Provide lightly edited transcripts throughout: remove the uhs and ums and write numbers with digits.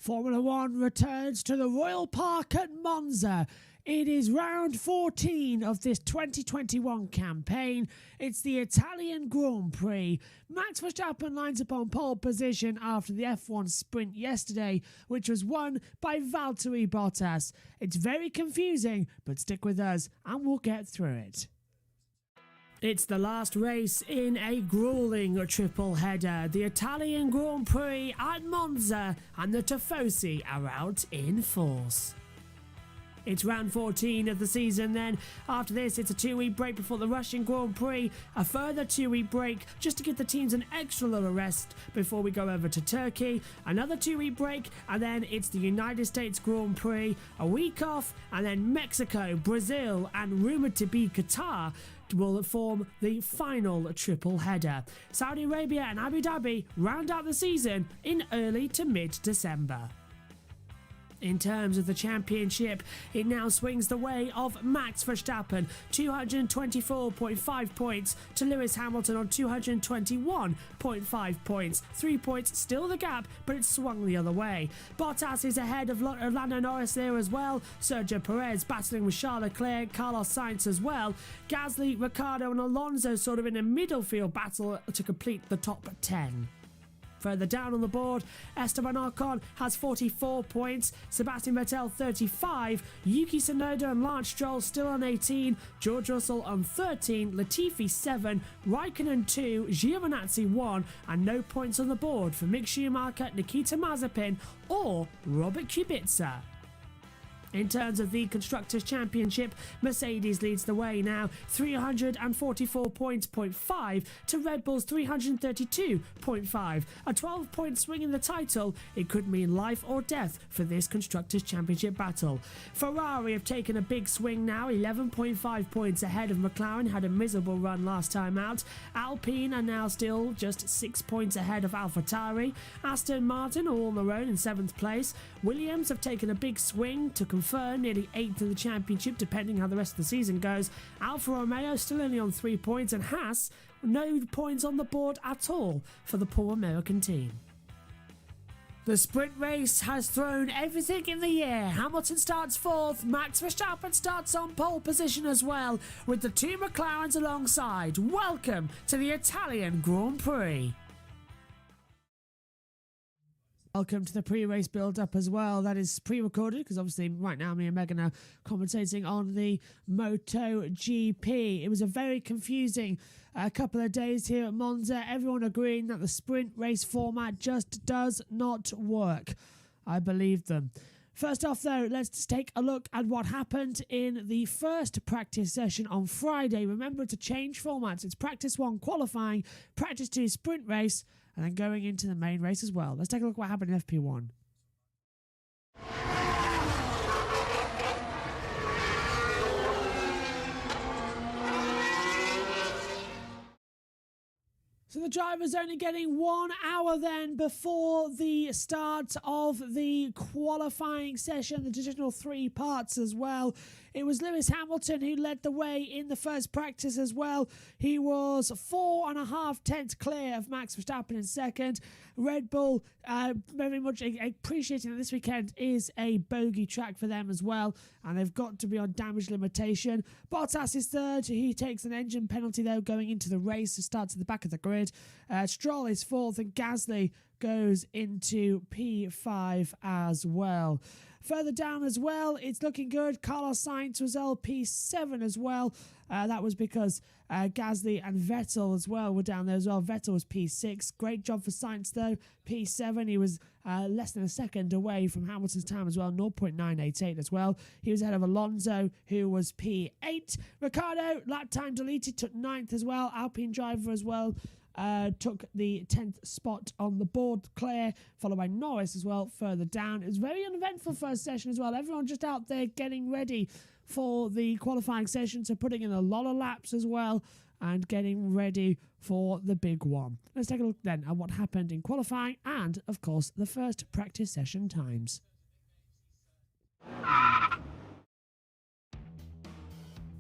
Formula One returns to the Royal Park at Monza. It is round 14 of this 2021 campaign. It's the Italian Grand Prix. Max Verstappen lines up on pole position after the F1 sprint yesterday, which was won by Valtteri Bottas. It's very confusing, but stick with us and we'll get through it. It's the last race in a grueling triple header. The Italian Grand Prix at Monza and the Tifosi are out in force. It's round 14 of the season then. After this, it's a 2-week break before the Russian Grand Prix. A further 2-week break just to give the teams an extra little rest before we go over to Turkey. Another 2-week break, and then it's the United States Grand Prix. A week off, and then Mexico, Brazil, and rumoured to be Qatar will form the final triple header. Saudi Arabia and Abu Dhabi round out the season in early to mid-December. In terms of the championship, it now swings the way of Max Verstappen, 224.5 points to Lewis Hamilton on 221.5 points. 3 points, still the gap, but it's swung the other way. Bottas is ahead of Lando Norris there as well. Sergio Perez battling with Charles Leclerc, Carlos Sainz as well. Gasly, Ricciardo and Alonso sort of in a middle field battle to complete the top 10. Further down on the board, Esteban Ocon has 44 points, Sebastian Vettel 35, Yuki Tsunoda and Lance Stroll still on 18, George Russell on 13, Latifi 7, Raikkonen 2, Giovinazzi 1, and no points on the board for Mick Schumacher, Nikita Mazepin or Robert Kubica. In terms of the Constructors' Championship, Mercedes leads the way now, 344 points, 0.5 to Red Bull's 332.5. A 12-point swing in the title. It could mean life or death for this Constructors' Championship battle. Ferrari have taken a big swing now, 11.5 points ahead of McLaren, had a miserable run last time out. Alpine are now still just 6 points ahead of AlphaTauri. Aston Martin are all on their own in 7th place. Williams have taken a big swing to confirm nearly 8th in the championship, depending how the rest of the season goes. Alfa Romeo still only on 3 points, and Haas no points on the board at all for the poor American team. The sprint race has thrown everything in the air. Hamilton starts 4th, Max Verstappen starts on pole position as well, with the two McLarens alongside. Welcome to the Italian Grand Prix. Welcome to the pre-race build-up as well. That is pre-recorded because obviously right now me and Megan are commentating on the MotoGP. It was a very confusing couple of days here at Monza. Everyone agreeing that the sprint race format just does not work. I believe them. First off though, let's just take a look at what happened in the first practice session on Friday. Remember to change formats. It's practice 1 qualifying, practice 2 sprint race, and then going into the main race as well. Let's take a look at what happened in FP1. So the driver's only getting 1 hour then before the start of the qualifying session, the traditional 3 parts as well. It was Lewis Hamilton who led the way in the first practice as well. He was 4.5 tenths clear of Max Verstappen in second. Red Bull very much appreciating that this weekend is a bogey track for them as well, and they've got to be on damage limitation. Bottas is third. He takes an engine penalty though going into the race, starts at the back of the grid. Stroll is 4th, and Gasly goes into P5 as well. Further down as well, it's looking good. Carlos Sainz was LP7 as well. That was because Gasly and Vettel as well were down there as well. Vettel was P6. Great job for Sainz though. P7. He was less than a second away from Hamilton's time as well. 0.988 as well. He was ahead of Alonso, who was P8. Ricciardo, lap time deleted, took 9th as well. Alpine driver as well. Took the 10th spot on the board, clear, followed by Norris as well further down. It was very uneventful first session as well. Everyone just out there getting ready for the qualifying session, so putting in a lot of laps as well and getting ready for the big one. Let's take a look then at what happened in qualifying and, of course, the first practice session times.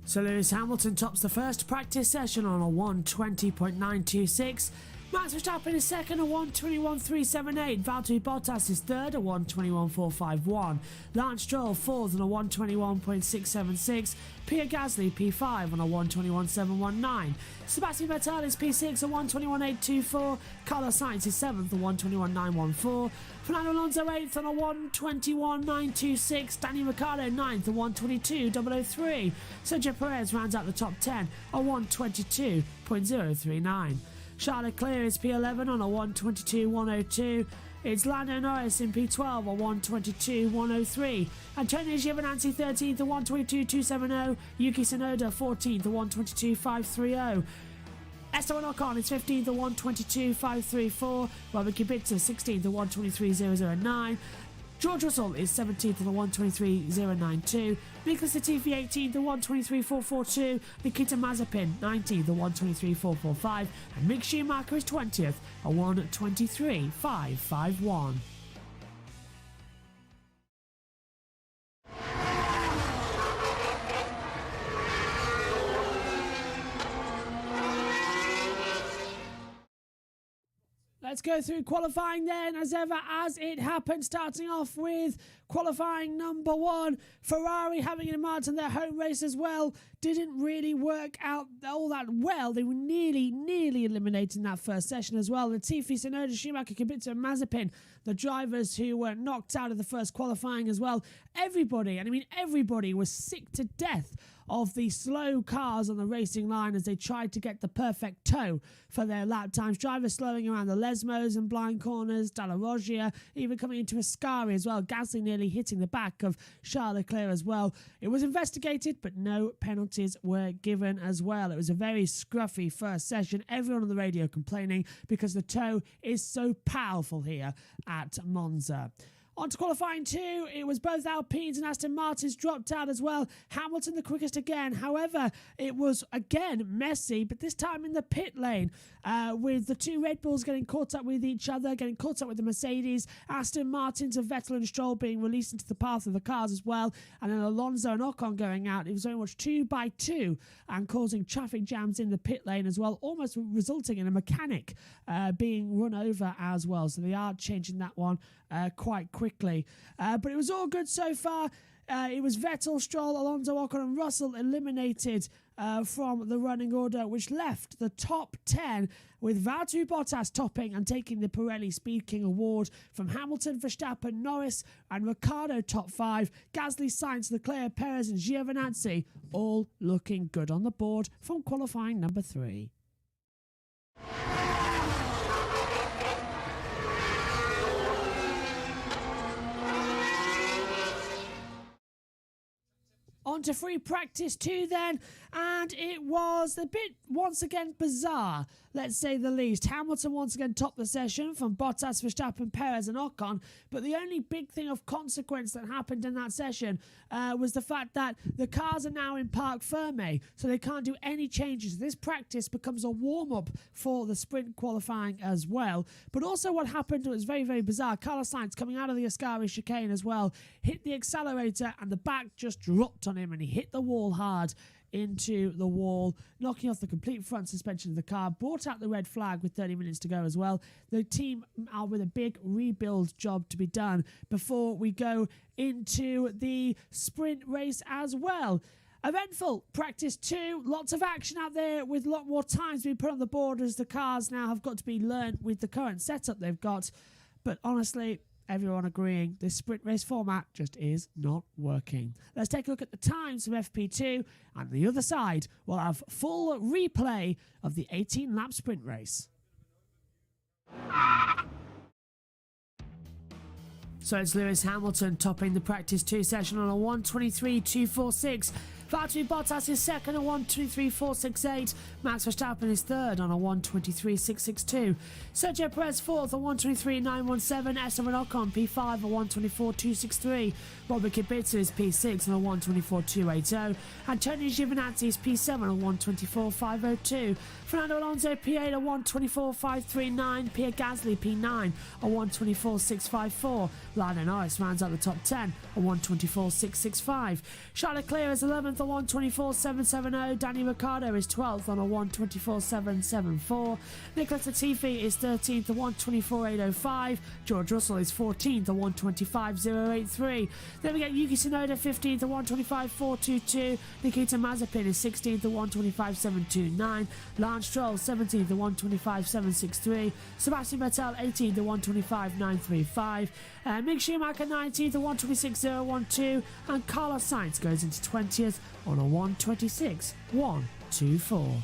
So Lewis Hamilton tops the first practice session on a 1:20.926. Max Verstappen is second at 1:21.378. Valtteri Bottas is third at 1:21.451. Lance Stroll fourth on a 1:21.676. Pierre Gasly P5 on a 1:21.719. Sebastian Vettel is P6 at 1:21.824. Carlos Sainz is seventh at 1:21.914. Fernando Alonso 8th on a 1:21.926. Daniel Ricciardo 9th at 1:22.003. Sergio Perez rounds out the top 10 at 1:22.039. Charles Leclerc is P11 on a 1:22.102. It's Lando Norris in P12 on 1:22.103. Antonio Giovinazzi 13th at 1:22.270. Yuki Tsunoda 14th at 1:22.530. Esteban Ocon is 15th at 1:22.534. Robert Kubica 16th at 1:23.009. George Russell is 17th at 1:23.092. Nicholas Latifi 18th at 1:23.442. Nikita Mazepin 19th at 1:23.445. And Mick Schumacher is 20th at 1:23.551. Let's go through qualifying then, as ever, as it happened, starting off with qualifying number one. Ferrari having in Martin their home race as well. Didn't really work out all that well. They were nearly eliminated in that first session as well. Latifi, Tsunoda, Schumacher, Kubica and Mazepin, the drivers who were knocked out of the first qualifying as well. Everybody was sick to death of the slow cars on the racing line as they tried to get the perfect toe for their lap times. Drivers slowing around the Lesmos and blind corners, Dalla Roggia even coming into Ascari as well. Gasly nearly hitting the back of Charles Leclerc as well. It was investigated, but no penalties were given as well. It was a very scruffy first session. Everyone on the radio complaining because the toe is so powerful here at Monza. On to qualifying two, it was both Alpines and Aston Martins dropped out as well. Hamilton the quickest again. However, it was again messy, but this time in the pit lane with the two Red Bulls getting caught up with each other, getting caught up with the Mercedes. Aston Martins and Vettel and Stroll being released into the path of the cars as well. And then Alonso and Ocon going out. It was very much 2 by 2 and causing traffic jams in the pit lane as well, almost resulting in a mechanic being run over as well. So they are changing that one quite quickly. But it was all good so far. It was Vettel, Stroll, Alonso, Ocon and Russell eliminated from the running order, which left the top 10 with Valtteri Bottas topping and taking the Pirelli Speed King award from Hamilton, Verstappen, Norris and Ricciardo top 5. Gasly, Sainz, Leclerc, Perez and Giovinazzi all looking good on the board from qualifying number 3. On to free practice 2 then, and it was a bit, once again, bizarre, let's say the least. Hamilton once again topped the session from Bottas, Verstappen, Perez and Ocon, but the only big thing of consequence that happened in that session was the fact that the cars are now in parc ferme, so they can't do any changes. This practice becomes a warm-up for the sprint qualifying as well. But also what happened was very, very bizarre. Carlos Sainz coming out of the Ascari chicane as well, hit the accelerator and the back just dropped on him and he hit the wall hard into the wall, knocking off the complete front suspension of the car, brought out the red flag with 30 minutes to go as well. The team are with a big rebuild job to be done before we go into the sprint race as well. Eventful practice 2, lots of action out there with a lot more times being put on the board as the cars now have got to be learned with the current setup they've got. But honestly, everyone agreeing this sprint race format just is not working. Let's take a look at the times from FP2, and the other side will have full replay of the 18-lap sprint race. So it's Lewis Hamilton topping the practice 2 session on a 1:23.246. Valtteri Bottas is second at 1:23.468. Max Verstappen is third on a 1:23.662. Sergio Perez fourth at 1:23.917. Esteban Ocon P5 at 1:24.263. Robert Kubica is P6 on a 1:24.280. Antonio Giovinazzi is P7 on 1:24.502. Fernando Alonso P8 at 1:24.539. Pierre Gasly P9 on 1:24.654. Lando Norris rounds out the top 10 on 1:24.665. Charles Leclerc is 11th 11th on 124.770. Danny Ricciardo is 12th on a 124.774. Nicholas Latifi is 13th at 124.805. George Russell is 14th at 125.083. Then we get Yuki Tsunoda 15th at 125.422. Nikita Mazepin is 16th at 125.729. Lance Stroll 17th at 125.763. Sebastian Vettel 18th at 125.935. Mick Schumacher 19th at 126.012. And Carlos Sainz goes into 20th on a 126.124.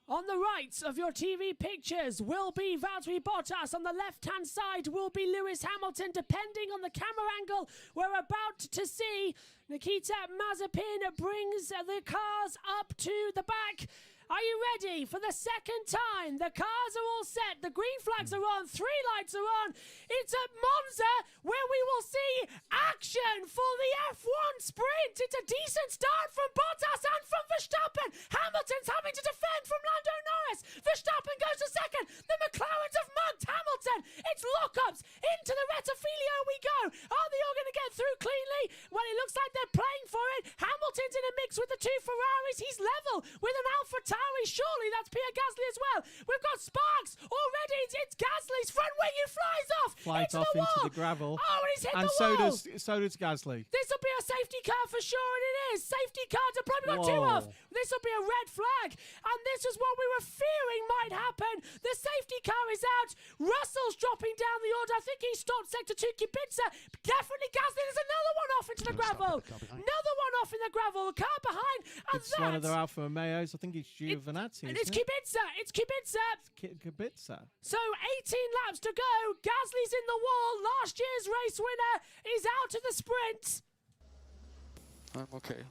On the right of your TV pictures will be Valtteri Bottas. On the left-hand side will be Lewis Hamilton. Depending on the camera angle we're about to see, Nikita Mazepin brings the cars up to the back. Are you ready for the second time? The cars are all set. The green flags are on. 3 lights are on. It's at Monza where we will see action for the F1 sprint. It's a decent start from Bottas and from Verstappen. Hamilton's having to defend from Lando Norris. Verstappen goes to second. The McLarens have mugged Hamilton. It's lockups. Into the Rettifilio we go. Are they all going to get through cleanly? Well, it looks like they're playing for it. Hamilton's in a mix with the 2 Ferraris. He's level with an Alfa Tauri. Surely that's Pierre Gasly as well. We've got sparks already. It's Gasly's front wing. He flies off into the wall. Into the gravel. Oh, and he's hit and the wall. So does Gasly. This will be a safety car for sure, and it is. Safety car deployment. We've got 2 off. This will be a red flag, and this is what we were fearing might happen. The safety car is out. Russell's dropping down the order. I think he stopped sector 2. Kubica. Definitely Gasly. There's another one off into the gravel. Another one off in the gravel. The car behind. And it's one of their Alfa Romeos. I think it's Giovinazzi. And it's Kubica. It's Kubica. Kubica. So 18 laps to go. Gasly's in the wall. Last year's race winner is out of the sprint. I'm okay.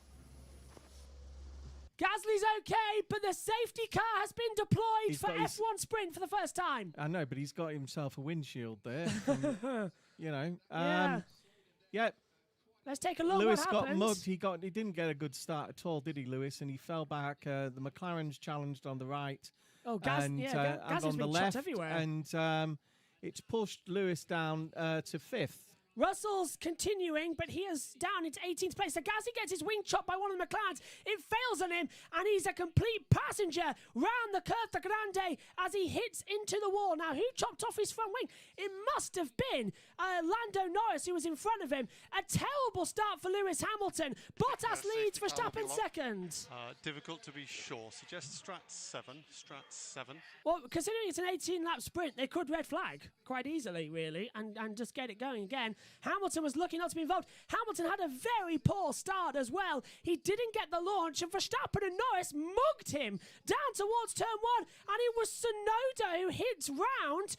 Gasly's okay, but the safety car has been deployed for F1 sprint for the first time. I know, but he's got himself a windshield there. You know. Yeah. Let's take a look. Lewis got mugged. He didn't get a good start at all, did he, Lewis? And he fell back. The McLaren's challenged on the right. Oh, Gasly's and on the left, everywhere. And it's pushed Lewis down to 5th. Russell's continuing, but he is down into 18th place. So Gasly gets his wing chopped by one of the McLarens. It fails on him, and he's a complete passenger round the Curta Grande as he hits into the wall. Now, who chopped off his front wing? It must have been Lando Norris, who was in front of him. A terrible start for Lewis Hamilton. Bottas leads, Verstappen second. Difficult to be sure. Suggest Strat 7. Well, considering it's an 18-lap sprint, they could red flag quite easily, really, and just get it going again. Hamilton was lucky not to be involved. Hamilton had a very poor start as well. He didn't get the launch, and Verstappen and Norris mugged him down towards turn 1, and it was Tsunoda who hit round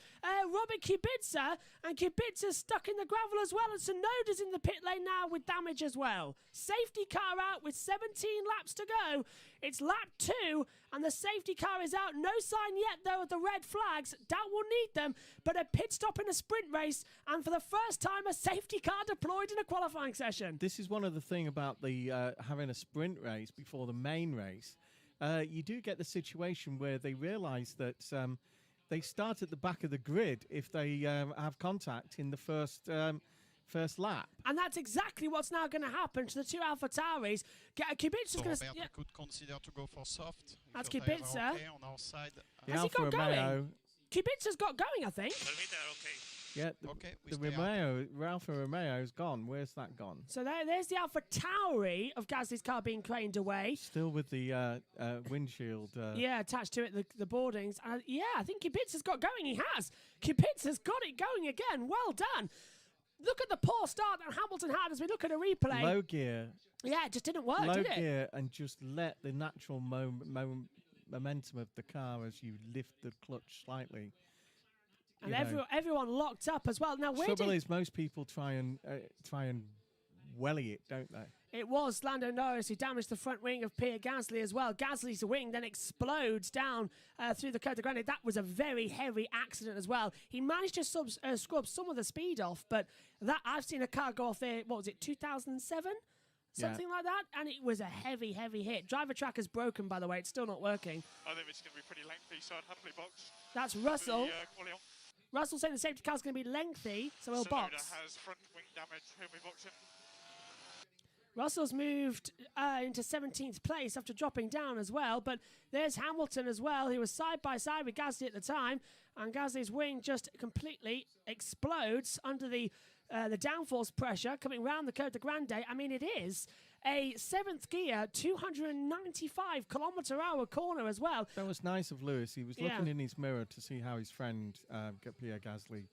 Robert Kubica, and Kubica's stuck in the gravel as well, and Tsunoda's in the pit lane now with damage as well. Safety car out with 17 laps to go. It's lap 2, and the safety car is out. No sign yet, though, of the red flags. Doubt we'll need them, but a pit stop in a sprint race, and for the first time, a safety car deployed in a qualifying session. This is one of the things about the having a sprint race before the main race. You do get the situation where they realise that they start at the back of the grid if they have contact in the first lap. And that's exactly what's now going to happen to the 2 Alfa Tauris. Kubica's going to... Yeah. Could consider to go for soft. That's Kubica. Okay on our side. Has he got going? Kubica's got going, I think. Yeah, the Alfa Romeo's gone. Where's that gone? So there's the Alfa Tauri of Gasly's car being craned away. Still with the windshield. Attached to it, the boardings. I think Kubica's got going. He has. Kubica's got it going again. Well done. Look at the poor start that Hamilton had as we look at a replay. Low gear. Yeah, it just didn't work, did it? Low gear and just let the natural momentum of the car as you lift the clutch slightly. And everyone locked up as well. Now, trouble is most people try and welly it, don't they? It was Lando Norris who damaged the front wing of Pierre Gasly as well. Gasly's wing then explodes down through the Curta Grande. That was a very heavy accident as well. He managed to scrub some of the speed off, but that I've seen a car go off there, what was it, 2007? something like that, and it was a heavy, heavy hit. Driver tracker's broken, by the way. It's still not working. I think it's going to be pretty lengthy, so I'd happily box. That's Russell. Quali on. Russell saying the safety car's going to be lengthy, so he'll box. Sonoda has front wing damage. He'll be boxing. Russell's moved into 17th place after dropping down as well, but there's Hamilton as well. He was side by side with Gasly at the time, and Gasly's wing just completely explodes under the downforce pressure coming round the Côte de Grande. I mean, it is a 7th gear, 295-kilometre-hour corner as well. That was nice of Lewis. He was looking in his mirror to see how his friend Pierre Gasly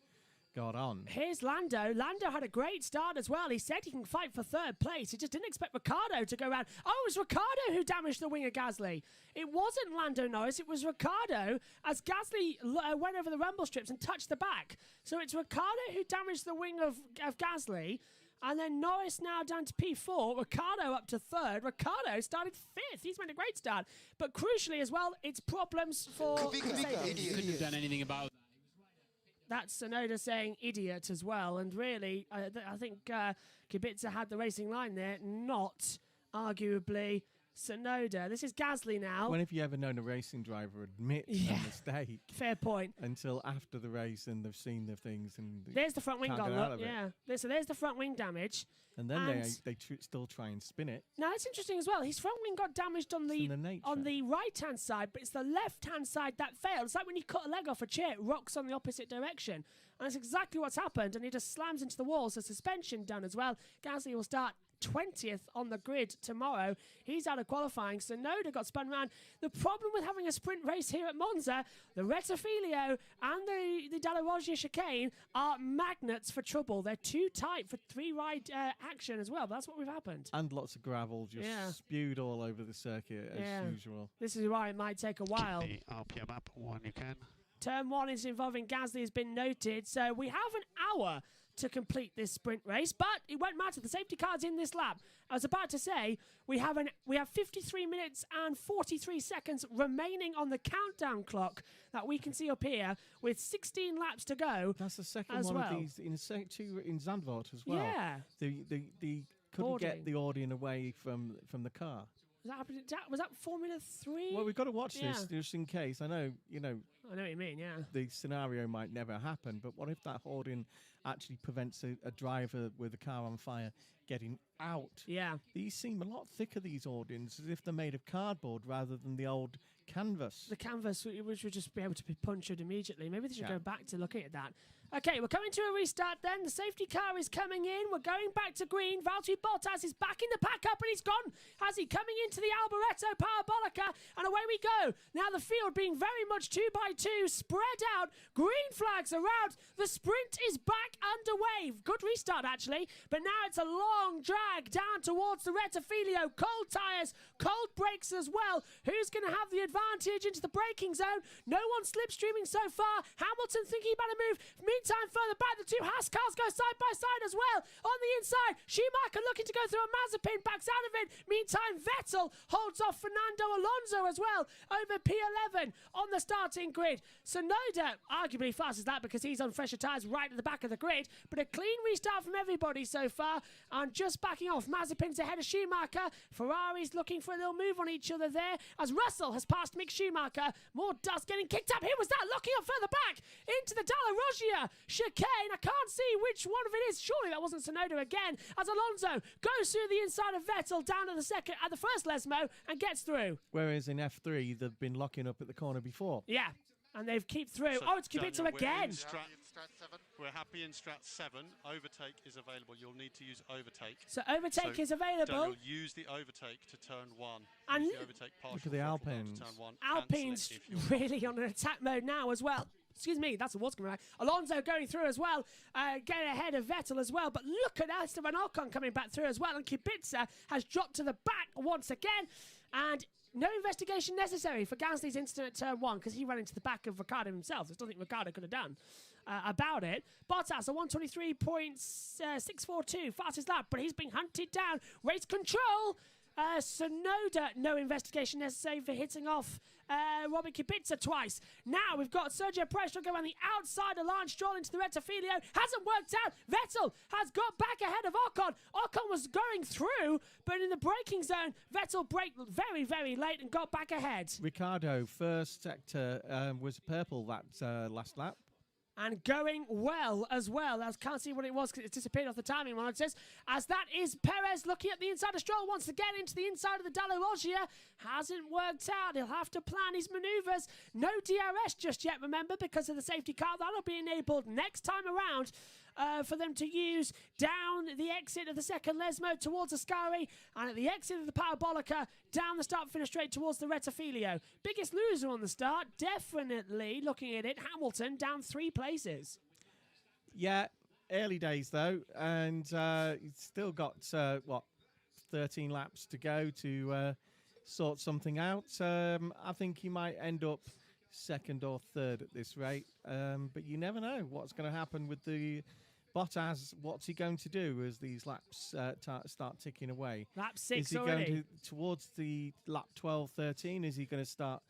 got on. Here's Lando. Lando had a great start as well. He said he can fight for 3rd place. He just didn't expect Ricciardo to go around. Oh, it was Ricciardo who damaged the wing of Gasly. It wasn't Lando Norris. It was Ricciardo as Gasly went over the rumble strips and touched the back. So it's Ricciardo who damaged the wing of Gasly. And then Norris now down to P4. Ricciardo up to 3rd. Ricciardo started 5th. He's made a great start. But crucially as well, it's problems for Mercedes. Couldn't have done anything about that. That's Sonoda saying idiot as well. And really, I think Kubica had the racing line there, not arguably Sonoda. This is Gasly now. When have you ever known a racing driver admit a mistake? Fair point. Until after the race and they've seen the things and there's the front wing gone. Look, so there's the front wing damage. And then they still try and spin it. Now it's interesting as well. His front wing got damaged on the right-hand side, but it's the left-hand side that failed. It's like when you cut a leg off a chair, it rocks on the opposite direction. And that's exactly what's happened. And he just slams into the wall. So suspension done as well. Gasly will start 20th on the grid tomorrow. He's out of qualifying. So Noda got spun around. The problem with having a sprint race here at Monza, the Rettifilio and the Dalla Roggia chicane are magnets for trouble. They're too tight for 3-ride action as well. But that's what we've happened. And lots of gravel just spewed all over the circuit as usual. This is why it might take a while. Keep the RPM up when you can. Turn 1 is involving Gasly has been noted. So we have an hour to complete this sprint race, but it won't matter. The safety car's in this lap. I was about to say we have 53 minutes and 43 seconds remaining on the countdown clock that we can see up here, with 16 laps to go. That's the second one of these in Zandvoort as well. Yeah, they couldn't get the audience away from the car. Was that Formula 3? Well, we've got to watch this just in case. I know what you mean, the scenario might never happen, but what if that hoarding actually prevents a driver with a car on fire getting out? Yeah. These seem a lot thicker, these hoardings, as if they're made of cardboard rather than the old canvas. The canvas, which would just be able to be punctured immediately. Maybe they should go back to looking at that. Okay, we're coming to a restart then. The safety car is coming in. We're going back to green. Valtteri Bottas is back in the pack up, and he's gone. Has he coming into the Alboreto Parabolica? And away we go. Now the field being very much 2 by 2, spread out. Green flags are out. The sprint is back underway. Good restart, actually. But now it's a long drag down towards the Rettifilio. Cold tyres, cold brakes as well. Who's going to have the advantage into the braking zone? No one slipstreaming so far. Hamilton thinking about a move. Meantime, further back, the two Haas cars go side by side as well. On the inside, Schumacher looking to go through a Mazepin, backs out of it. Meantime, Vettel holds off Fernando Alonso as well over P11 on the starting grid. Sonoda arguably fastest that because he's on fresher tyres right at the back of the grid. But a clean restart from everybody so far. And just backing off, Mazepin's ahead of Schumacher. Ferrari's looking for a little move on each other there as Russell has passed Mick Schumacher. More dust getting kicked up. Who was that? Looking up further back into the Dalla Roggia chicane. I can't see which one of it is. Surely that wasn't Sonoda again, as Alonso goes through the inside of Vettel down at the first Lesmo and gets through. Whereas in F3 they've been locking up at the corner before. Yeah, and they've kept through. So it's Kubica again. We're happy in Strat 7. Overtake is available. You'll need to use overtake. So overtake is available. Daniel, use the overtake to turn 1. And use the overtake look at the Alpines. Alpines really on an attack mode now as well. Excuse me, that's what's coming back. Alonso going through as well, getting ahead of Vettel as well. But look at Esteban Ocon coming back through as well. And Kubica has dropped to the back once again. And no investigation necessary for Gasly's incident at turn 1 because he ran into the back of Ricciardo himself. There's nothing Ricciardo could have done about it. Bottas, a 123.642, fastest lap, but he's being hunted down. Race control. Sonoda, no investigation necessary for hitting off Robin Kubica twice. Now we've got Sergio Perez trying to go around the outside of Lance Stroll into the Rettifilio. Hasn't worked out. Vettel has got back ahead of Ocon. Ocon was going through, but in the braking zone, Vettel braked very, very late and got back ahead. Ricardo, first sector, was purple that last lap. And going well as well. I can't see what it was because it's disappeared off the timing monitors. As that is Perez looking at the inside of Stroll, wants to get into the inside of the Dalla Loggia. Hasn't worked out. He'll have to plan his manoeuvres. No DRS just yet, remember, because of the safety car. That'll be enabled next time around. For them to use down the exit of the second Lesmo towards Ascari, and at the exit of the Parabolica down the start-finish straight towards the Rettifilio. Biggest loser on the start, definitely, looking at it, Hamilton down 3 places. Yeah, early days though, and he's still got, 13 laps to go to sort something out. I think he might end up second or third at this rate, but you never know what's going to happen with the Bottas. What's he going to do as these laps start ticking away? Lap 6 is he already. going to, towards the lap 12, 13, is he going to start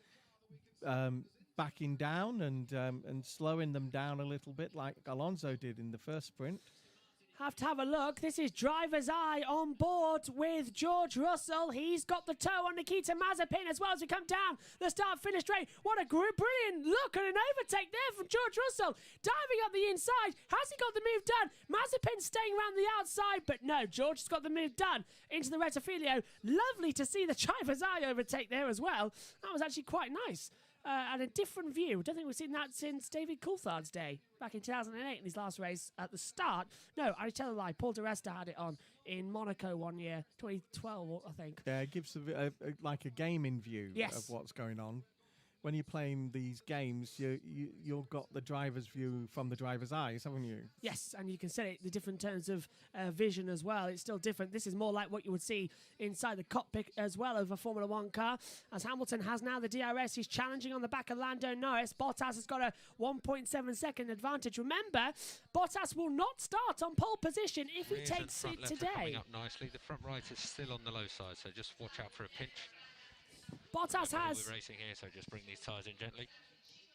backing down and slowing them down a little bit like Alonso did in the first sprint? Have to have a look. This is driver's eye on board with George Russell. He's got the toe on Nikita Mazepin as well as we come down the start-finish straight. What a brilliant look and an overtake there from George Russell. Diving up the inside. Has he got the move done? Mazepin staying around the outside, but no, George has got the move done into the Rettifilio. Lovely to see the driver's eye overtake there as well. That was actually quite nice. And a different view. I don't think we've seen that since David Coulthard's day back in 2008 in his last race at the start. No, I tell a lie. Paul di Resta had it on in Monaco one year, 2012, I think. Yeah, it gives like a gaming view of what's going on. When you're playing these games, you've got the driver's view from the driver's eyes, haven't you? Yes, and you can set it the different terms of vision as well. It's still different. This is more like what you would see inside the cockpit as well of a Formula One car. As Hamilton has now the DRS, he's challenging on the back of Lando Norris. Bottas has got a 1.7 second advantage. Remember, Bottas will not start on pole position if he takes it today. Coming up nicely. The front right is still on the low side, so just watch out for a pinch. Bottas has... We're racing here, so just bring these tyres in gently.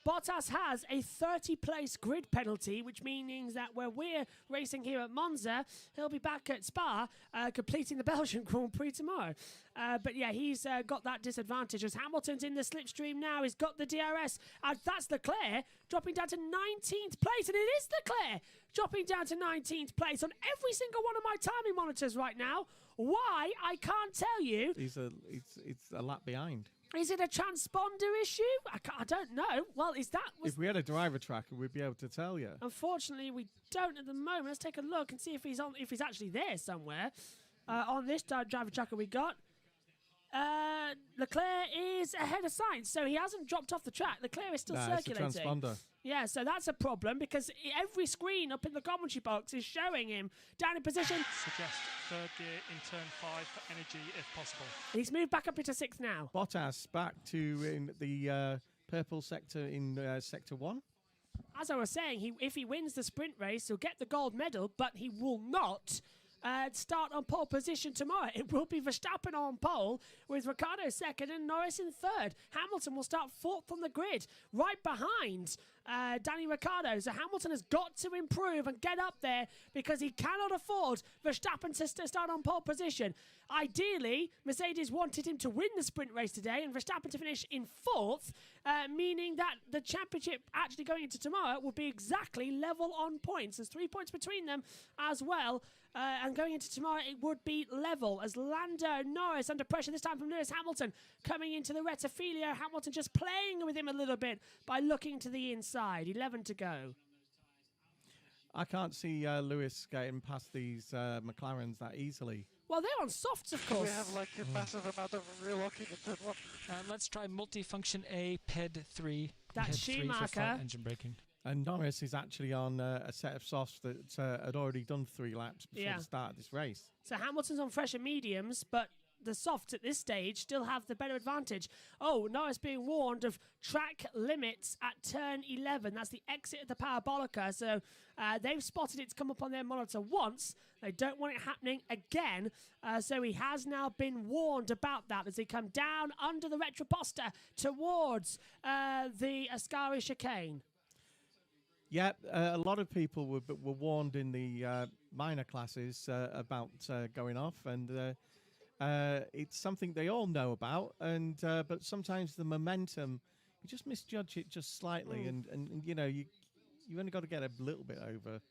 Bottas has a 30-place grid penalty, which means that where we're racing here at Monza, he'll be back at Spa, completing the Belgian Grand Prix tomorrow. But yeah, he's got that disadvantage as Hamilton's in the slipstream now. He's got the DRS. That's Leclerc dropping down to 19th place, and it is Leclerc dropping down to 19th place on every single one of my timing monitors right now. Why? I can't tell you. It's a lap behind. Is it a transponder issue? I don't know. Well, is that... If we had a driver tracker, we'd be able to tell you. Unfortunately, we don't at the moment. Let's take a look and see if he's on. If he's actually there somewhere. On this driver tracker we got, Leclerc is ahead of Sainz, so he hasn't dropped off the track. Leclerc is still circulating. It's a transponder. Yeah, so that's a problem because every screen up in the commentary box is showing him down in position. Suggest third gear in turn 5 for energy if possible. He's moved back up into 6th now. Bottas back to in the purple sector in sector 1. As I was saying, if he wins the sprint race, he'll get the gold medal, but he will not start on pole position tomorrow. It will be Verstappen on pole with Ricciardo second and Norris in third. Hamilton will start 4th on the grid, right behind Danny Ricciardo. So Hamilton has got to improve and get up there because he cannot afford Verstappen to start on pole position. Ideally, Mercedes wanted him to win the sprint race today and Verstappen to finish in 4th, meaning that the championship actually going into tomorrow will be exactly level on points. There's 3 points between them as well. And going into tomorrow, it would be level as Lando Norris under pressure, this time from Lewis Hamilton, coming into the Rettifilio. Hamilton just playing with him a little bit by looking to the inside. 11 to go. I can't see Lewis getting past these McLarens that easily. Well, they're on softs, of course. We have like a massive amount of relocking in turn 1. Let's try multifunction A, PED 3. That's PED 3 for Schumacher. front engine braking. And Norris is actually on a set of softs that had already done 3 laps before the start of this race. So Hamilton's on fresher mediums, but the softs at this stage still have the better advantage. Oh, Norris being warned of track limits at turn 11. That's the exit of the Parabolica. So they've spotted it's come up on their monitor once. They don't want it happening again. So he has now been warned about that as they come down under the Retroposta towards the Ascari chicane. Yeah, a lot of people were warned in the minor classes about going off, and it's something they all know about. And but sometimes the momentum, you just misjudge it just slightly, and you know you only got to get a little bit over.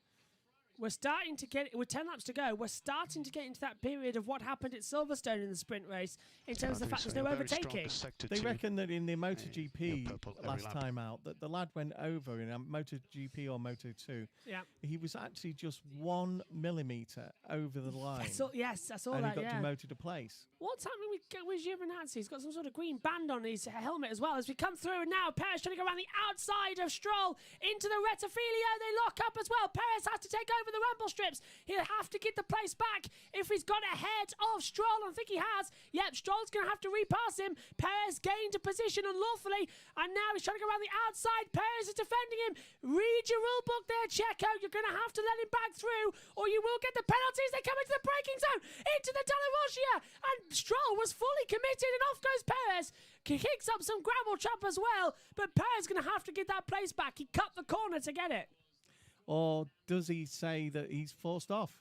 We're starting to get, with 10 laps to go, we're starting to get into that period of what happened at Silverstone in the sprint race in terms of the fact there's no overtaking. They reckon that in the MotoGP last time out, that the lad went over in a MotoGP or Moto2. Yeah. He was actually just 1 millimetre over the line. Yes, I saw and that, he got demoted to place. What's happening with Giovinazzi? He's got some sort of green band on his helmet as well. As we come through, and now Perez trying to go around the outside of Stroll into the Rettifilio. They lock up as well. Perez has to take over the rumble strips. He'll have to get the place back if he's got ahead of Stroll. I think he has. Yep, Stroll's going to have to repass him. Perez gained a position unlawfully, and now he's trying to go around the outside. Perez is defending him. Read your rule book there, Checo. You're going to have to let him back through, or you will get the penalties. They come into the braking zone, into the Della Rossia, and Stroll was fully committed, and off goes Perez. Kicks up some gravel trap as well, but Perez going to have to get that place back. He cut the corner to get it. Or does he say that he's forced off?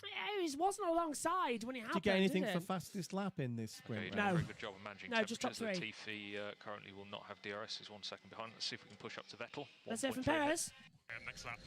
Yeah, he wasn't alongside when it happened. Did you get anything for fastest lap in this sprint? No. Very good job of managing just top three. Latifi currently will not have DRS. He's 1 second behind. Let's see if we can push up to Vettel. Let's hear from Perez. Next lap.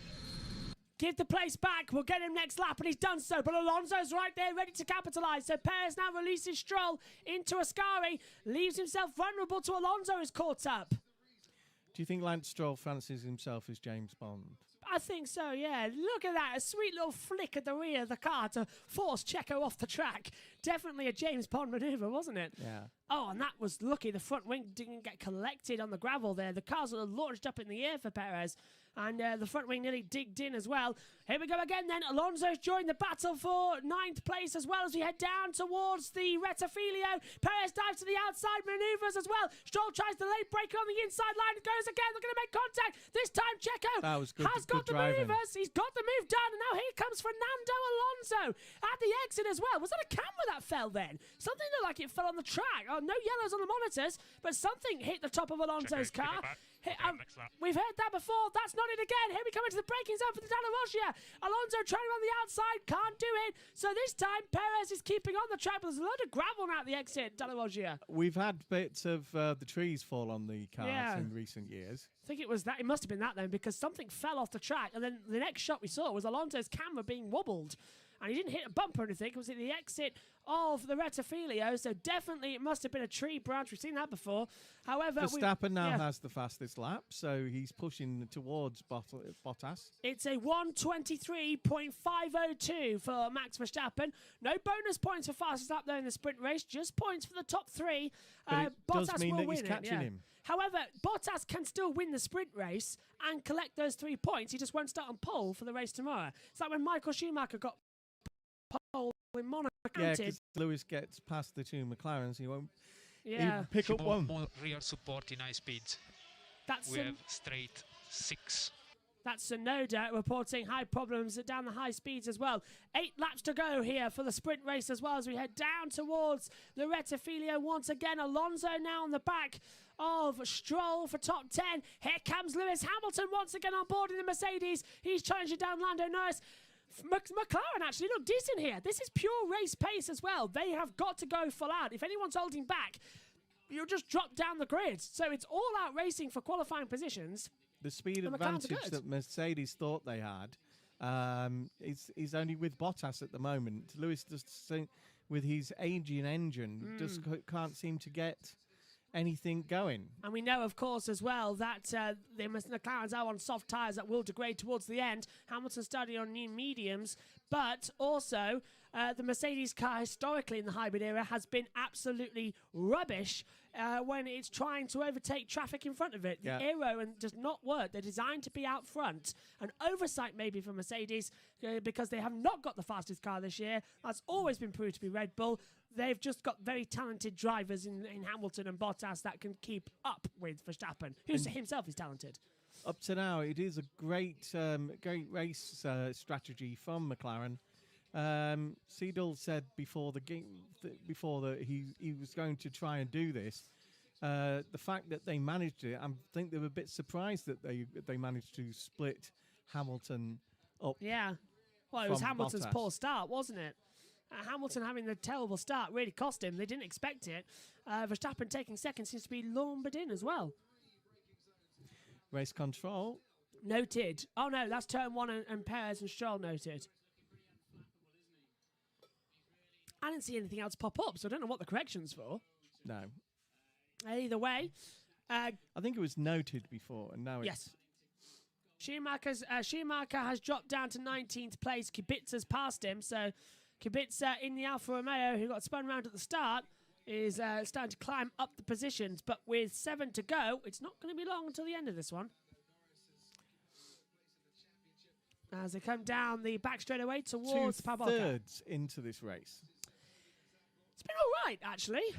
Give the place back. We'll get him next lap, and he's done so. But Alonso's right there, ready to capitalise. So Perez now releases Stroll into Ascari, leaves himself vulnerable to Alonso, who's caught up. Do you think Lance Stroll fancies himself as James Bond? I think so, yeah. Look at that. A sweet little flick at the rear of the car to force Checo off the track. Definitely a James Bond manoeuvre, wasn't it? Yeah. Oh, and that was lucky. The front wing didn't get collected on the gravel there. The cars were launched up in the air for Perez. And the front wing nearly digged in as well. Here we go again then. Alonso's joined the battle for 9th place as well as we head down towards the Rettifilio. Perez dives to the outside, manoeuvres as well. Stroll tries the late breaker on the inside line. It goes again. They're going to make contact. This time Checo has got the manoeuvres. He's got the move done. And now here comes Fernando Alonso at the exit as well. Was that a camera that fell then? Something looked like it fell on the track. Oh, no yellows on the monitors, but something hit the top of Alonso's car. We've heard that before. That's not it again. Here we come into the braking zone for the Della Rossia. Alonso trying around the outside. Can't do it. So this time, Perez is keeping on the track. But there's a load of gravel now at the exit, Della Rossia. We've had bits of the trees fall on the cars in recent years. I think it was that. It must have been that then, because something fell off the track. And then the next shot we saw was Alonso's camera being wobbled. And he didn't hit a bump or anything. It was at the exit of the Rettifilio, so definitely it must have been a tree branch. We've seen that before. However, Verstappen now has the fastest lap, so he's pushing towards Bottas. It's a 1:23.502 for Max Verstappen. No bonus points for fastest lap though in the sprint race, just points for the top three. But it Bottas does mean will that he's win catching him. However, Bottas can still win the sprint race and collect those 3 points. He just won't start on pole for the race tomorrow. It's like when Michael Schumacher got pole in Monaco. Yeah, because Lewis gets past the 2 McLarens, he won't even pick up one. More rear support in high speeds. We have straight 6. That's Sonoda reporting high problems down the high speeds as well. 8 laps to go here for the sprint race as well as we head down towards the Rettifilio once again. Alonso now on the back of Stroll for top 10. Here comes Lewis Hamilton once again on board in the Mercedes. He's challenging down Lando Norris. McLaren actually look decent here. This is pure race pace as well. They have got to go full out. If anyone's holding back, you'll just drop down the grid. So it's all out racing for qualifying positions. The speed advantage that Mercedes thought they had is only with Bottas at the moment. Lewis just with his aging engine just can't seem to get anything going. And we know, of course, as well that the McLarens are on soft tyres that will degrade towards the end. Hamilton starting on new mediums, but also the Mercedes car historically in the hybrid era has been absolutely rubbish when it's trying to overtake traffic in front of it. The aero does not work. They're designed to be out front. An oversight maybe for Mercedes because they have not got the fastest car this year. That's always been proved to be Red Bull. They've just got very talented drivers in Hamilton and Bottas that can keep up with Verstappen, who himself is talented. Up to now, it is a great race strategy from McLaren. Seidel said before the game, that he was going to try and do this. The fact that they managed it, I think they were a bit surprised that they managed to split Hamilton up. Yeah, well, it was Hamilton's poor start, wasn't it? Hamilton having the terrible start really cost him. They didn't expect it. Verstappen taking second seems to be lumbered in as well. Race control. Noted. Oh, no, that's turn 1 and Perez and Stroll noted. I didn't see anything else pop up, so I don't know what the correction's for. No. Either way. I think it was noted before, and now it's... Yes. Schumacher has dropped down to 19th place. Kubica's passed him, so Kubica in the Alfa Romeo, who got spun around at the start, is starting to climb up the positions. But with 7 to go, it's not going to be long until the end of this one. As they come down the back straightaway towards Pavolka. 2/3 into this race. It's been all right, actually.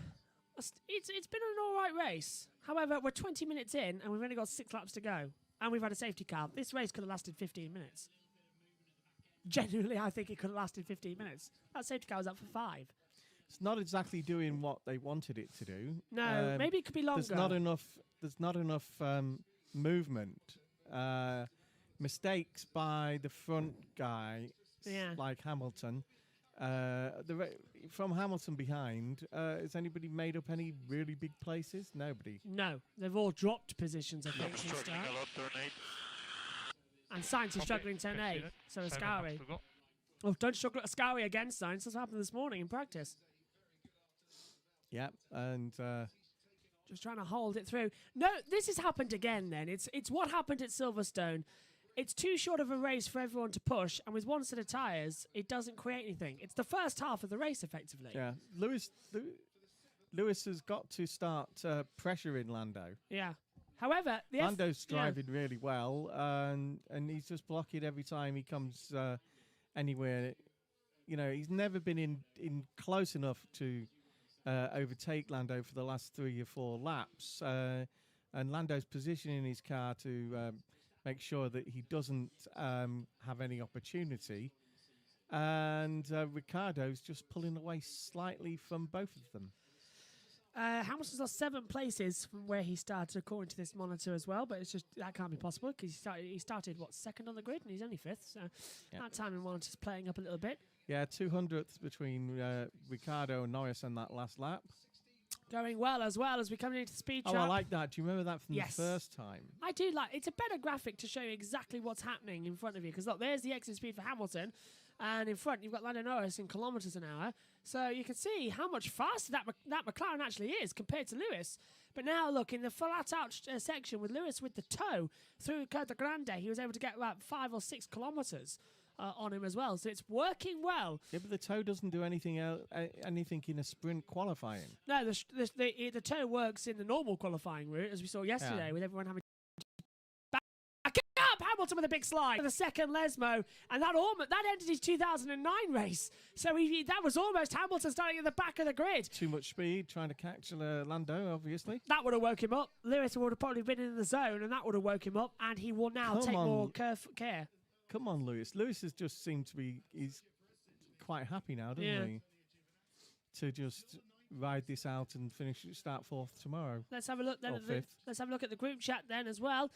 It's been an all right race. However, we're 20 minutes in, and we've only got 6 laps to go. And we've had a safety car. This race could have lasted 15 minutes. Genuinely, I think it could have lasted 15 minutes. That safety car was up for 5. It's not exactly doing what they wanted it to do. No, maybe it could be longer. There's not enough movement. Mistakes by the front guy, like Hamilton. From Hamilton behind, has anybody made up any really big places? Nobody. No, they've all dropped positions, I think. And Sainz is struggling turn 8, so Ascari. Oh, don't struggle at Ascari again, Sainz. That's what happened this morning in practice. Yeah, and... just trying to hold it through. No, this has happened again then. It's what happened at Silverstone. It's too short of a race for everyone to push, and with one set of tyres, it doesn't create anything. It's the first half of the race, effectively. Yeah, Lewis has got to start pressuring Lando. Yeah. However, Lando's driving really well, and he's just blocking every time he comes anywhere. You know, he's never been in close enough to overtake Lando for the last 3 or 4 laps. And Lando's positioning his car to make sure that he doesn't have any opportunity. And Ricciardo's just pulling away slightly from both of them. Hamilton's lost 7 places from where he started, according to this monitor as well. But it's just that can't be possible because he started what, 2nd on the grid, and he's only 5th. So that timing monitor's playing up a little bit. Yeah, 200ths between Ricciardo and Norris on that last lap. Going well as we come into the speed trap. Oh, I like that. Do you remember that from the first time? I do like. It's a better graphic to show you exactly what's happening in front of you. Because look, there's the exit speed for Hamilton, and in front you've got Lando Norris in kilometres an hour. So you can see how much faster that McLaren actually is compared to Lewis. But now look, in the flat-out section with Lewis with the toe through Curta Grande, he was able to get about 5 or 6 kilometres on him as well. So it's working well. Yeah, but the toe doesn't do anything anything in a sprint qualifying. No, the toe works in the normal qualifying route, as we saw yesterday, with everyone having back up. Hamilton with a big slide. The second Lesmo, and that ended his 2009 race. So that was almost Hamilton starting at the back of the grid. Too much speed, trying to catch Lando, obviously. That would have woke him up. Lewis would have probably been in the zone, and that would have woke him up, and he will now take more care. Come on, Lewis. Lewis has just seemed to be... He's quite happy now, doesn't he? To just ride this out and start 4th tomorrow. Let's have a look then. Let's have a look at the group chat then as well.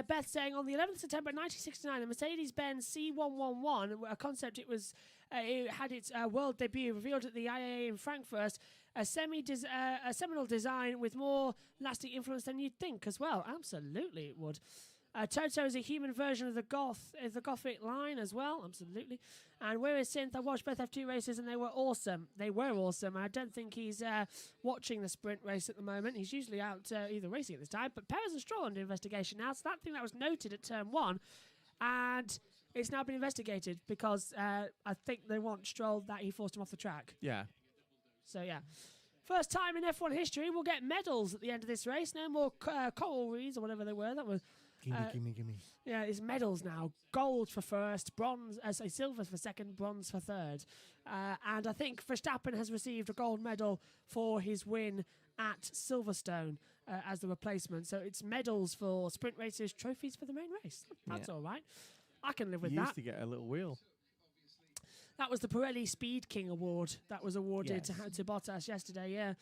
Beth saying on the 11th of September 1969, the Mercedes-Benz C111, a concept it had its world debut revealed at the IAA in Frankfurt, a seminal design with more lasting influence than you'd think as well. Absolutely, it would. Toto is a human version of the Gothic line as well, absolutely. And Where is Synth? I watched both F2 races and they were awesome. I don't think he's watching the sprint race at the moment. He's usually out either racing at this time. But Perez and Stroll under investigation now. So that thing that was noted at turn 1, and it's now been investigated because I think they want Stroll that he forced him off the track. Yeah. So yeah. First time in F1 history, we'll get medals at the end of this race. No more coral reeds or whatever they were. That was Gimme. Yeah, it's medals now. Gold for first, bronze, silver for second, bronze for third. And I think Verstappen has received a gold medal for his win at Silverstone as the replacement. So it's medals for sprint races, trophies for the main race. That's all right. I can live with that. Used to get a little wheel. That was the Pirelli Speed King Award that was awarded to Bottas yesterday, yeah.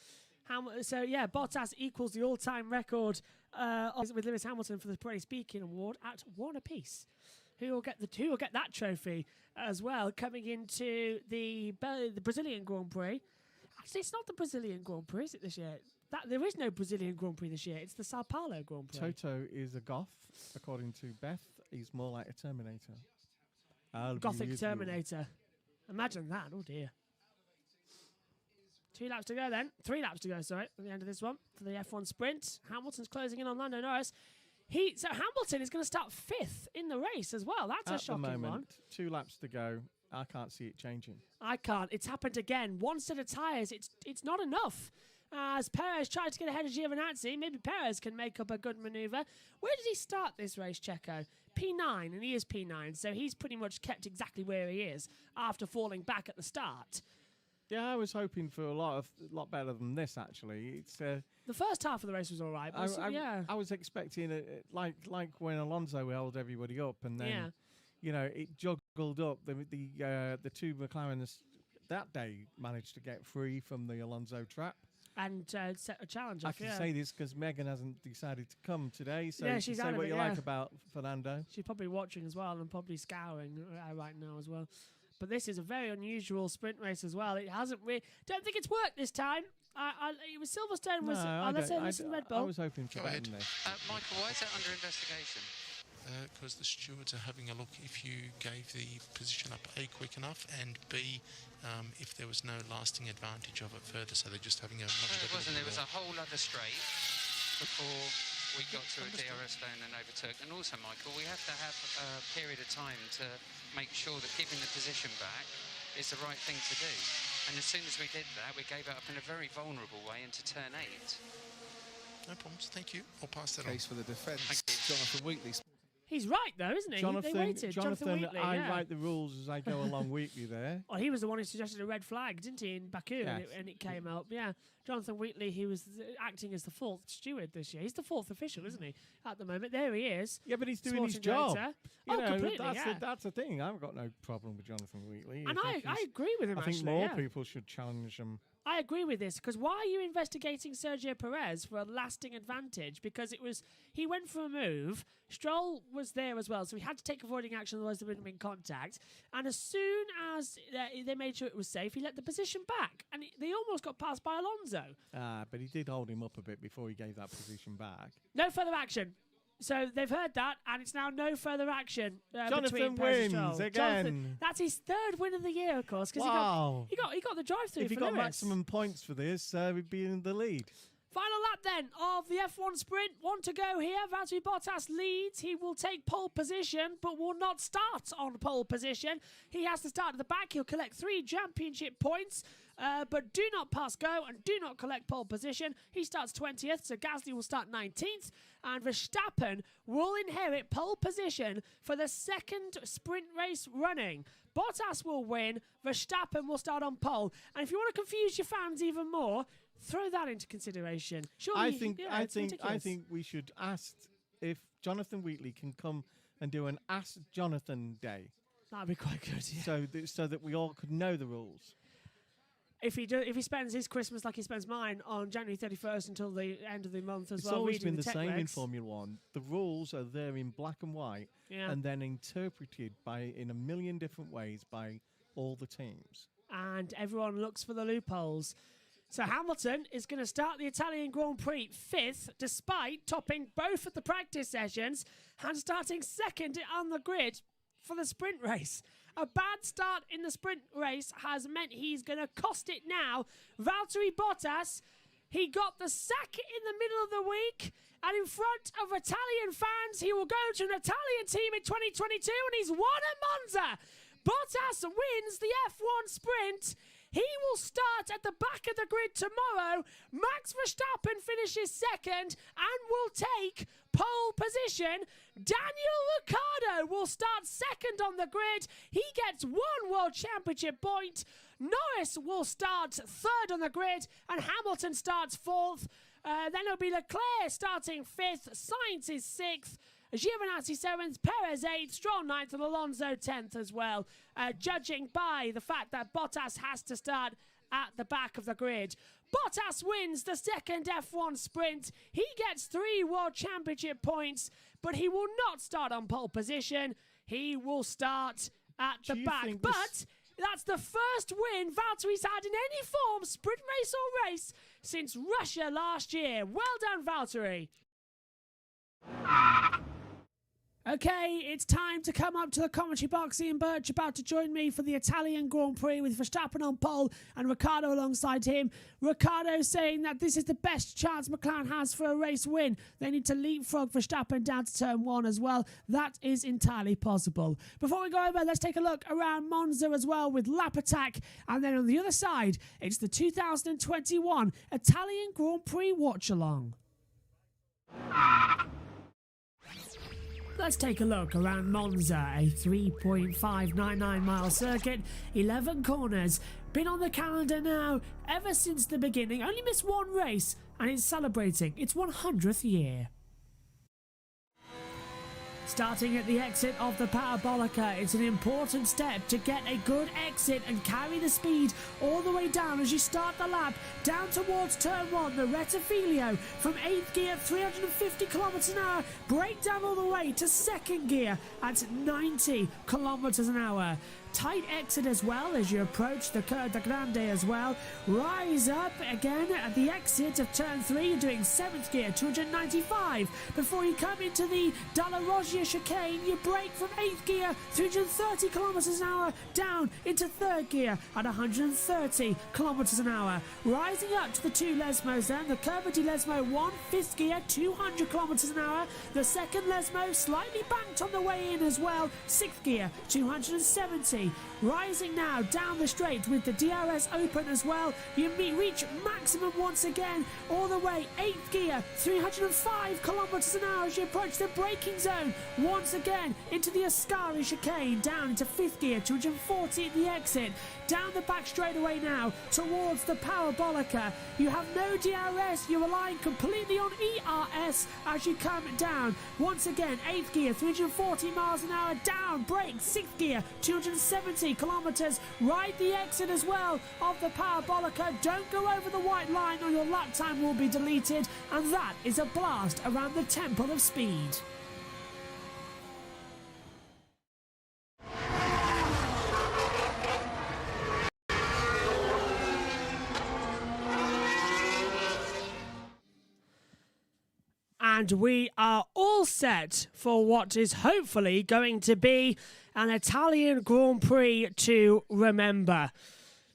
Bottas equals the all-time record with Lewis Hamilton for the Pirelli Speed King Award at 1 apiece. Who will get that trophy as well coming into the Brazilian Grand Prix? Actually, it's not the Brazilian Grand Prix, is it, this year? There is no Brazilian Grand Prix this year. It's the Sao Paulo Grand Prix. Toto is a goth, according to Beth. He's more like a Terminator. Gothic Terminator. Imagine that. Oh, dear. 2 laps to go then. 3 laps to go, sorry, at the end of this one for the F1 sprint. Hamilton's closing in on Lando Norris. So Hamilton is going to start 5th in the race as well. That's a shocking one. 2 laps to go. I can't see it changing. I can't. It's happened again. One set of tyres. It's not enough. As Perez tried to get ahead of Giovinazzi, maybe Perez can make up a good manoeuvre. Where did he start this race, Checo? P9, and he is P9, so he's pretty much kept exactly where he is after falling back at the start. Yeah, I was hoping for a lot better than this. Actually, it's the first half of the race was all right. But I was expecting like when Alonso held everybody up, and then it juggled up. The 2 McLarens that day managed to get free from the Alonso trap. And set a challenge I off, can say this because Megan hasn't decided to come today, so yeah, she's say what you like about Fernando. She's probably watching as well and probably scouring right now as well. But this is a very unusual sprint race as well. It hasn't really... Don't think it's worked this time. It was Silverstone was... Let's Red Bull. I was hoping for better than this. Michael, why is that under investigation? Because the stewards are having a look if you gave the position up A, quick enough, and B, if there was no lasting advantage of it further, so they're just having a much better... It wasn't. There was a whole other straight before we got to a DRS lane and overtook. And also, Michael, we have to have a period of time to make sure that giving the position back is the right thing to do. And as soon as we did that, we gave it up in a very vulnerable way into turn 8. No problems. Thank you. I'll pass that on. Case for the defence. Jonathan Wheatley. He's right, though, isn't he? They waited. Jonathan Wheatley, I write the rules as I go along weekly there. Well, he was the one who suggested a red flag, didn't he, in Baku, yes. and it came up. Yeah, Jonathan Wheatley, he was acting as the 4th steward this year. He's the 4th official, isn't he, at the moment? There he is. Yeah, but he's doing his job. Completely, that's the thing. I've got no problem with Jonathan Wheatley. And I agree with him, I think more people should challenge him. I agree with this, because why are you investigating Sergio Perez for a lasting advantage? Because he went for a move, Stroll was there as well, so he had to take avoiding action, otherwise there wouldn't have been contact. And as soon as they made sure it was safe, he let the position back, and they almost got passed by Alonso. But he did hold him up a bit before he gave that position back. No further action. So they've heard that, and it's now no further action. Jonathan wins again. That's his 3rd win of the year, of course. Wow! He got the drive-through. If he got maximum points for this, he'd be in the lead. Final lap then of the F1 sprint. 1 to go here. Valtteri Bottas leads. He will take pole position, but will not start on pole position. He has to start at the back. He'll collect 3 championship points. But do not pass go and do not collect pole position. He starts 20th, so Gasly will start 19th. And Verstappen will inherit pole position for the 2nd sprint race running. Bottas will win. Verstappen will start on pole. And if you want to confuse your fans even more, throw that into consideration. Surely, I think we should ask if Jonathan Wheatley can come and do an Ask Jonathan Day. That'd be quite good, yeah. So that we all could know the rules. If he spends his Christmas like he spends mine on January 31st until the end of the month as it's well, always been the same regs. In Formula One. The rules are there in black and white, and then interpreted in a million different ways by all the teams. And everyone looks for the loopholes. So Hamilton is going to start the Italian Grand Prix 5th, despite topping both of the practice sessions and starting 2nd on the grid for the sprint race. A bad start in the sprint race has meant he's going to cost it now. Valtteri Bottas, he got the sack in the middle of the week, and in front of Italian fans, he will go to an Italian team in 2022, and he's won at Monza. Bottas wins the F1 sprint. He will start at the back of the grid tomorrow. Max Verstappen finishes second and will take pole position. Daniel Ricciardo will start second on the grid. He gets 1 World Championship point. Norris will start third on the grid, and Hamilton starts fourth. Then it'll be Leclerc starting fifth. Sainz is sixth. Giovinazzi 7th, Perez 8th, Stroll 9th, and Alonso 10th as well, judging by the fact that Bottas has to start at the back of the grid. Bottas wins the second F1 sprint. He gets 3 World Championship points, but he will not start on pole position. He will start at the back. But that's the first win Valtteri's had in any form, sprint race or race, since Russia last year. Well done, Valtteri. Okay, it's time to come up to the commentary box. Ian Birch about to join me for the Italian Grand Prix with Verstappen on pole and Ricciardo alongside him. Ricciardo saying that this is the best chance McLaren has for a race win. They need to leapfrog Verstappen down to turn 1 as well. That is entirely possible. Before we go over, let's take a look around Monza as well with lap attack. And then on the other side, it's the 2021 Italian Grand Prix watch-along. Let's take a look around Monza, a 3.599 mile circuit, 11 corners. Been on the calendar now ever since the beginning, only missed 1 race, and it's celebrating its 100th year. Starting at the exit of the Parabolica, it's an important step to get a good exit and carry the speed all the way down as you start the lap down towards turn 1. The Rettifilio from 8th gear at 350 kilometers an hour, break down all the way to 2nd gear at 90 kilometers an hour. Tight exit as well as you approach the Cur de Grande as well. Rise up again at the exit of turn 3. You're doing 7th gear, 295. Before you come into the Dalla Roggia chicane, you brake from 8th gear, 330 kilometers an hour, down into 3rd gear at 130 kilometers an hour. Rising up to the 2 Lesmos then, the Curva di Lesmo 1, 5th gear, 200 kilometers an hour. The 2nd Lesmo slightly banked on the way in as well, 6th gear, 270. Rising now down the straight with the DRS open as well. You reach maximum once again all the way 8th gear, 305 kilometers an hour as you approach the braking zone once again into the Ascari chicane, down into 5th gear, 240 at the exit. Down the back straightaway now towards the Parabolica. You have no DRS, you're relying completely on ERS as you come down. Once again, 8th gear, 340 miles an hour, down, brake, 6th gear, 270 kilometers. Ride the exit as well of the Parabolica. Don't go over the white line or your lap time will be deleted. And that is a blast around the Temple of Speed. And we are all set for what is hopefully going to be an Italian Grand Prix to remember.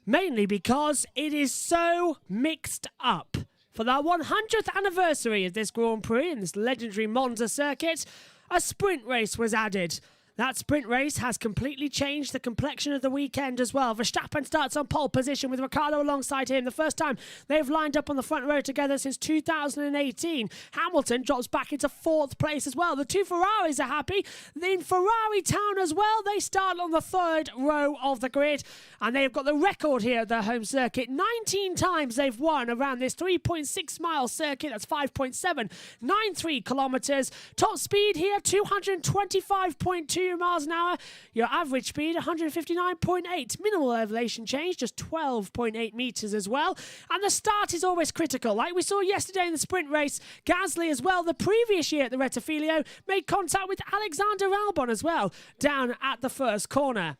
Mainly because it is so mixed up. For the 100th anniversary of this Grand Prix in this legendary Monza circuit, a sprint race was added. That sprint race has completely changed the complexion of the weekend as well. Verstappen starts on pole position with Ricciardo alongside him. The first time they've lined up on the front row together since 2018. Hamilton drops back into 4th place as well. The 2 Ferraris are happy. In Ferrari Town as well, they start on the 3rd row of the grid. And they've got the record here at their home circuit. 19 times they've won around this 3.6 mile circuit. That's 5.793 kilometers. Top speed here, 225.2 miles an hour. Your average speed 159.8. Minimal elevation change, just 12.8 meters as well. And the start is always critical. Like we saw yesterday in the sprint race, Gasly as well, the previous year at the Rettifilio, made contact with Alexander Albon as well, down at the first corner.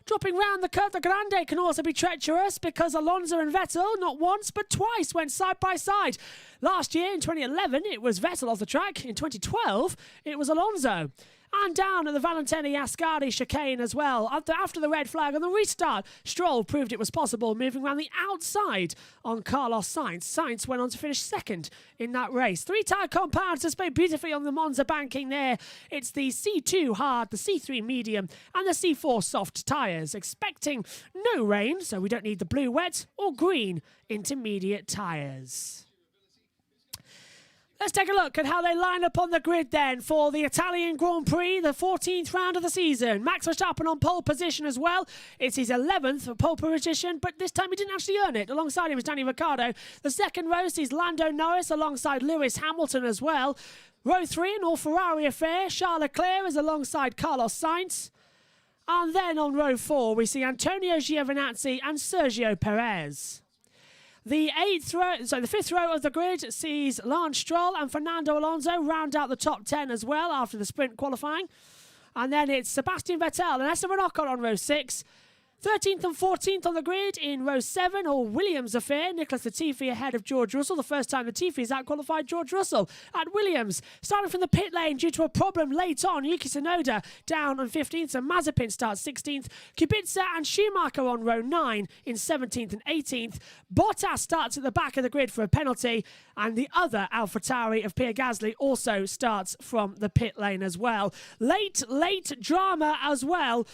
Dropping round the Cur de Grande can also be treacherous because Alonso and Vettel, not once but twice, went side by side. Last year, in 2011, it was Vettel off the track. In 2012, it was Alonso. And down at the Valentini Ascari chicane as well. After the red flag on the restart, Stroll proved it was possible, moving around the outside on Carlos Sainz. Sainz went on to finish second in that race. 3 tyre compounds displayed beautifully on the Monza banking there. It's the C2 hard, the C3 medium, and the C4 soft tyres. Expecting no rain, so we don't need the blue wet or green intermediate tyres. Let's take a look at how they line up on the grid then for the Italian Grand Prix, the 14th round of the season. Max Verstappen on pole position as well. It's his 11th pole position, but this time he didn't actually earn it. Alongside him is Danny Ricciardo. The second row is Lando Norris alongside Lewis Hamilton as well. Row 3, an all-Ferrari affair. Charles Leclerc is alongside Carlos Sainz. And then on row 4, we see Antonio Giovinazzi and Sergio Perez. The fifth row of the grid sees Lance Stroll and Fernando Alonso round out the top 10 as well after the sprint qualifying. And then it's Sebastian Vettel and Esteban Ocon on row 6. 13th and 14th on the grid in row 7, or Williams affair. Nicholas Latifi ahead of George Russell. The first time Latifi has out-qualified George Russell at Williams. Starting from the pit lane due to a problem late on, Yuki Tsunoda down on 15th, and Mazepin starts 16th. Kubica and Schumacher on row 9 in 17th and 18th. Bottas starts at the back of the grid for a penalty, and the other AlphaTauri of Pierre Gasly also starts from the pit lane as well. Late drama as well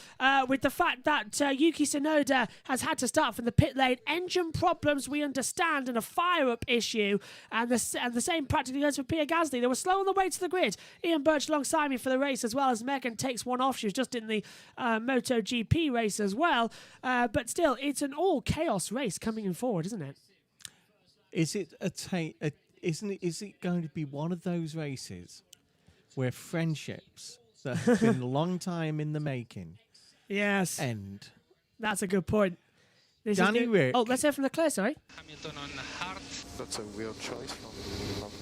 with the fact that Yuki Tsunoda has had to start from the pit lane. Engine problems, we understand, and a fire-up issue. And the same practically goes for Pierre Gasly. They were slow on the way to the grid. Ian Birch alongside me for the race, as well as Megan takes one off. She was just in the MotoGP race as well. But still, it's an all-chaos race coming in forward, isn't it? Is it is it going to be one of those races where friendships that have been a long time in the making end? That's a good point. Danny Rick. Oh, let's hear from Leclerc, sorry. Hamilton on the hard. That's a weird choice from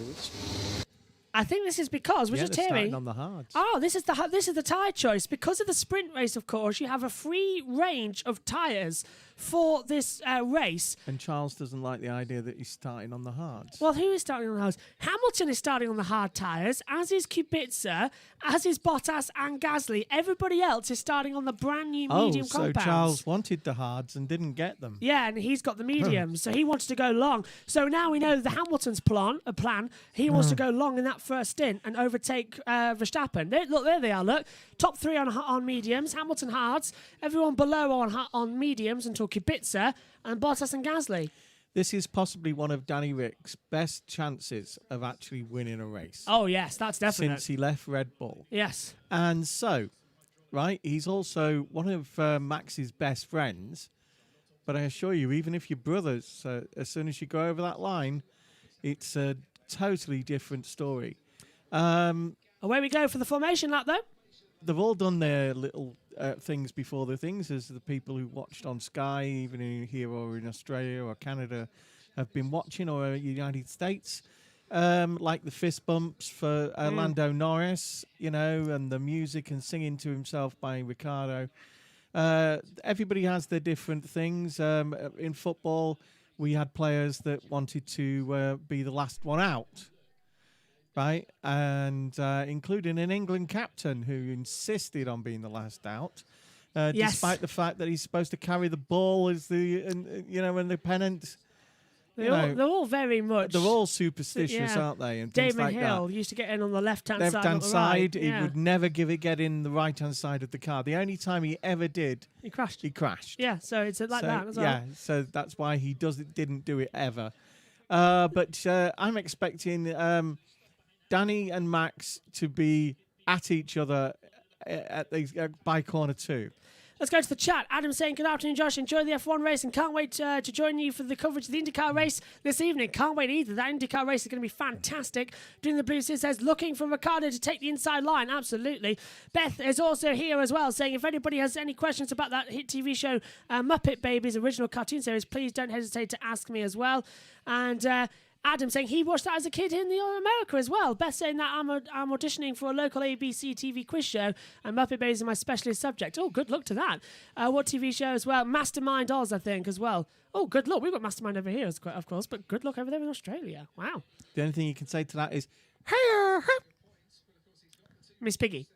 Lewis. I think this is because we're just hearing. Starting on the hards. Oh, this is the tyre choice. Because of the sprint race, of course, you have a free range of tyres for this race. And Charles doesn't like the idea that he's starting on the hards. Well, who is starting on the hards? Hamilton is starting on the hard tyres, as is Kubica, as is Bottas and Gasly. Everybody else is starting on the brand new medium compounds. So Charles wanted the hards and didn't get them. Yeah, and he's got the mediums, so he wanted to go long. So now we know the Hamilton's plan. He wants to go long in that first stint and overtake Verstappen. There they are, look. Top 3 on mediums, Hamilton hards, everyone below on mediums until Kubica, and Bottas and Gasly. This is possibly one of Danny Rick's best chances of actually winning a race. Oh, yes, that's definite. Since he left Red Bull. Yes. And so, right, he's also one of Max's best friends. But I assure you, even if you're brothers, as soon as you go over that line, it's a totally different story. Away we go for the formation lap, though. They've all done their little things before the things, as the people who watched on Sky, even here or in Australia or Canada, have been watching, or United States, like the fist bumps for Lando Norris, and the music and singing to himself by Ricciardo. Everybody has their different things. In football, we had players that wanted to be the last one out. Right, and including an England captain who insisted on being the last out, despite the fact that he's supposed to carry the ball as and the pennant. They're all very much. They're all superstitious, aren't they? And things Damon like Hill that. used to get in on the left-hand side. Left-hand side, right. he would never get in the right-hand side of the car. The only time he ever did, he crashed. Yeah, so it's like that as well. Yeah, so that's why he didn't do it ever. But I'm expecting. Danny and Max to be at each other by corner 2. Let's go to the chat. Adam saying, good afternoon, Josh. Enjoy the F1 race and can't wait to join you for the coverage of the IndyCar race this evening. Can't wait either. That IndyCar race is going to be fantastic. Doing the Blues says, looking for Ricciardo to take the inside line. Absolutely. Beth is also here as well, saying, if anybody has any questions about that hit TV show Muppet Babies original cartoon series, please don't hesitate to ask me as well. And Adam saying he watched that as a kid in America as well. Beth saying that I'm auditioning for a local ABC TV quiz show and Muppet Babies are my specialist subject. Oh, good luck to that. What TV show as well? Mastermind Oz, I think, as well. Oh, good luck. We've got Mastermind over here, of course, but good luck over there in Australia. Wow. The only thing you can say to that is, Miss Piggy.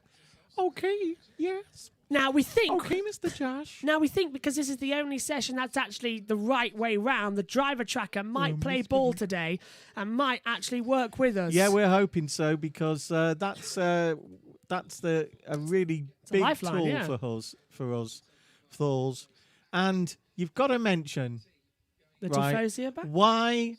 Okay, yes. Now we think. Okay, Mr. Josh. Now we think because this is the only session that's actually the right way round, the driver tracker might play ball today and might actually work with us. Yeah, we're hoping so because that's a really big lifeline, tool for us, Thors. And you've got to mention why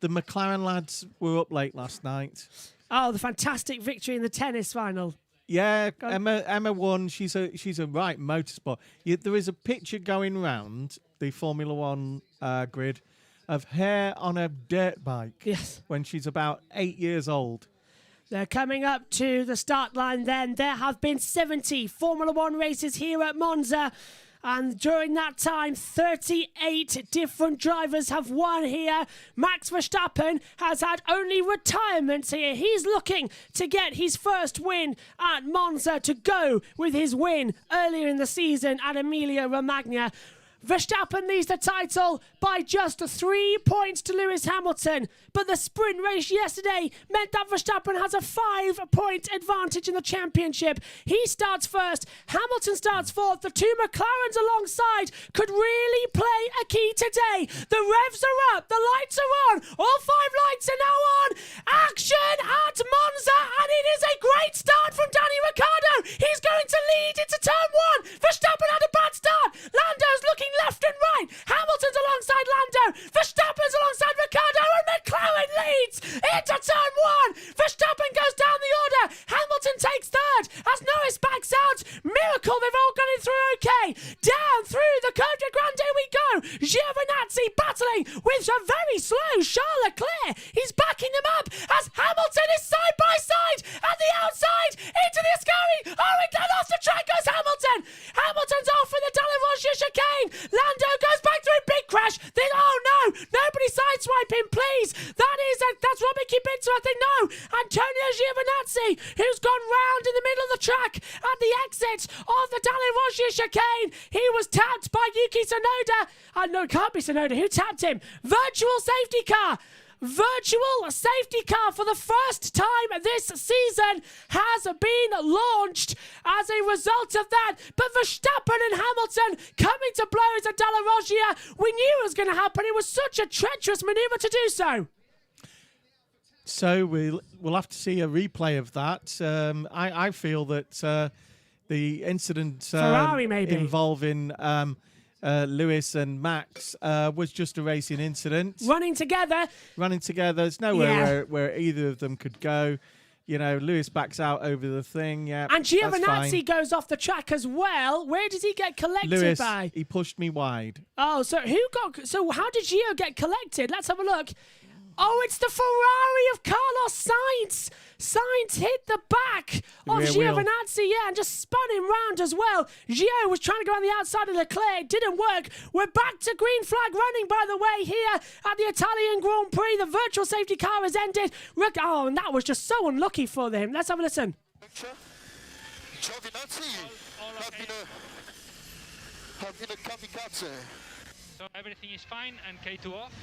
the McLaren lads were up late last night. Oh, the fantastic victory in the tennis final. Yeah, Emma won. She's a right motorsport. There is a picture going round the Formula One grid of her on a dirt bike. Yes. When she's about 8 years old. They're coming up to the start line then. There have been 70 Formula One races here at Monza. And during that time, 38 different drivers have won here. Max Verstappen has had only retirements here. He's looking to get his first win at Monza to go with his win earlier in the season at Emilia-Romagna. Verstappen leads the title by just 3 points to Lewis Hamilton. But the sprint race yesterday meant that Verstappen has a 5-point advantage in the championship. He starts first, Hamilton starts fourth. The two McLarens alongside could really play a key today. The revs are up, the lights are on, all 5 lights are now on. Action at Monza, and it is a great start from Danny Ricciardo. He's going to lead into turn 1. Verstappen had a bad start. Lando's looking left and right. Hamilton's alongside Lando. Verstappen's alongside Ricciardo, and McLaren leads into turn 1. Verstappen goes down the order. Hamilton takes third as Norris backs out. Miracle, they've all got it through okay. Down through the Curve Grande we go. Giovinazzi battling with a very slow Charles Leclerc. He's backing them up as Hamilton is side by side at the outside into the Ascari. Oh, and then off the track goes Hamilton. Hamilton's off for the Dall'Orossia chicane. Lando goes back through, big crash. Then, oh no, nobody sideswipe him, please. That's Robert Kubica, I think. No, Antonio Giovinazzi, who's gone round in the middle of the track at the exit of the Dall'Orossia chicane. He was tapped by Yuki Tsunoda. No, it can't be Tsunoda. Who tapped him? Virtual safety car. Virtual safety car for the first time this season has been launched as a result of that. But Verstappen and Hamilton coming to blows at Dall'Orossia. We knew it was going to happen. It was such a treacherous manoeuvre to do so. So we'll have to see a replay of that. I feel that the incident Ferrari maybe involving Lewis and Max was just a racing incident. Running together. There's nowhere where either of them could go. You know, Lewis backs out over the thing. Yeah, and Giovinazzi goes off the track as well. Where does he get collected Lewis, by? He pushed me wide. Oh, so how did Gio get collected? Let's have a look. Oh, it's the Ferrari of Carlos Sainz. Sainz hit the back of Giovinazzi, and just spun him round as well. Gio was trying to go on the outside of Leclerc. It didn't work. We're back to green flag running, by the way, here at the Italian Grand Prix. The virtual safety car has ended. Oh, and that was just so unlucky for them. Let's have a listen. Giovinazzi have been a kamikaze. So everything is fine and K2 off.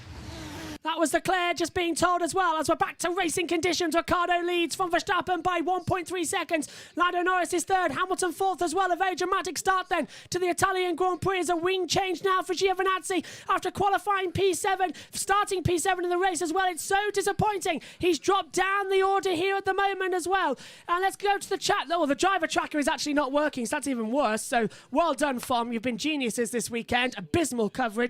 That was Leclerc just being told as well. As we're back to racing conditions, Ricciardo leads from Verstappen by 1.3 seconds. Lando Norris is third, Hamilton fourth as well. A very dramatic start then to the Italian Grand Prix as a wing change now for Giovinazzi after qualifying P7, starting P7 in the race as well. It's so disappointing. He's dropped down the order here at the moment as well. And let's go to the chat. Oh, the driver tracker is actually not working, so that's even worse. So well done, FOM. You've been geniuses this weekend. Abysmal coverage.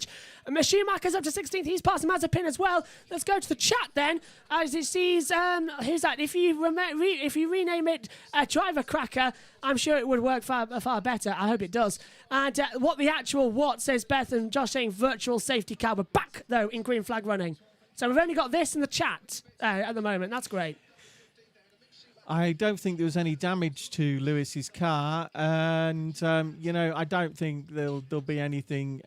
Schumacher's up to 16th. He's passed Mazepin as well. Let's go to the chat then. As it sees, who's that? If you rename it driver cracker, I'm sure it would work far better. I hope it does. And what says Beth and Josh saying virtual safety car. We're back though in green flag running. So we've only got this in the chat at the moment. That's great. I don't think there was any damage to Lewis's car, and I don't think there'll be anything.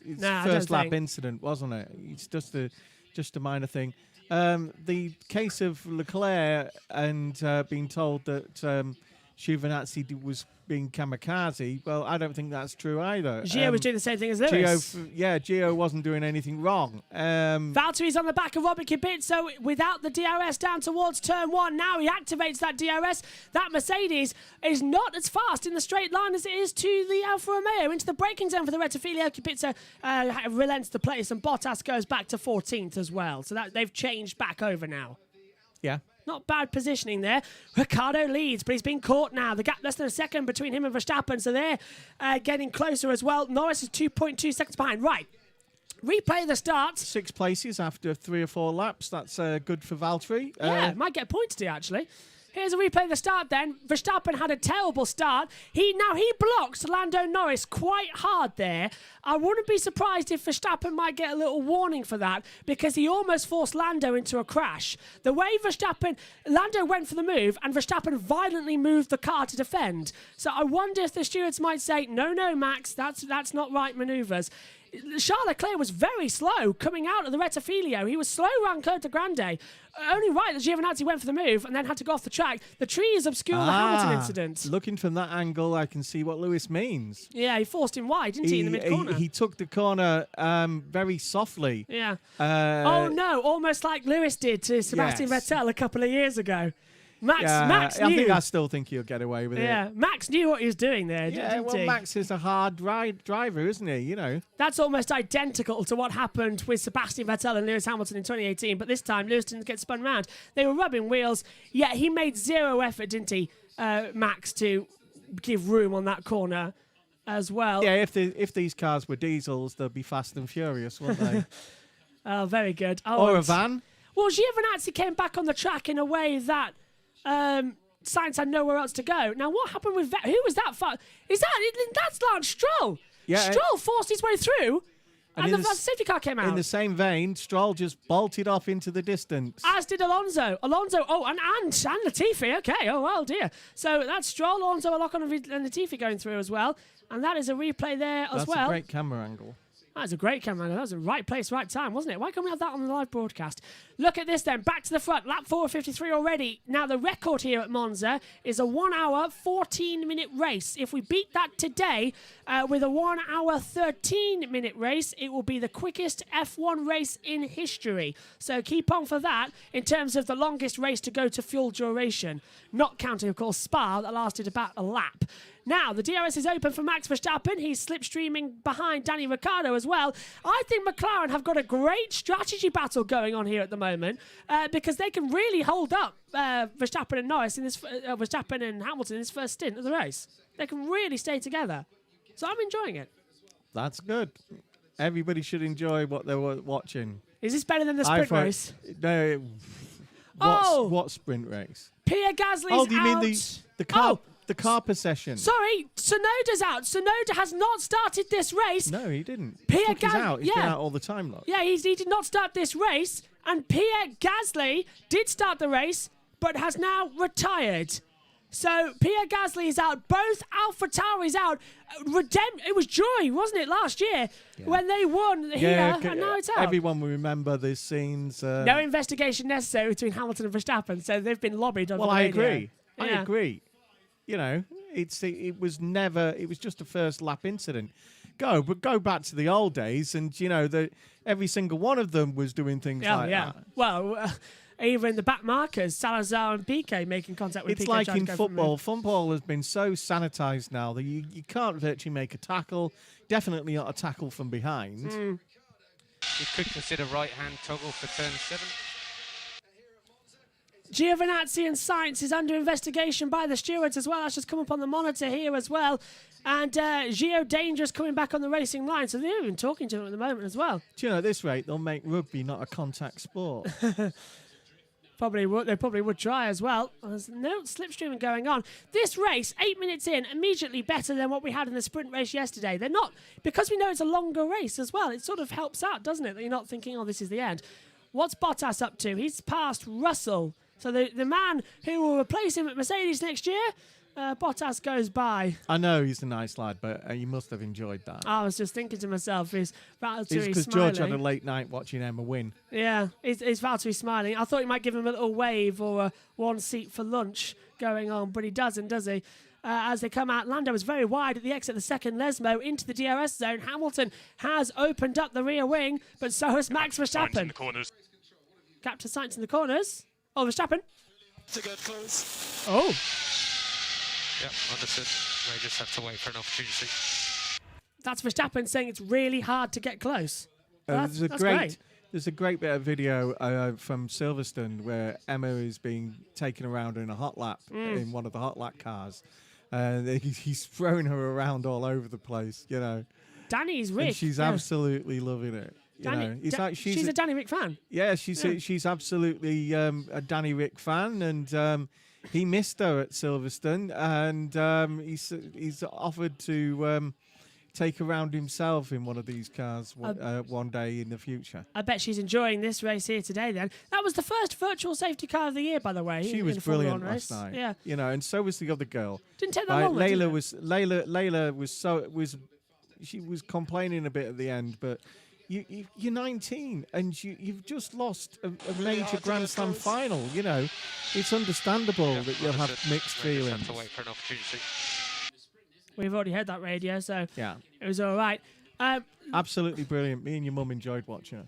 It's first lap incident, wasn't it? It's just a minor thing. The case of Leclerc and being told that Giovinazzi was being kamikaze. Well, I don't think that's true either. Gio was doing the same thing as Lewis. Gio wasn't doing anything wrong. Valtteri's on the back of Robert Kubica without the DRS down towards turn 1. Now he activates that DRS. That Mercedes is not as fast in the straight line as it is to the Alfa Romeo. Into the braking zone for the Rettifilo. Kubica relents the place, and Bottas goes back to 14th as well. So that they've changed back over now. Yeah. Not bad positioning there. Ricciardo leads, but he's been caught now. The gap less than a second between him and Verstappen, so they're getting closer as well. Norris is 2.2 seconds behind. Right. Replay the start. 6 places after 3 or 4 laps. That's good for Valtteri. Yeah, might get points to actually. Here's a replay of the start then. Verstappen had a terrible start. He blocked Lando Norris quite hard there. I wouldn't be surprised if Verstappen might get a little warning for that, because he almost forced Lando into a crash. The way Lando went for the move and Verstappen violently moved the car to defend. So I wonder if the stewards might say, no, Max, that's not right manoeuvres. Charles Leclerc was very slow coming out of the Rettifilo. He was slow around Code de Grande. Only right that Giovinazzi went for the move and then had to go off the track. The trees obscure the Hamilton incident. Looking from that angle, I can see what Lewis means. Yeah, he forced him wide, didn't he in the mid-corner? He took the corner very softly. Yeah. Oh, no, almost like Lewis did to Sebastian Vettel a couple of years ago. Max knew. I still think he'll get away with it. Yeah, Max knew what he was doing there, didn't he? Max is a hard driver, isn't he? You know. That's almost identical to what happened with Sebastian Vettel and Lewis Hamilton in 2018, but this time Lewis didn't get spun round. They were rubbing wheels, yet he made zero effort, didn't he, Max, to give room on that corner as well. Yeah, if these cars were diesels, they'd be fast and furious, wouldn't they? Oh, very good. Oh, or a van. Well, Giovinazzi came back on the track in a way that Sainz had nowhere else to go. Now, what happened with who was that? That's Lance Stroll. Yeah, Stroll forced his way through, and the safety car came out. In the same vein, Stroll just bolted off into the distance. As did Alonso. And Latifi. Okay. Oh, well, dear. So that's Stroll, Alonso, Ocon, and Latifi going through as well. And that is a replay there as well. That's a great camera angle. That was a great camera angle. That was the right place, right time, wasn't it? Why can't we have that on the live broadcast? Look at this then. Back to the front. Lap 4:53 already. Now, the record here at Monza is a 1 hour, 14-minute race. If we beat that today with a 1 hour, 13-minute race, it will be the quickest F1 race in history. So keep on for that in terms of the longest race to go to full duration. Not counting, of course, Spa, that lasted about a lap. Now, the DRS is open for Max Verstappen. He's slipstreaming behind Danny Ricciardo as well. I think McLaren have got a great strategy battle going on here at the moment because they can really hold up Verstappen and Norris in this Verstappen and Hamilton in this first stint of the race. They can really stay together. So I'm enjoying it. That's good. Everybody should enjoy what they were watching. Is this better than the sprint race? No. What sprint race? Pierre Gasly's out. Oh, do you mean the car? Oh. The car procession. Sorry, Tsunoda's out. Tsunoda has not started this race. No, he didn't. Pierre He's out. He's been out all the time, look. Yeah, he did not start this race. And Pierre Gasly did start the race, but has now retired. So Pierre Gasly is out. Both AlphaTauri's out. It was joy, wasn't it, last year when they won here, and now it's out. Everyone will remember these scenes. No investigation necessary between Hamilton and Verstappen, so they've been lobbied on the radio. I agree. You know, it was just a first lap incident. Go back to the old days, and you know every single one of them was doing things like that. Well, even the back markers, Salazar and Piquet making contact with Piquet. It's like in football. Football has been so sanitized now that you can't virtually make a tackle. Definitely not a tackle from behind. You could consider right-hand toggle for turn 7. Giovinazzi and Sainz is under investigation by the stewards as well. That's just come up on the monitor here as well. And Gio Dangerous coming back on the racing line. So they're even talking to him at the moment as well. Do you know, at this rate, they'll make rugby not a contact sport. Probably would. They probably would try as well. There's no slipstreaming going on. This race, 8 minutes in, immediately better than what we had in the sprint race yesterday. They're not, because we know it's a longer race as well, it sort of helps out, doesn't it? That you're not thinking, oh, this is the end. What's Bottas up to? He's passed Russell. So the man who will replace him at Mercedes next year, Bottas goes by. I know he's a nice lad, but you must have enjoyed that. I was just thinking to myself, is Valtteri because smiling? George had a late night watching Emma win. Yeah, is Valtteri smiling? I thought he might give him a little wave or one seat for lunch going on, but he doesn't, does he? As they come out, Lando is very wide at the exit of the second Lesmo into the DRS zone. Hamilton has opened up the rear wing, but so has Max Verstappen. Gap to Sainz in the corners. Oh, Verstappen. To get close. Oh. Yep, understood. They just have to wait for an opportunity. That's Verstappen saying it's really hard to get close. That's great. There's a great bit of video from Silverstone where Emma is being taken around in a hot lap in one of the hot lap cars. He's throwing her around all over the place, you know. Danny's Rick. And she's absolutely loving it. She's a Danny Rick fan. Yeah, she's absolutely a Danny Rick fan, and he missed her at Silverstone, and he's offered to take her around himself in one of these cars one day in the future. I bet she's enjoying this race here today. Then that was the first virtual safety car of the year, by the way. She was brilliant last night. Yeah, you know, and so was the other girl. Didn't take that long. Layla was complaining a bit at the end, but. You're 19 and you've just lost a major Grand Slam final. You know, it's understandable that you'll have mixed feelings. Have to wait for an opportunity. We've already heard that radio, so yeah, it was all right. Absolutely brilliant. Me and your mum enjoyed watching it.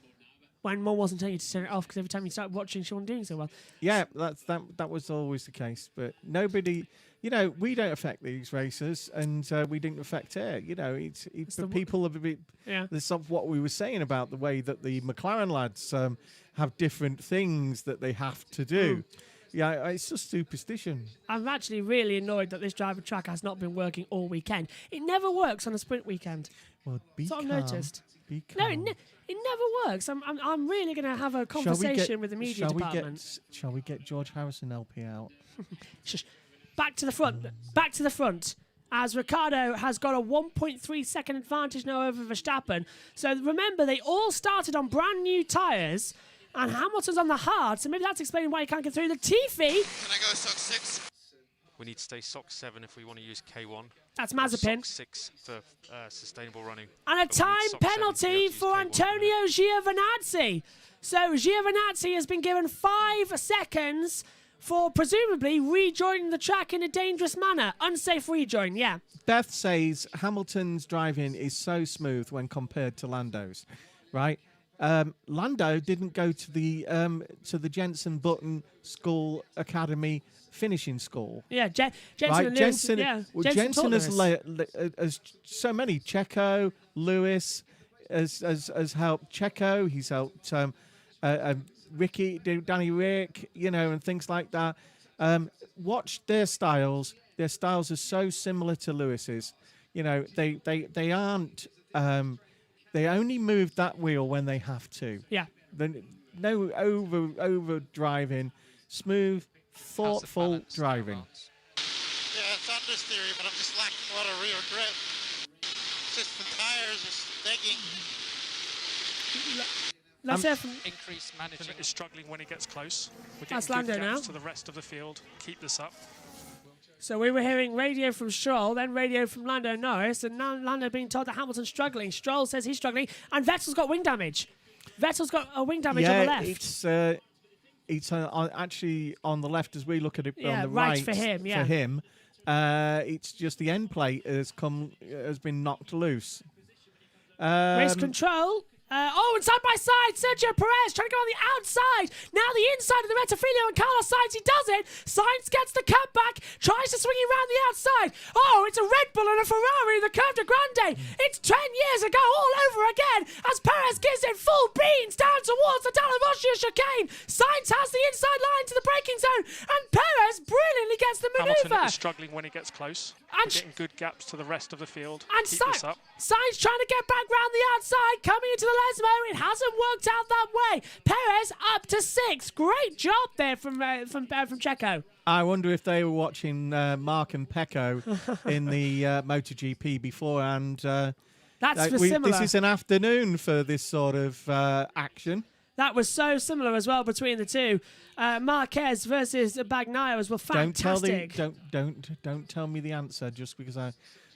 When Mum wasn't telling you to turn it off because every time you started watching, she wasn't doing so well. Yeah, that was always the case. But nobody, you know, we don't affect these racers, and we didn't affect her. You know, it's people have a bit. Yeah. There's some what we were saying about the way that the McLaren lads have different things that they have to do. Yeah, it's just superstition. I'm actually really annoyed that this driver track has not been working all weekend. It never works on a sprint weekend. Well, be calm. I've noticed. Be calm. No, it never works. I'm really going to have a conversation with the media department. Shall we get George Harrison LP out? Shush. Back to the front. Back to the front. As Ricciardo has got a 1.3 second advantage now over Verstappen. So remember, they all started on brand new tyres. And Hamilton's on the hard, so maybe that's explaining why he can't get through. The Tiffy. Can I go sock 6? We need to stay sock 7 if we want to use K1. That's Mazepin. Sock 6 for sustainable running. And a time penalty for Antonio Giovinazzi. So Giovinazzi has been given 5 seconds for presumably rejoining the track in a dangerous manner. Unsafe rejoin, yeah. Beth says Hamilton's driving is so smooth when compared to Lando's, right? Lando didn't go to the Jensen Button School Academy finishing school. Yeah, Jensen right? and Lewis. Jensen has so many. Checo, Lewis has helped Checo. He's helped Ricky, Danny Rick, you know, and things like that. Watch their styles. Their styles are so similar to Lewis's. You know, they aren't. They only move that wheel when they have to. Yeah. No over driving, smooth, thoughtful driving. Yeah, it's understeering, but I'm just lacking a lot of rear grip. It's just the tires are sticking. Let's have increased management is struggling when it gets close. We're That's getting Lando good gaps now. to the rest of the field. Keep this up. So we were hearing radio from Stroll, then radio from Lando Norris, and now Lando being told that Hamilton's struggling. Stroll says he's struggling, and Vettel's got wing damage. Vettel's got a wing damage on the left. It's actually on the left as we look at it. Yeah, on the right for him. Yeah, for him. It's just the end plate has been knocked loose. Race control. And side by side, Sergio Perez trying to go on the outside. Now the inside of the Retafilio and Carlos Sainz, he does it. Sainz gets the cut back, tries to swing it around the outside. Oh, it's a Red Bull and a Ferrari in the Curve de Grande. It's 10 years ago all over again as Perez gives it full beans down towards the Dallavoscia chicane. Sainz has the inside line to the braking zone, and Perez brilliantly gets the manoeuvre. Hamilton is struggling when it gets close. And we're getting good gaps to the rest of the field. And Keep this up. Sainz trying to get back round the outside, coming into the Lesmo. It hasn't worked out that way. Perez up to 6. Great job there from Checo. I wonder if they were watching Mark and Pecco in the MotoGP beforehand. That's similar. This is an afternoon for this sort of action. That was so similar as well between the two. Marquez versus Bagnaia was fantastic. Don't tell me the answer just because I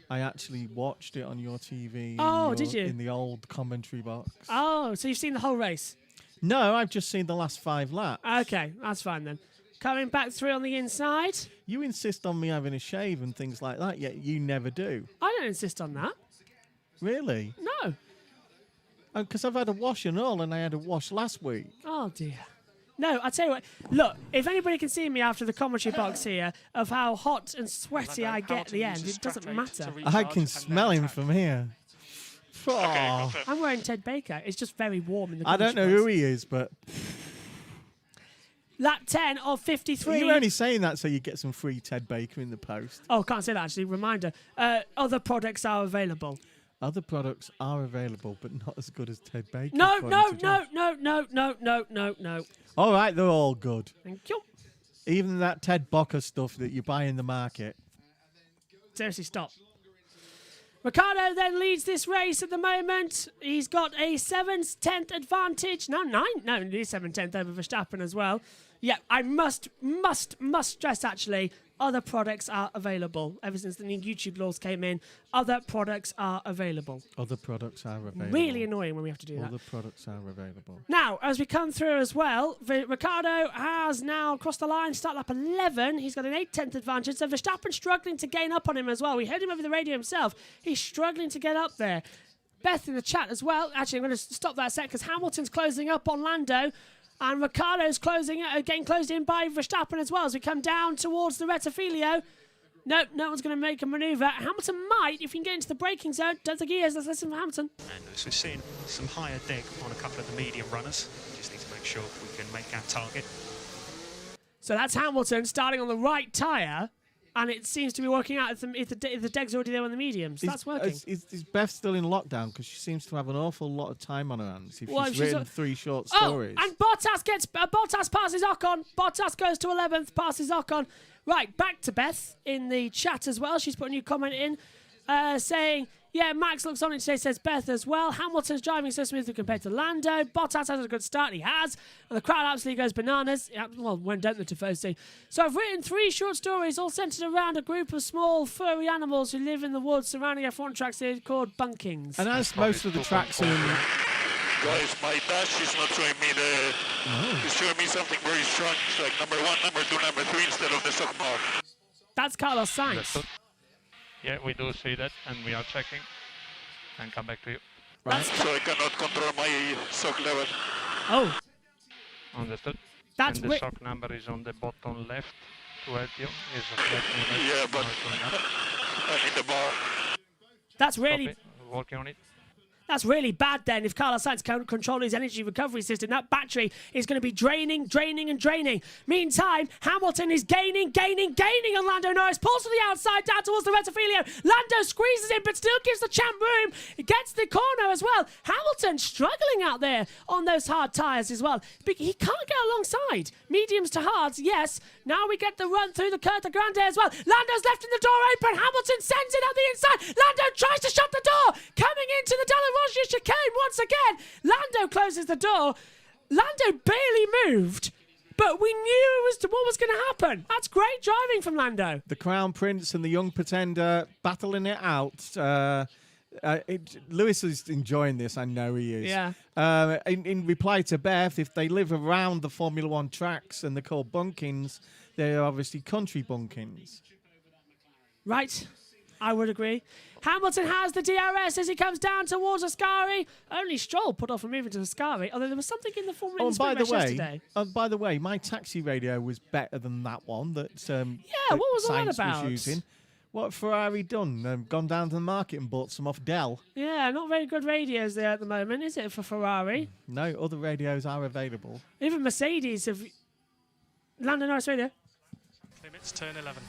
actually watched it on your TV. Oh, did you? In the old commentary box. Oh, so you've seen the whole race? No, I've just seen the last 5 laps. Okay, that's fine then. Coming back through on the inside. You insist on me having a shave and things like that, yet you never do. I don't insist on that. Really? No. Because I've had a wash and all, and I had a wash last week. Oh, dear. No, I tell you what. Look, if anybody can see me after the commentary box here of how hot and sweaty I get at the end, it doesn't matter. I can smell him from here. Oh. I'm wearing Ted Baker. It's just very warm in the I commentary don't know box. who he is, but... Lap 10 of 53. You're only saying that so you get some free Ted Baker in the post. Oh, can't say that, actually. Reminder. Other products are available. Other products are available, but not as good as Ted Baker. No. All right, they're all good. Thank you. Even that Ted Baker stuff that you buy in the market. Seriously, stop. Ricciardo then leads this race at the moment. He's got a 7/10 advantage. No, 9. No, it is 7/10 over Verstappen as well. Yeah, I must stress, actually, other products are available. Ever since the new YouTube laws came in, other products are available. Other products are available. Really annoying when we have to do that. Other products are available. Now, as we come through as well, Ricciardo has now crossed the line, start lap 11. He's got an 8/10 advantage. So Verstappen struggling to gain up on him as well. We heard him over the radio himself. He's struggling to get up there. Beth in the chat as well. Actually, I'm going to stop that a sec because Hamilton's closing up on Lando. And Ricciardo's getting closed in by Verstappen as well as we come down towards the Rettifilio. No one's going to make a manoeuvre. Hamilton might, if he can get into the braking zone. Don't think he is. Let's listen for Hamilton. And as we've seen, some higher dig on a couple of the medium runners. Just need to make sure we can make our target. So that's Hamilton starting on the right tyre. And it seems to be working out if the deg's already there on the mediums. That's working. Is Beth still in lockdown? Because she seems to have an awful lot of time on her hands. If she's written 3 short stories. And Bottas passes Ocon. Bottas goes to 11th, passes Ocon. Right, back to Beth in the chat as well. She's put a new comment in saying, yeah, Max looks on it today, says Beth as well. Hamilton's driving so smoothly compared to Lando. Bottas has a good start, he has. And the crowd absolutely goes bananas. Yeah, well, when don't the Tifosi? So I've written 3 short stories all centred around a group of small furry animals who live in the woods surrounding F1 tracks here called bunkings. And as most of the tracks are in... Guys, my dash is not showing me It's showing me something very strong. It's like number 1, number 2, number 3 instead of the stock bar. That's Carlos Sainz. Yeah, we do see that, and we are checking, and come back to you. Right. So I cannot control my sock level. Oh. Understood. That's and the sock number is on the bottom left to help you. Yeah, but I need the bar. That's really... Working on it. That's really bad then if Carlos Sainz can't control his energy recovery system. That battery is going to be draining. Meantime, Hamilton is gaining on Lando Norris. Pulls to the outside down towards the Rettifilio. Lando squeezes in but still gives the champ room. He gets the corner as well. Hamilton struggling out there on those hard tyres as well. But he can't get alongside. Mediums to hards, yes. Now we get the run through the Curta Grande as well. Lando's left in the door open. Hamilton sends it up the inside. Lando tries to shut the door. Coming into the Della Roger chicane once again. Lando closes the door. Lando barely moved, but we knew what was going to happen. That's great driving from Lando. The Crown Prince and the Young Pretender battling it out. Lewis is enjoying this, I know he is. Yeah. In reply to Beth, if they live around the Formula 1 tracks and they're called bunkings, they're obviously country bunkings. Right. I would agree. Hamilton has the DRS as he comes down towards Ascari. Only Stroll put off from moving to Ascari, although there was something in the Formula 1 sprint race yesterday. By the way, my taxi radio was better than that one that what was all that about? Was using. What Ferrari done? Gone down to the market and bought some off Dell. Yeah, not very good radios there at the moment, is it, for Ferrari? No, other radios are available. Even Mercedes have... Lando Norris radio. Limits, turn 11.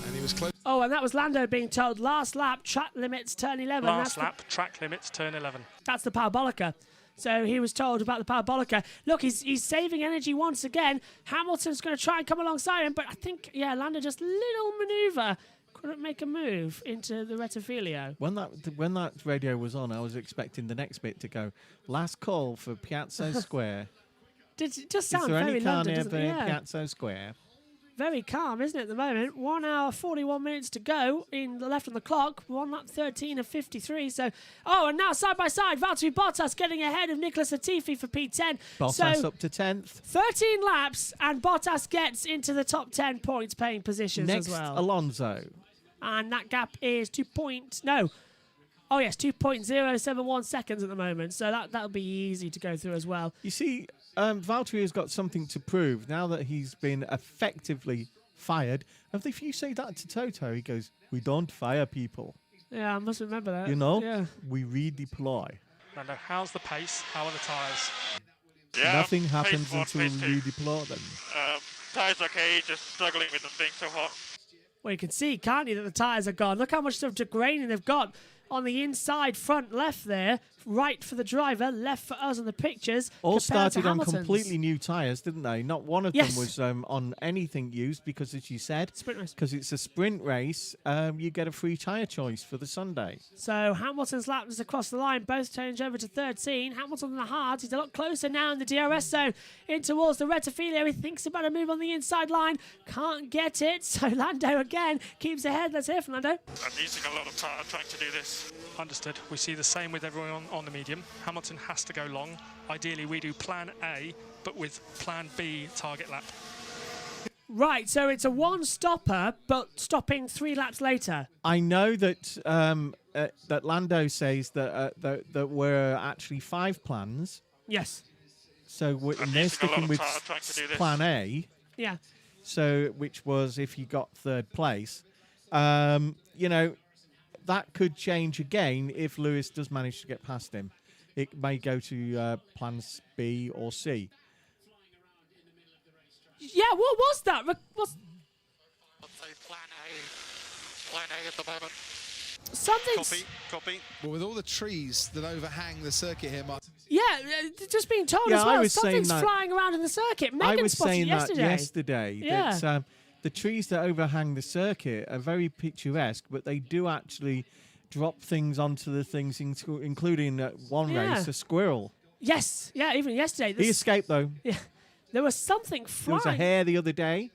And he was close. Oh, and that was Lando being told last lap, track limits, turn 11. Last lap, track limits, turn 11. That's the parabolica. So he was told about the parabolica. Look, he's saving energy once again. Hamilton's going to try and come alongside him, but I think, Lando just little manoeuvre couldn't make a move into the Rettifilio. When that radio was on, I was expecting the next bit to go, last call for Piazza Square. It just sounds very London, Is there any car doesn't it? near Piazza Square? Very calm, isn't it, at the moment? 1 hour, 41 minutes to go in the left on the clock. 1 lap 13 of 53. So, and now side by side, Valtteri Bottas getting ahead of Nicholas Latifi for P10. Bottas up to 10th. 13 laps, and Bottas gets into the top 10 points paying positions Next, as well. Alonso. And that gap is 2.071 seconds at the moment. So that'll be easy to go through as well. You see, Valtteri has got something to prove now that he's been effectively fired. And if you say that to Toto, he goes, "We don't fire people." Yeah, I must remember that. You know? Yeah. We redeploy. Lando, how's the pace? How are the tyres? Yeah, Nothing happens phase until one, we phase two. redeploy them. Tyres okay, just struggling with them being so hot. Well, you can see, can't you, that the tyres are gone. Look how much sort of degrading they've got on the inside, front, left there. Right for the driver, left for us in the pictures. All compared to started on Hamilton's. completely new tyres, didn't they? Not one of Yes. them was on anything used because, as you said, Sprint race. because it's a sprint race, you get a free tyre choice for the Sunday. So Hamilton's lap is across the line. Both change over to 13. Hamilton on the hard. He's a lot closer now in the DRS zone. In towards the Rettifilo. He thinks about a move on the inside line. Can't get it. So Lando again keeps ahead. Let's hear from Lando. I'm using a lot of power trying to do this. Understood. We see the same with everyone on the medium. Hamilton has to go long. Ideally, we do plan A, but with plan B target lap. Right, so it's a one-stopper, but stopping 3 laps later. I know that that Lando says that we're actually 5 plans. Yes. So they're sticking with plan A. Yeah. So which was if you got 3rd place. That could change again if Lewis does manage to get past him. It may go to plans B or C. Yeah, what was that? Plan A at the moment. Something's... Copy. Well, with all the trees that overhang the circuit here, Mark. Yeah, just being told as I well. was saying Something's that- flying around in the circuit. I Megan was spotted saying it that yesterday. yesterday. Yeah. That the trees that overhang the circuit are very picturesque, but they do actually drop things onto the things, including one race, a squirrel. Yes, yeah, even yesterday. He escaped, though. Yeah, there was something There flying. was a hare the other day.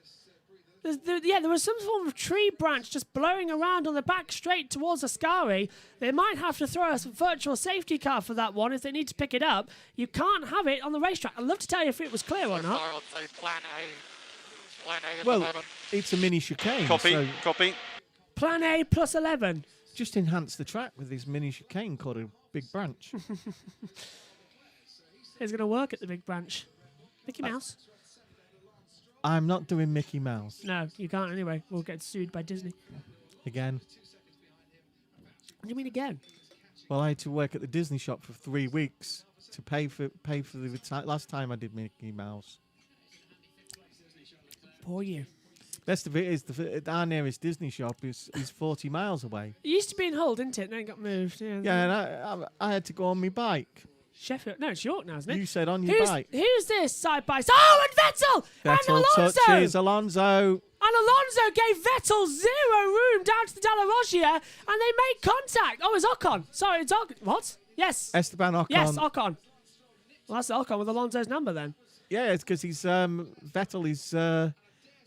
There was some form of tree branch just blowing around on the back straight towards Ascari. They might have to throw a virtual safety car for that one if they need to pick it up. You can't have it on the racetrack. I'd love to tell you if it was clear or not. Plan A. Plan A at the Well, moment. it's a mini chicane. Copy. Plan A plus 11. Just enhance the track with this mini chicane called a big branch. It's going to work at the big branch. Mickey Mouse? I'm not doing Mickey Mouse. No, you can't anyway. We'll get sued by Disney. Again. What do you mean again? Well, I had to work at the Disney shop for 3 weeks to pay for the last time I did Mickey Mouse. Poor you. Best of it is our nearest Disney shop is 40 miles away. It used to be in Hull, didn't it? Then it got moved. Yeah, And I had to go on my bike. Sheffield. No, it's York now, isn't it? You said on your bike. Who's this side by side? Oh, and Vettel! And Vettel Alonso! touches Alonso. And Alonso gave Vettel 0 room down to the Della Roggia, and they made contact. Oh, it's Ocon. Sorry, it's Ocon. What? Yes. Esteban Ocon. Yes, Ocon. Well, that's Ocon with Alonso's number then. Yeah, it's because he's Vettel is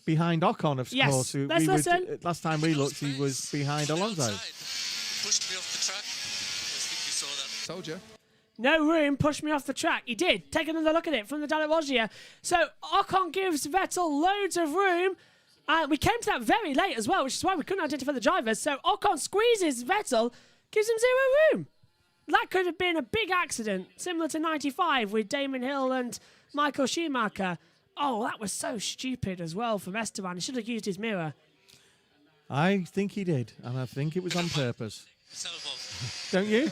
behind Ocon, of Yes. course. Let's listen. Last time we looked, he was behind Alonso. Pushed me off the track. I think you saw that. Told you. No room, pushed me off the track. He did. Take another look at it from the Della Roggia. So Ocon gives Vettel loads of room. We came to that very late as well, which is why we couldn't identify the drivers. So Ocon squeezes Vettel, gives him 0 room. That could have been a big accident, similar to 95 with Damon Hill and Michael Schumacher. Oh, that was so stupid as well from Esteban. He should have used his mirror. I think he did, and I think it was on purpose. Don't you?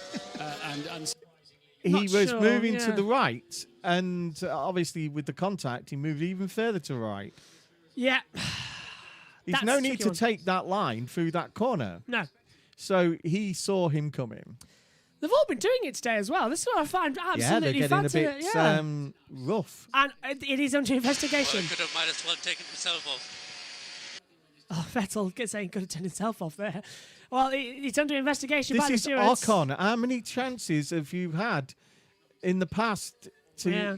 He Not was sure, moving to yeah. the right, and obviously with the contact, he moved even further to right. Yeah. There's That's no a need tricky to one. take that line through that corner. No. So he saw him coming. They've all been doing it today as well. This is what I find Yeah, they're absolutely getting a fantastic. bit rough. And it is under investigation. Well, I could have might as well taken himself off. Oh, Vettel saying could have turned himself off there. Well, it's under investigation by the This is stewards. Ocon. How many chances have you had in the past to, Yeah.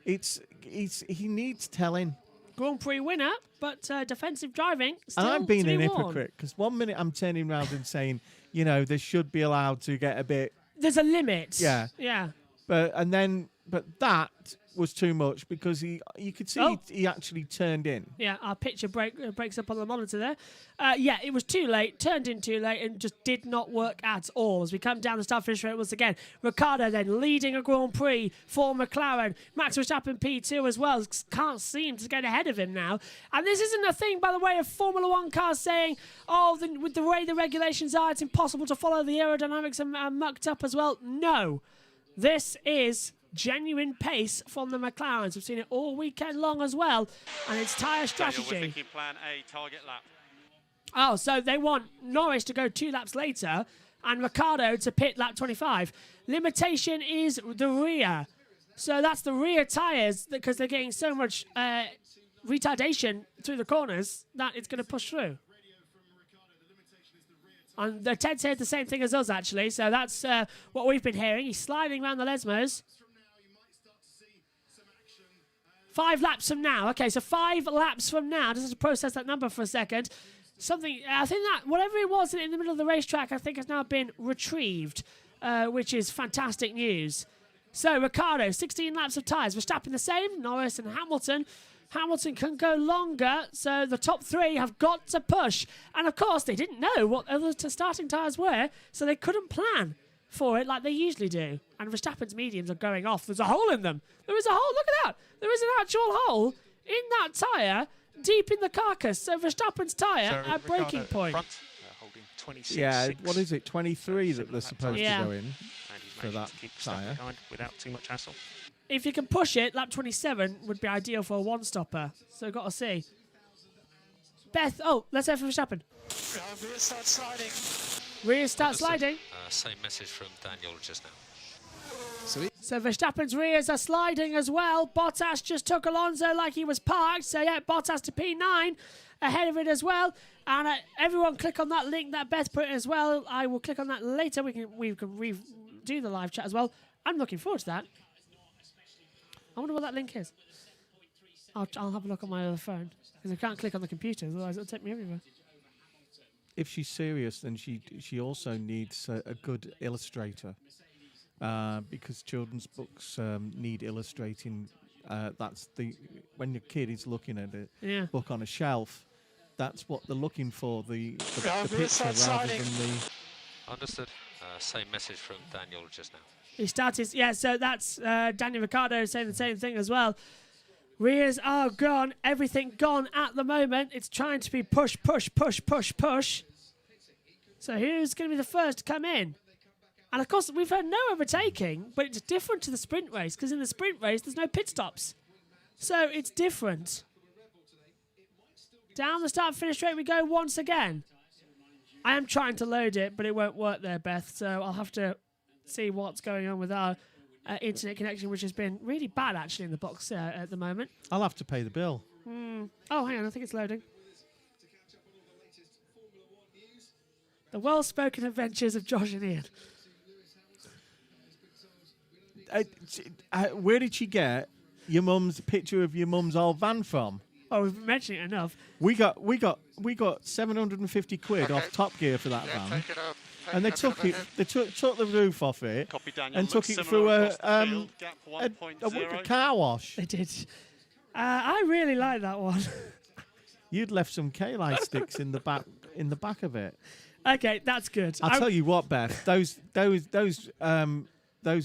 he needs telling. Grand Prix winner, but defensive driving still And I'm being to be an worn. hypocrite because 1 minute I'm turning around and saying, you know, they should be allowed to get a bit. There's a limit. Yeah. Yeah. But that was too much because you could see he actually turned in. Yeah, our picture breaks up on the monitor there. Yeah, it was too late, turned in too late, and just did not work at all. As we come down the start-finish straight once again, Ricciardo then leading a Grand Prix for McLaren. Max Verstappen P2 as well. Can't seem to get ahead of him now. And this isn't a thing, by the way, of Formula One cars saying, with the way the regulations are, it's impossible to follow. The aerodynamics are mucked up as well. No, this is genuine pace from the McLarens. We've seen it all weekend long as well, and it's tyre strategy. We're thinking plan A, target lap. Oh, so they want Norris to go 2 laps later and Ricciardo to pit lap 25. Limitation is the rear. So that's the rear tyres because they're getting so much retardation through the corners that it's going to push through. And Ted said the same thing as us, actually. So that's what we've been hearing. He's sliding around the Lesmos. 5 laps from now. Okay, so 5 laps from now. Just to process that number for a second. I think that whatever it was in the middle of the racetrack, I think has now been retrieved, which is fantastic news. So Ricciardo, 16 laps of tyres. Verstappen the same. Norris and Hamilton. Hamilton can go longer, so the top 3 have got to push. And of course, they didn't know what other starting tyres were, so they couldn't plan for it like they usually do. And Verstappen's mediums are going off. There's a hole in them. There is a hole. Look at that. There is an actual hole in that tyre deep in the carcass. So Verstappen's tyre at breaking point. Front, holding 26, Yeah, 6, what is it? 23 that they're supposed to go in and he's for that to keep stuff tyre. behind without too much hassle. If you can push it, lap 27 would be ideal for a one-stopper. So got to see. Beth, let's hear from Verstappen. Rear start sliding. Rear start sliding. Same message from Daniel just now. So Verstappen's rears are sliding as well. Bottas just took Alonso like he was parked. So yeah, Bottas to P9 ahead of it as well. And everyone click on that link that Beth put in as well. I will click on that later. We can redo the live chat as well. I'm looking forward to that. I wonder what that link is. I'll have a look on my other phone because I can't click on the computer, otherwise it'll take me everywhere. If she's serious, then she also needs a good illustrator because children's books need illustrating. That's when your kid is looking at a book on a shelf, that's what they're looking for, the picture rather than the... Understood. Same message from Daniel just now. He started, so that's Daniel Ricciardo saying the same thing as well. Rears are gone, everything gone at the moment. It's trying to be push. So who's going to be the first to come in? And of course, we've heard no overtaking, but it's different to the sprint race, because in the sprint race, there's no pit stops. So it's different. Down the start-finish straight we go once again. I am trying to load it, but it won't work there, Beth, so I'll have to see what's going on with our internet connection, which has been really bad, actually, in the box at the moment. I'll have to pay the bill. Oh, hang on, I think it's loading. The well-spoken adventures of Josh and Ian. Where did she get your mum's picture of your mum's old van from? Oh, we've mentioned it enough. We got 750 quid off Top Gear for that van, and they took the roof off it and took it through a car wash. They did. I really like that one. You'd left some K-Light sticks in the back of it. Okay, that's good. I'll tell you what, Beth. Those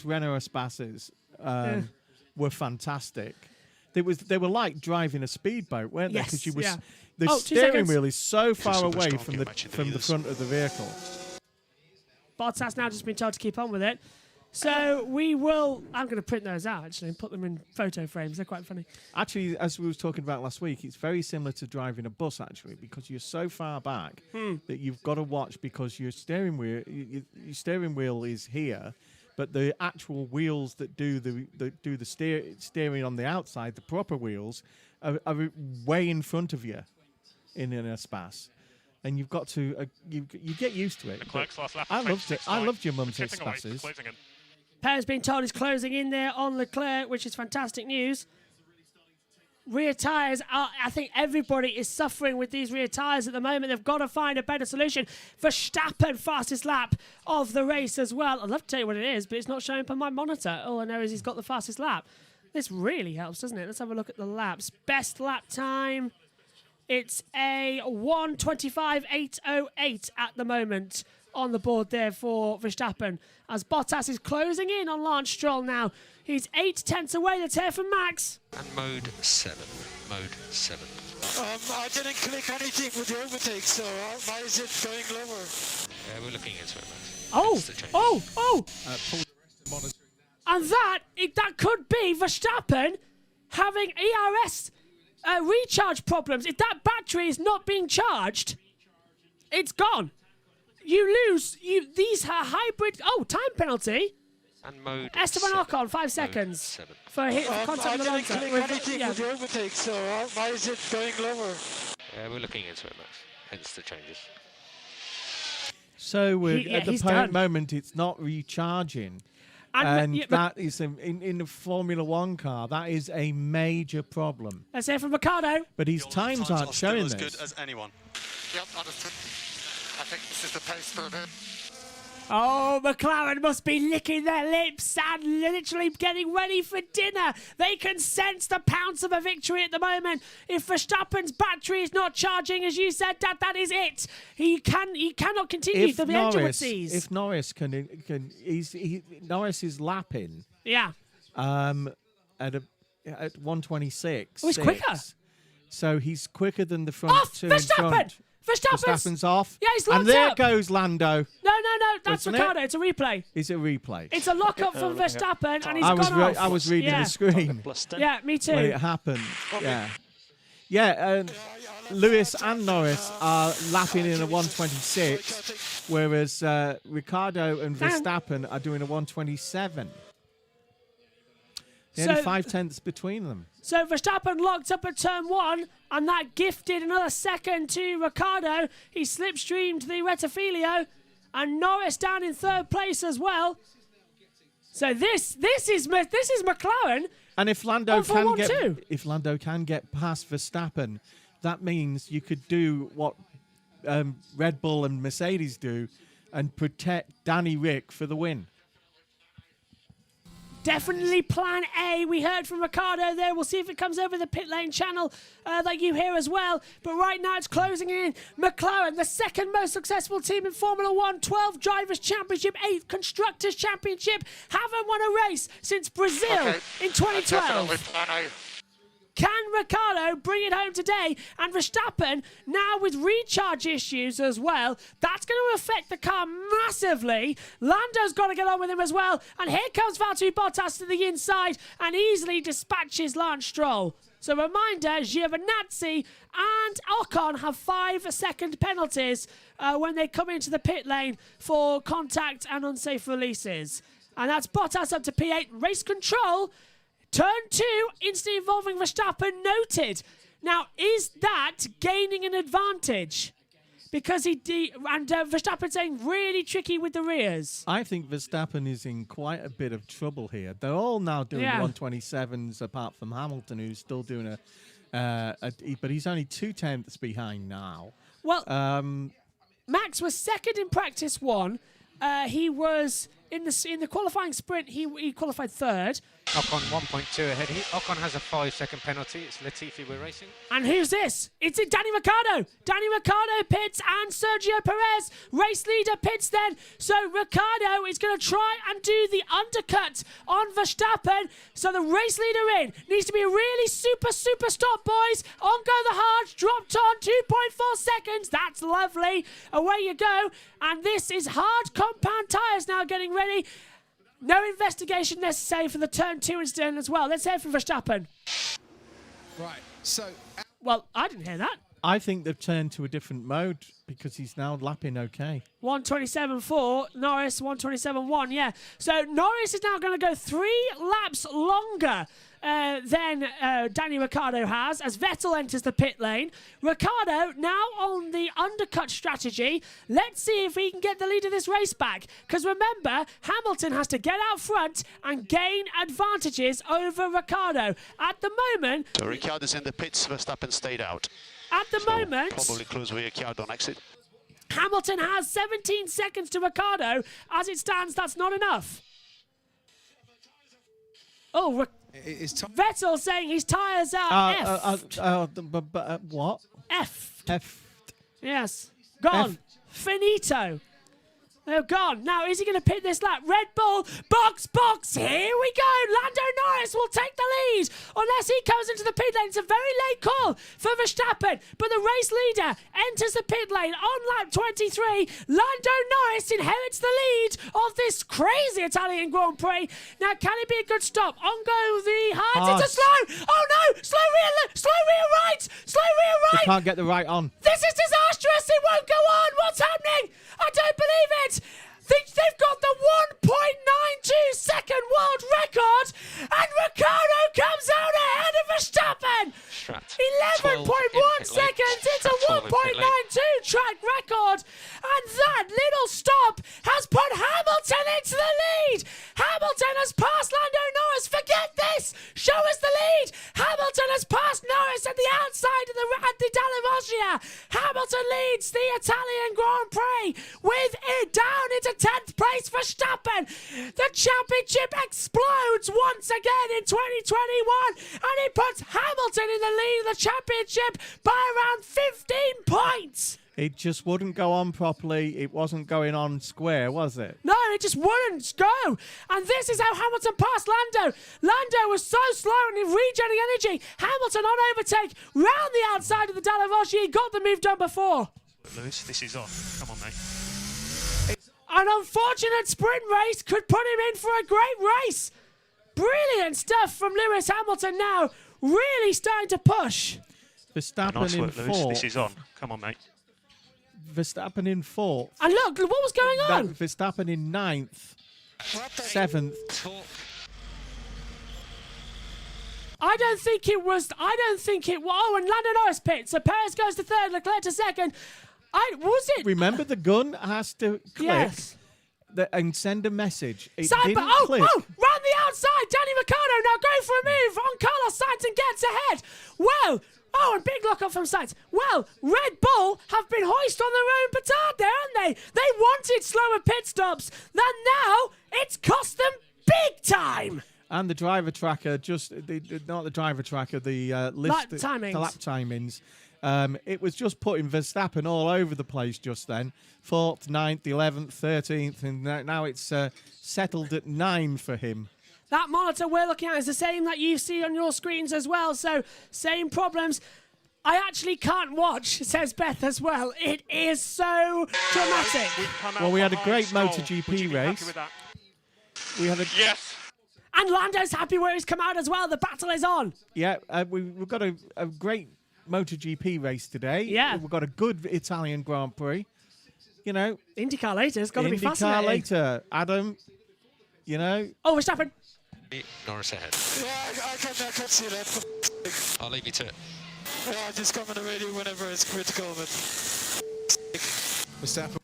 Renault Espaces were fantastic. They were like driving a speedboat, weren't they? Because the steering wheel is so far away from the front of the vehicle. Bottas now just been told to keep on with it. So I'm going to print those out, actually, and put them in photo frames. They're quite funny. Actually, as we were talking about last week, it's very similar to driving a bus, actually, because you're so far back that you've got to watch, because your steering wheel is here, but the actual wheels that do the steering on the outside, the proper wheels, are way in front of you in an Espace. And you've got to you get used to it. I loved it. I loved your mum's Espaces. Perez been told he's closing in there on Leclerc, which is fantastic news. Rear tyres are, I think everybody is suffering with these rear tyres at the moment. They've got to find a better solution. Verstappen, fastest lap of the race as well. I'd love to tell you what it is, but it's not showing up on my monitor. All I know is he's got the fastest lap. This really helps, doesn't it? Let's have a look at the laps. Best lap time. It's a 1:25.808 at the moment on the board there for Verstappen, as Bottas is closing in on Lance Stroll now. He's 8 tenths away. Let's hear from Max. And mode 7. Mode 7. I didn't click anything with the overtake, so why is it going lower? We're looking into it, Max. And that could be Verstappen having ERS recharge problems. If that battery is not being charged, it's gone. You lose. These are hybrid. Time penalty. And mode Esteban Ocon, 5 seconds for contact I with the didn't Alonso. click anything with the overtake, so why is it going lower? We're looking into it, Max. Hence the changes. So at the moment, it's not recharging. And that is, in a Formula One car, that is a major problem. Let's hear from Ricciardo. But his times aren't showing as this. good as anyone. Yep, understood. I think this is the pace for a bit. Oh, McLaren must be licking their lips and literally getting ready for dinner. They can sense the pounce of a victory at the moment. If Verstappen's battery is not charging, as you said, Dad, that is it. He cannot continue. The engine would seize. If Norris Norris is lapping. Yeah. At 1:26. Oh, he's quicker. So he's quicker than the front two in front. Verstappen's off. Yeah, he's locked And there up. goes Lando. No, that's Ricciardo. It's a replay. It's a replay. It's a lock-up from Verstappen, and he's gone off. I was reading the screen. Yeah, me too. When it happened. Yeah. Lewis and Norris are lapping in a 1:26, whereas Ricciardo and Verstappen are doing a 1:27. Only 5 tenths between them. So Verstappen locked up at turn 1, and that gifted another second to Ricciardo. He slipstreamed the Rettifilio, and Norris down in 3rd place as well. So this is McLaren. And if Lando can get past Verstappen, that means you could do what Red Bull and Mercedes do, and protect Danny Rick for the win. Definitely plan A. We heard from Ricciardo there. We'll see if it comes over the pit lane channel that you hear as well. But right now it's closing in. McLaren, the second most successful team in Formula One, 12 Drivers' Championship, 8 Constructors' Championship. Haven't won a race since Brazil in 2012. Can Ricciardo bring it home today? And Verstappen, now with recharge issues as well, that's going to affect the car massively. Lando's got to get on with him as well. And here comes Valtteri Bottas to the inside and easily dispatches Lance Stroll. So reminder, Giovinazzi and Ocon have 5-second penalties when they come into the pit lane for contact and unsafe releases. And that's Bottas up to P8. Race control. Turn 2, instantly involving Verstappen, noted. Now, is that gaining an advantage? Because Verstappen saying really tricky with the rears. I think Verstappen is in quite a bit of trouble here. They're all now doing 1:27s, apart from Hamilton, who's still doing but he's only 2 tenths behind now. Well, Max was second in practice 1. He was in the qualifying sprint. He qualified 3rd. Ocon 1.2 ahead. Ocon has a 5-second penalty. It's Latifi we're racing. And who's this? It's Danny Ricciardo. Danny Ricciardo pits and Sergio Perez, race leader, pits then. So Ricciardo is going to try and do the undercut on Verstappen. So the race leader in. Needs to be a really super stop, boys. On go the hards. Dropped on 2.4 seconds. That's lovely. Away you go. And this is hard compound tyres now getting ready. No investigation necessary for the turn 2 incident as well. Let's hear from Verstappen. Right, so... Well, I didn't hear that. I think they've turned to a different mode because he's now lapping okay. 1:27.4, Norris 1:27.1, yeah. So Norris is now going to go 3 laps longer than Danny Ricciardo has as Vettel enters the pit lane. Ricciardo now on the undercut strategy. Let's see if he can get the lead of this race back. Because remember, Hamilton has to get out front and gain advantages over Ricciardo. At the moment... So Ricciardo's in the pits, Verstappen stayed out. At the moment... Probably close with Ricciardo on exit. Hamilton has 17 seconds to Ricciardo. As it stands, that's not enough. Oh, Vettel saying his tyres are what? F. F. Yes. Gone. Finito. They're gone. Now, is he going to pit this lap? Red Bull, box. Here we go. Lando Norris will take the lead unless he comes into the pit lane. It's a very late call for Verstappen, but the race leader enters the pit lane on lap 23. Lando Norris inherits the lead of this crazy Italian Grand Prix. Now, can it be a good stop? On go the Haas. It's a slow. Oh no! Slow rear right. They can't get the right on. This is disastrous. It won't go on. What's happening? I don't believe it. They've got the 1.92 second world record, and Ricciardo comes out ahead of Verstappen. 11.1 seconds. It's a 1.92 track record, and that little stop has put Hamilton into the lead. Hamilton has passed Lando Norris. Forget this. Show us the lead. Hamilton has passed Norris at the outside of the Dalla Voglia. Hamilton leads the Italian Grand Prix with it down into 10th place. Verstappen. The championship explodes once again in 2021, and it puts Hamilton in the lead of the championship by around 15 points. It just wouldn't go on properly. It wasn't going on square, was it? No, it just wouldn't go. And this is how Hamilton passed Lando. Lando was so slow and regenerating energy. Hamilton on overtake round the outside of the Dalla Voglia. He got the move done before. Lewis, this is on. Come on, mate. An unfortunate sprint race could put him in for a great race. Brilliant stuff from Lewis Hamilton now. Really starting to push. Verstappen nice in work, Lewis. fourth. This is on. Come on, mate. Verstappen in fourth. And look, what was going on? Verstappen in ninth. 7th. I don't think it was. Oh, and Lando Norris pits. So Perez goes to 3rd, Leclerc to 2nd. Was it? Remember, the gun has to click and send a message. It didn't click. round the outside. Danny Ricciardo now going for a move on Carlos Sainz and gets ahead. Well, and big lock up from Sainz. Well, Red Bull have been hoist on their own petard there, haven't they? They wanted slower pit stops. Then now it's cost them big time. And the driver tracker not the driver tracker, the lap timings. It was just putting Verstappen all over the place just then. 4th, 9th, 11th, 13th, and now it's settled at 9 for him. That monitor we're looking at is the same that you see on your screens as well, so same problems. I actually can't watch, says Beth as well. It is so dramatic. Well, we had a great MotoGP race. Yes. And Lando's happy where he's come out as well. The battle is on. Yeah, we've got a great MotoGP race today. Yeah. We've got a good Italian Grand Prix. You know. IndyCar later. It's got to be fascinating. IndyCar later. Adam, you know. Oh, Verstappen. Norris ahead. Yeah, I can see that. I'll leave you to it. Yeah, just come on the radio whenever it's critical.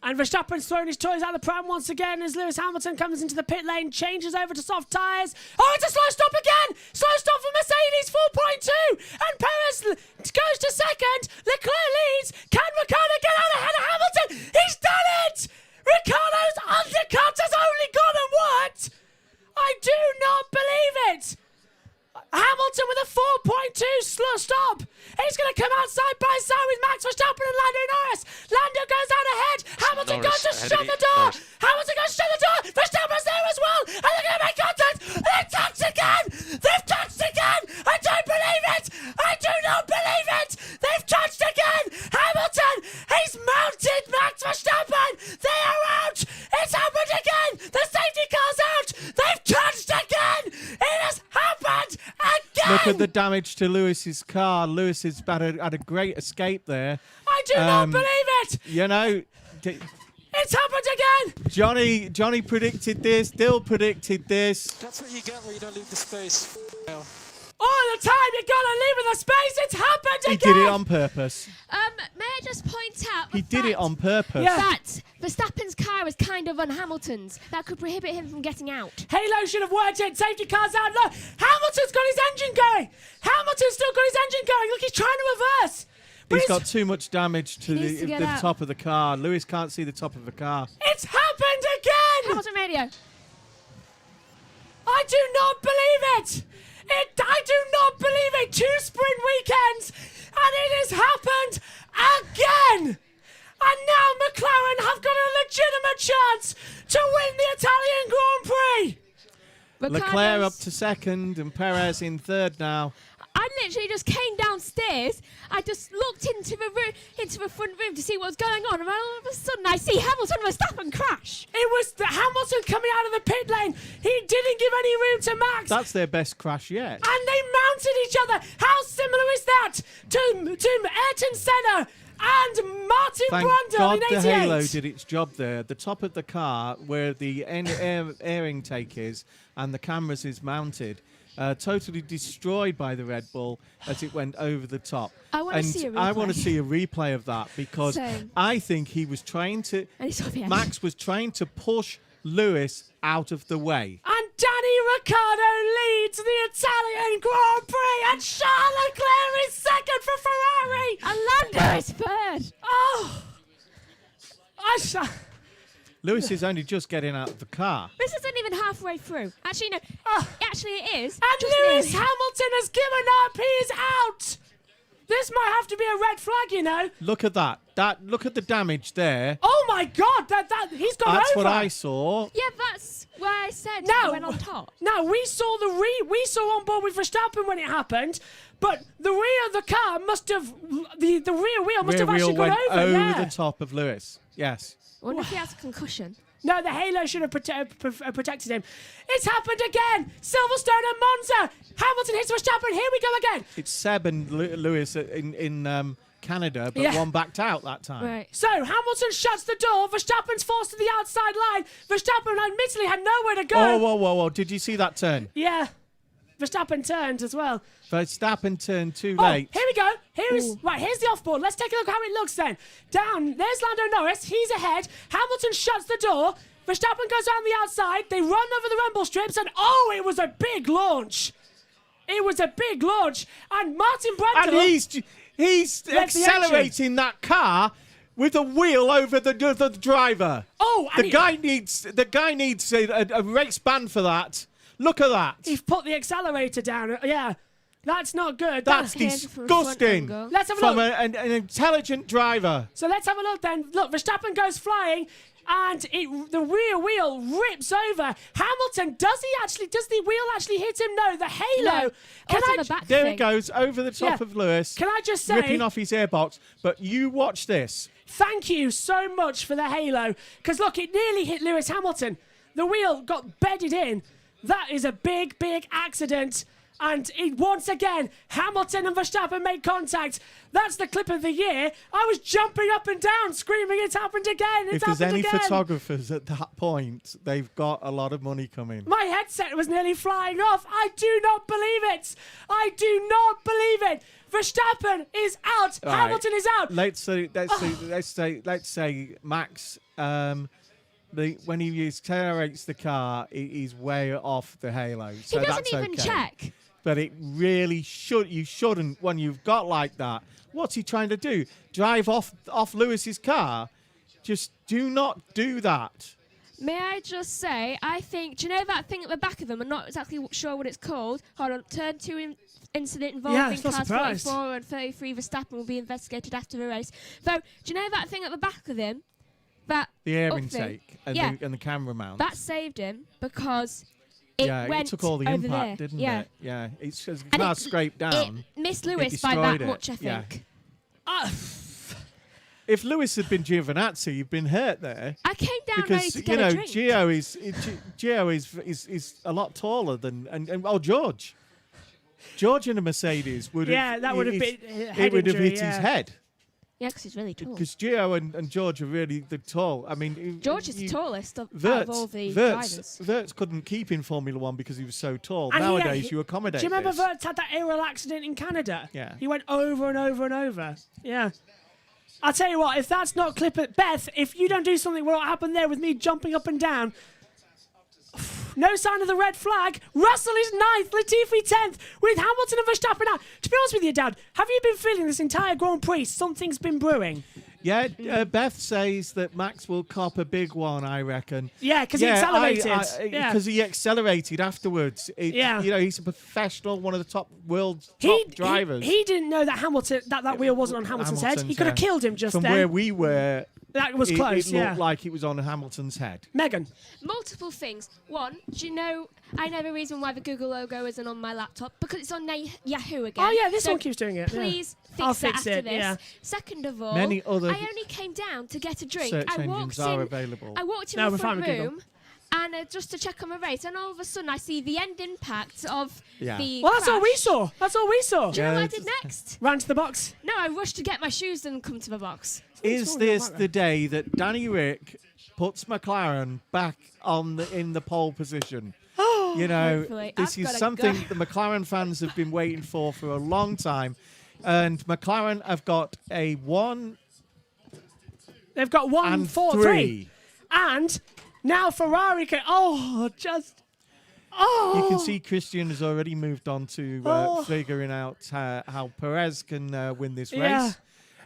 And Verstappen's throwing his toys out the pram once again as Lewis Hamilton comes into the pit lane, changes over to soft tyres. Oh, it's a slow stop again! Slow stop for Mercedes, 4.2! And Perez goes to 2nd. Leclerc leads. Can Ricciardo get out ahead of Hamilton? He's done it! Ricciardo's undercut has only gone and worked! I do not believe it! Hamilton with a 4.2 slow stop. He's going to come out side by side with Max Verstappen and Lando Norris. Lando goes out ahead. Hamilton goes to shut the door. Hamilton goes to shut the door. Verstappen's there as well. And they're going to make contact. They've touched again. They've touched again. I don't believe it. I do not believe it. They've touched again. Hamilton, he's mounted Max Verstappen. They are out. It's happened again. The safety car's out. They've touched again. It has happened again. Look at the damage to Lewis's car. Lewis has had a great escape there. I do not believe it! You know... It's happened again! Johnny predicted this. Dill predicted this. That's what you get when you don't leave the space. All the time you gotta leave in the space. It's happened again! He did it on purpose. May I just point out He did it on purpose. that Verstappen's car is kind of on Hamilton's. That could prohibit him from getting out. Halo should have worked it. Safety car's out. Look, Hamilton's got his engine going. Hamilton's still got his engine going. Look, he's trying to reverse. But He's got too much damage to the top of the car. Lewis can't see the top of the car. It's happened again! Hamilton radio. I do not believe it! I do not believe it! 2 sprint weekends, and it has happened again! And now McLaren have got a legitimate chance to win the Italian Grand Prix! Leclerc up to second and Perez in third now. I literally just came downstairs. I just looked into the front room to see what was going on, and all of a sudden I see Hamilton and Verstappen crash. It was the Hamilton coming out of the pit lane. He didn't give any room to Max. That's their best crash yet. And they mounted each other. How similar is that to Ayrton Senna and Martin Thank Brundle God in 88? the Halo did its job there. The top of the car, where the air intake is, and the cameras is mounted. Totally destroyed by the Red Bull as it went over the top. I want to see a replay. I want to see a replay of that because I think he was trying to... Max was trying to push Lewis out of the way. And Danny Ricciardo leads the Italian Grand Prix, and Charles Leclerc is second for Ferrari. And Lando is third. Oh! Lewis is only just getting out of the car. This isn't even halfway through. Actually, no. Actually, it is. And Lewis Hamilton has given up. He's out. This might have to be a red flag, you know. Look at that. Look at the damage there. Oh my God! He's gone over. That's what I saw. Yeah, that's why I said he went on top. No, we saw on board with Verstappen when it happened, but the rear of the car must have the rear wheel must have actually gone over the top of Lewis. Yes. I wonder if he has a concussion. No, the Halo should have protected him. It's happened again! Silverstone and Monza! Hamilton hits Verstappen, here we go again! It's Seb and Lewis in Canada, but one backed out that time. Right. So, Hamilton shuts the door, Verstappen's forced to the outside line. Verstappen admittedly had nowhere to go. Whoa. Did you see that turn? Yeah. Verstappen turned as well. Verstappen turned too late. Here we go. Here's the offboard. Let's take a look how it looks then. Down, there's Lando Norris. He's ahead. Hamilton shuts the door. Verstappen goes on the outside. They run over the rumble strips, and it was a big launch. It was a big launch. And Martin Brundle... And he's accelerating that car with a wheel over the driver. The guy needs a race ban for that. Look at that. He's put the accelerator down. Yeah. That's not good. That's disgusting. Let's have a look. From an intelligent driver. So let's have a look then. Look, Verstappen goes flying, and the rear wheel rips over. Hamilton, does the wheel actually hit him? No, the Halo. No. There it goes, over the top of Lewis. Can I just say... ripping off his airbox. But you watch this. Thank you so much for the Halo. Because, look, it nearly hit Lewis Hamilton. The wheel got bedded in. That is a big, big accident. And once again, Hamilton and Verstappen make contact. That's the clip of the year. I was jumping up and down, screaming, it's happened again, If there's any photographers at that point, they've got a lot of money coming. My headset was nearly flying off. I do not believe it. I do not believe it. Verstappen is out. All Hamilton right. is out. Let's say Max... when he accelerates the car, he's way off the Halo. So he doesn't that's even okay. check. But it really you shouldn't when you've got like that. What's he trying to do? Drive off Lewis's car? Just do not do that. May I just say, I think, do you know that thing at the back of them? I'm not exactly sure what it's called. Hold on, turn 2 incident involving cars 44 and 33 Verstappen will be investigated after the race. So, do you know that thing at the back of him? The air intake and the camera mount. That saved him because it went it took all the over impact, there. didn't it? Yeah, it's because the car scraped down. It missed Lewis by that much, I think. If Lewis had been Giovinazzi, you'd been hurt there. I came down ready to get a drink. Gio is a lot taller than George. George in a Mercedes would have... Yeah, that would have been it would have hit his head. Yeah, because he's really tall. Because Gio and George are really the tall. I mean... George is the tallest out of all the drivers. Wirtz couldn't keep in Formula One because he was so tall. And Nowadays, you accommodate Do you remember this. Wirtz had that aerial accident in Canada? Yeah. He went over and over and over. Yeah. I'll tell you what, if that's not clip it, Beth, if you don't do something, what happened there with me jumping up and down... No sign of the red flag. Russell is 9th, Latifi 10th, with Hamilton and Verstappen out. To be honest with you, Dad, have you been feeling this entire Grand Prix something's been brewing? Yeah, Beth says that Max will cop a big one, I reckon. Yeah, because he accelerated. Because he accelerated afterwards. Yeah. You know, he's a professional, one of the world's top drivers. He didn't know that Hamilton that wheel wasn't on Hamilton's head. He could have killed him just From then. where we were... That was close, It looked like it was on Hamilton's head. Megan. Multiple things. One, do you know, I know a reason why the Google logo isn't on my laptop, because it's on Yahoo again. Oh, yeah, this one keeps doing it. Please I'll fix fix it, this. yeah. Second of all, Many other I only came down to get a drink. search I engines walked are in, available. I walked in the front room and just to check on my race, and all of a sudden I see the end impact of the Well, that's all we crash. saw. That's all we saw. Do you know what I did next? Ran to the box. No, I rushed to get my shoes and come to the box. Is this the day that Danny Rick puts McLaren back in the pole position? You know, Hopefully. this I've is gotta something go. the McLaren fans have been waiting for a long time. And McLaren have got a 1. They've got 1, and 4, 3. 3. And now Ferrari can... You can see Christian has already moved on to figuring out how Perez can win this race.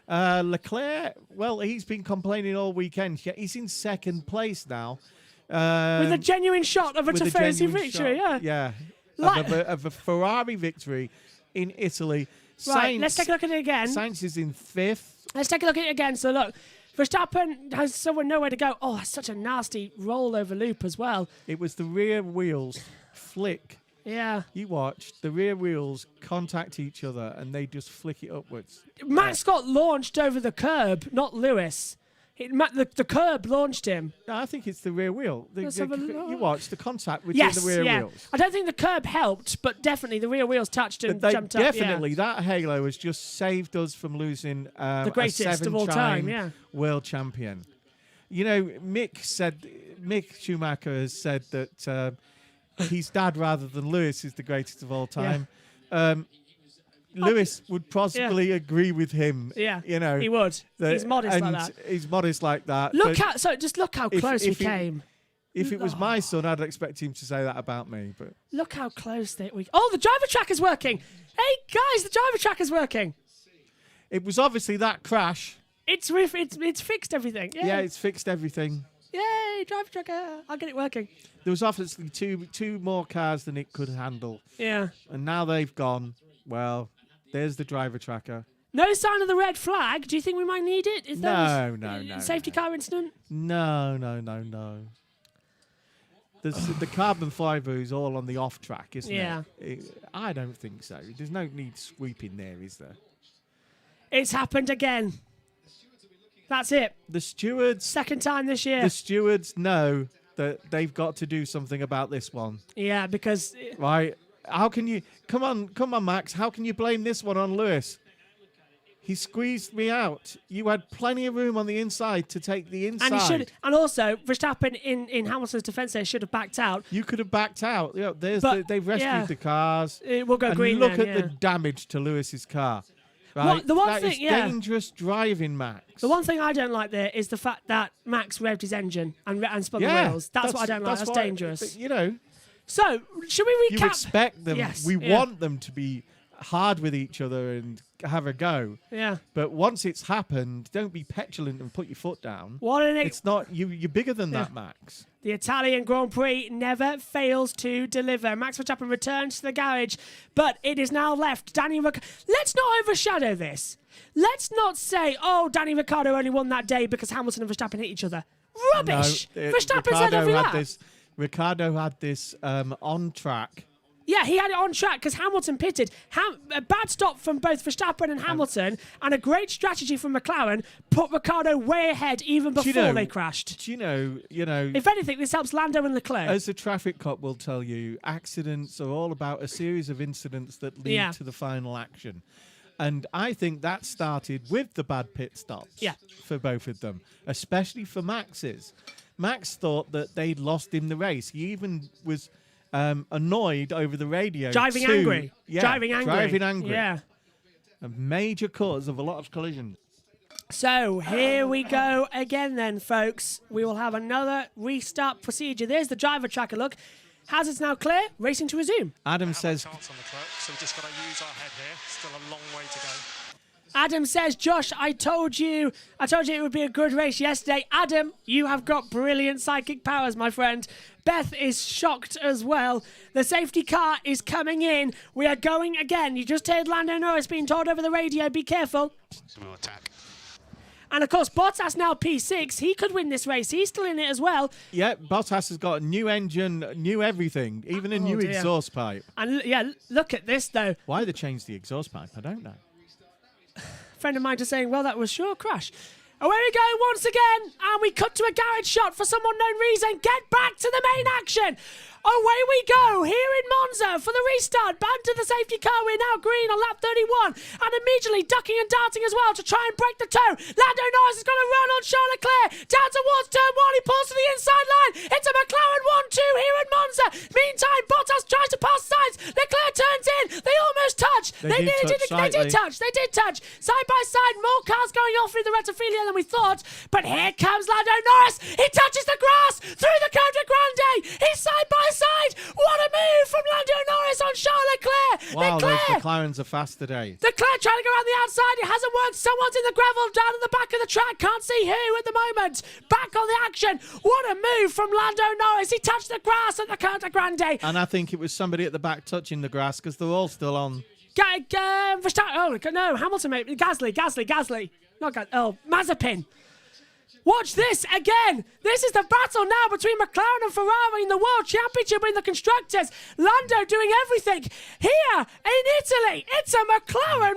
Leclerc, well, he's been complaining all weekend. He's in second place now. With a genuine shot of a Tifosi victory, Yeah. Of a Ferrari victory in Italy. Right, Sainz, let's take a look at it again. Sainz is in 5th. Let's take a look at it again. So look, Verstappen has nowhere to go. Oh, that's such a nasty rollover loop as well. It was the rear wheels flick. Yeah. You watch the rear wheels contact each other and they just flick it upwards. Max got launched over the curb, not Lewis. The curb launched him. No, I think it's the rear wheel. Let's have a look. You watch the contact between the rear wheels. I don't think the curb helped, but definitely the rear wheels touched and jumped up. Definitely, that halo has just saved us from losing the greatest of all time. Yeah, world champion. You know, Mick Schumacher has said that his dad rather than Lewis is the greatest of all time. Lewis would possibly agree with him. Yeah, you know, he would. He's modest like that. He's modest like that. Just look how close we came. If it was my son, I'd expect him to say that about me. But look how close we. Oh, the driver track is working. Hey guys, the driver track is working. It was obviously that crash. It's fixed everything. Yeah, it's fixed everything. Yay, driver tracker! I'll get it working. There was obviously two more cars than it could handle. Yeah, and now they've gone. Well. There's the driver tracker. No sign of the red flag. Do you think we might need it? Is no. Safety car incident? No. The carbon fibre is all on the off track, isn't it? I don't think so. There's no need sweeping there, is there? It's happened again. That's it. The stewards... Second time this year. The stewards know that they've got to do something about this one. Yeah, because... Right... How can you... Come on, Max. How can you blame this one on Lewis? He squeezed me out. You had plenty of room on the inside to take the inside. And he should... And also, Verstappen, in Hamilton's defence there, should have backed out. You could have backed out. You know, they've rescued the cars. We'll go green look then, at the damage to Lewis's car. Right? The one that thing, is dangerous driving, Max. The one thing I don't like there is the fact that Max revved his engine and spun the wheels. That's what I don't like. That's dangerous. But, you know... So, should we recap? You expect them. Yes, we want them to be hard with each other and have a go. Yeah. But once it's happened, don't be petulant and put your foot down. It's not you're bigger than that, Max. The Italian Grand Prix never fails to deliver. Max Verstappen returns to the garage, but it is now left Danny Ricciardo. Let's not overshadow this. Let's not say, oh, Danny Ricciardo only won that day because Hamilton and Verstappen hit each other. Rubbish. No, Verstappen's led every lap. Ricciardo had this on track Yeah, he had it on track because Hamilton pitted. A bad stop from both Verstappen and Hamilton, and a great strategy from McLaren put Ricciardo way ahead even before they crashed. Do you know? If anything, this helps Lando and Leclerc. As the traffic cop will tell you, accidents are all about a series of incidents that lead to the final action. And I think that started with the bad pit stops for both of them, especially for Max's. Max thought that they'd lost him the race. He even was annoyed over the radio. Driving angry. Driving angry. Yeah. A major cause of a lot of collisions. So here we go again then, folks. We will have another restart procedure. There's the driver tracker look. Hazard's now clear, racing to resume. Adam says... So we just got to use our head here. Still a long way to go. Adam says, Josh, I told you it would be a good race yesterday. Adam, you have got brilliant psychic powers, my friend. Beth is shocked as well. The safety car is coming in. We are going again. You just heard Lando Norris being told over the radio, be careful. We'll attack. And, of course, Bottas now P6. He could win this race. He's still in it as well. Yeah, Bottas has got a new engine, new everything, even a new exhaust pipe. And, look at this, though. Why they changed the exhaust pipe, I don't know. A friend of mine just saying, well, that was sure a crash. Away we go once again. And we cut to a garage shot for some unknown reason. Get back to the main action. Away we go here in Monza for the restart. Back to the safety car. We're now green on lap 31. And immediately ducking and darting as well to try and break the toe. Lando Norris has got a run on Charles Leclerc. Down towards turn 1. He pulls to the inside line. It's a McLaren 1-2 here in Monza. Meantime, Bottas tries to pass sides. Leclerc turns in. They almost touch. They did touch. Side by side. More cars going off through the Rettifilia than we thought. But here comes Lando Norris. He touches the grass through the Count de Grande. He's side by side. What a move from Lando Norris on Charles Leclerc. Wow, those McLarens are fast today. Leclerc trying to go around the outside. It hasn't worked. Someone's in the gravel down at the back of the track. Can't see who at the moment. Back on the action. What a move from Lando Norris. He touched the grass at the Count de Grande. And I think it was somebody at the back touching the grass because they're all still on. Hamilton, mate. Gasly. Not Gasly. Oh, Mazepin. Watch this again. This is the battle now between McLaren and Ferrari in the World Championship in the Constructors. Lando doing everything. Here in Italy, it's a McLaren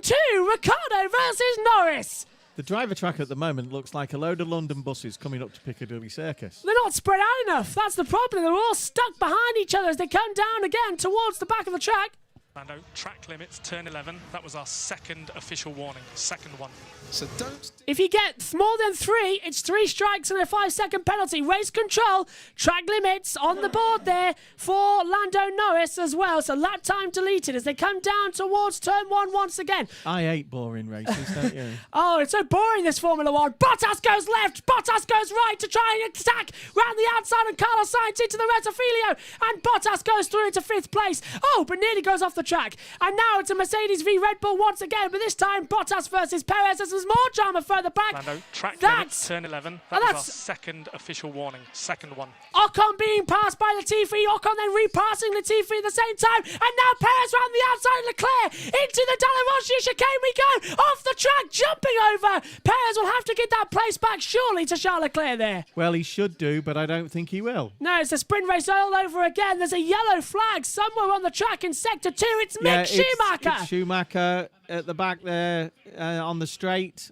1-2. Ricciardo versus Norris. The driver track at the moment looks like a load of London buses coming up to Piccadilly Circus. They're not spread out enough. That's the problem. They're all stuck behind each other as they come down again towards the back of the track. Lando, track limits, turn 11. That was our second official warning. Second one. So don't... If you get more than 3, it's 3 strikes and a 5-second penalty. Race control, track limits on the board there for Lando Norris as well. So lap time deleted as they come down towards turn 1 once again. I hate boring races, don't you? Oh, it's so boring, this Formula 1. Bottas goes left, Bottas goes right to try and attack round the outside and Carlos Sainz into the Rettifilia. And Bottas goes through into 5th place. Oh, but nearly goes off the track. And now it's a Mercedes v Red Bull once again, but this time Bottas versus Perez as there's more drama further back. Lando, track limits, turn 11. That was our second official warning. Second one. Ocon being passed by Latifi. Ocon then repassing Latifi at the same time. And now Perez round the outside. Leclerc into the Dalla Rocha chicane we go. Off the track, jumping over. Perez will have to get that place back surely to Charles Leclerc there. Well, he should do, but I don't think he will. No, it's a sprint race all over again. There's a yellow flag somewhere on the track in Sector 2. It's Mick Schumacher. It's Schumacher at the back there on the straight.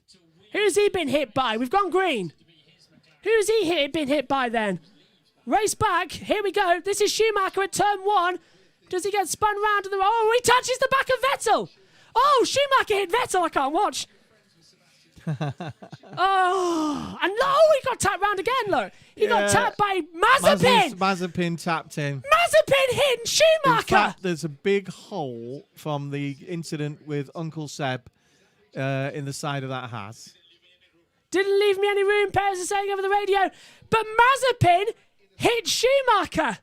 Who's he been hit by? We've gone green. Who's he been hit by then? Race back. Here we go. This is Schumacher at turn 1. Does he get spun round to the... Oh, he touches the back of Vettel. Oh, Schumacher hit Vettel. I can't watch. Oh, and he got tapped round again, look. He got tapped by Mazepin. Mazepin tapped him. Mazepin hit Schumacher. In fact, there's a big hole from the incident with Uncle Seb in the side of that Haas. Didn't leave me any room, Perez is saying over the radio. But Mazepin hit Schumacher.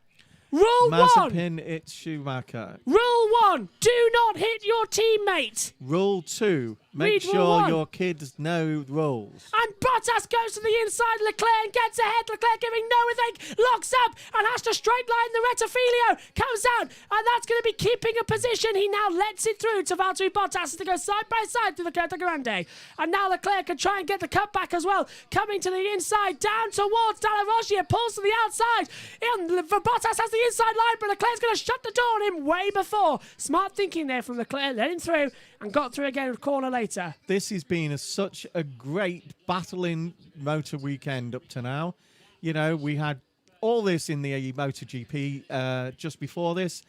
Rule 1. Mazepin hits Schumacher. Rule 1. Do not hit your teammate. Rule 2. Make Read rule sure 1. your kids know the rules. And Bottas goes to the inside, Leclerc, and gets ahead. Leclerc giving no think, locks up, and has to straight line the Rettifilio. Comes out, and that's going to be keeping a position. He now lets it through to Valtteri Bottas to go side by side to Leclerc de Grande. And now Leclerc can try and get the cut back as well. Coming to the inside, down towards Dalla Roggia, pulls to the outside. And Bottas has the inside line, but Leclerc's going to shut the door on him way before. Smart thinking there from Leclerc, let him through, and got through again a corner later. This has been such a great battling motor weekend up to now. You know, we had all this in the MotoGP just before this.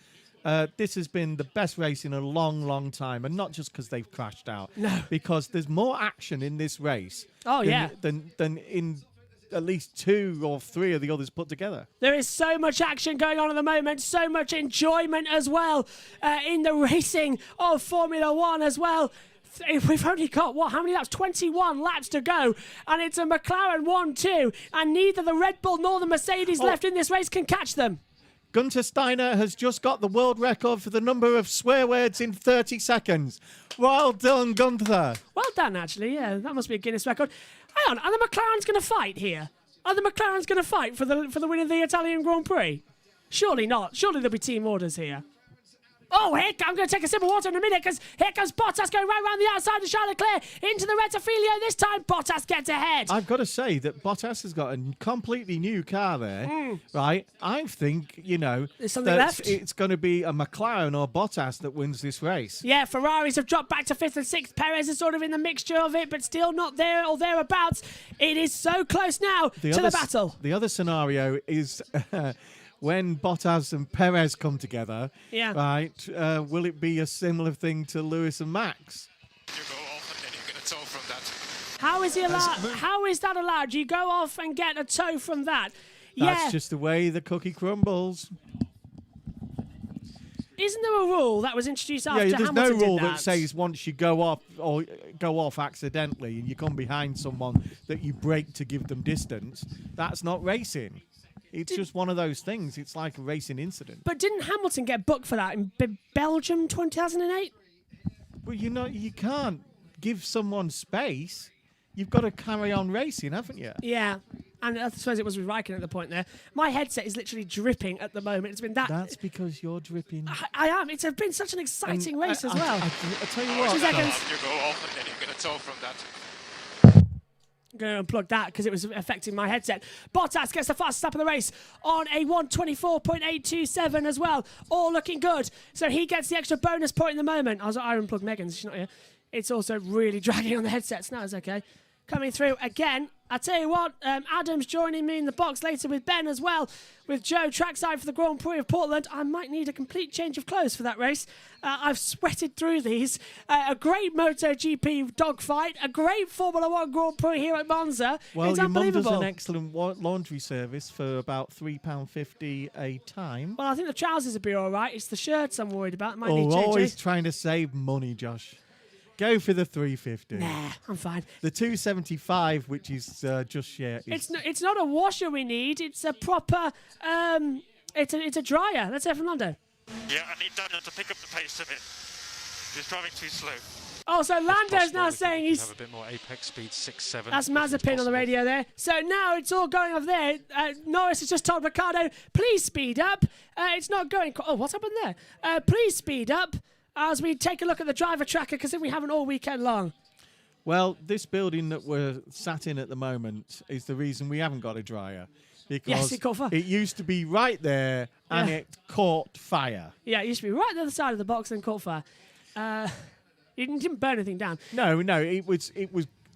This has been the best race in a long, long time, and not just because they've crashed out. No. Because there's more action in this race than in at least 2 or 3 of the others put together. There is so much action going on at the moment, so much enjoyment as well in the racing of Formula One as well. We've only got, how many laps? 21 laps to go, and it's a McLaren 1-2, and neither the Red Bull nor the Mercedes left in this race can catch them. Gunther Steiner has just got the world record for the number of swear words in 30 seconds. Well done, Gunther. Well done, actually. Yeah, that must be a Guinness record. Hang on, are the McLarens going to fight here? Are the McLarens going to fight for the win of the Italian Grand Prix? Surely not. Surely there'll be team orders here. Oh, I'm going to take a sip of water in a minute, because here comes Bottas going right around the outside of Charles Leclerc into the Rettifilio. This time, Bottas gets ahead. I've got to say that Bottas has got a completely new car there, right? I think, there's something left. It's going to be a McLaren or Bottas that wins this race. Yeah, Ferraris have dropped back to 5th and 6th. Perez is sort of in the mixture of it, but still not there or thereabouts. It is so close now to the battle. The other scenario is... when Bottas and Perez come together, right, will it be a similar thing to Lewis and Max? You go off and then you get a tow from that. How is he allowed? How is that allowed? You go off and get a tow from that? That's just the way the cookie crumbles. Isn't there a rule that was introduced after there's Hamilton no rule did that says once you go off accidentally and you come behind someone that you brake to give them distance. That's not racing. It's just one of those things. It's like a racing incident. But didn't Hamilton get booked for that in Belgium 2008? Well, you can't give someone space. You've got to carry on racing, haven't you? Yeah. And I suppose it was with Raikkonen at the point there. My headset is literally dripping at the moment. It's been that... That's because you're dripping. I am. It's been such an exciting race as well. I tell you what. 2 seconds. You go off and then you get a tow from that. I'm going to unplug that because it was affecting my headset. Bottas gets the fastest lap of the race on a 1:24.827 as well. All looking good. So he gets the extra bonus point in the moment. I unplugged Megan's. She's not here. It's also really dragging on the headsets. No, it's okay. Coming through again. I tell you what, Adam's joining me in the box later with Ben as well, with Joe trackside for the Grand Prix of Portland. I might need a complete change of clothes for that race. I've sweated through these. A great MotoGP dogfight, a great Formula One Grand Prix here at Monza. Well, it's your mum unbelievable. does an excellent laundry service for about £3.50 a time. Well, I think the trousers will be all right. It's the shirts I'm worried about. Might need changing. Always trying to save money, Josh. Go for the 350. Nah, I'm fine. The 275, which is just share. It's not a washer we need. It's a proper. It's a dryer. Let's hear from Lando. Yeah, I need Daniel to pick up the pace a bit. He's driving too slow. Oh, so Lando's now saying he's... have a bit more apex speed, 6-7. That's Mazepin on the radio there. So now it's all going off there. Norris has just told Ricciardo, please speed up. It's not going... Oh, what's happened there? Please speed up as we take a look at the driver tracker, because we haven't all weekend long. Well, this building that we're sat in at the moment is the reason we haven't got a dryer. Because it caught fire. It used to be right there and it caught fire. Yeah, it used to be right at the other side of the box and caught fire. It didn't burn anything down. No, it was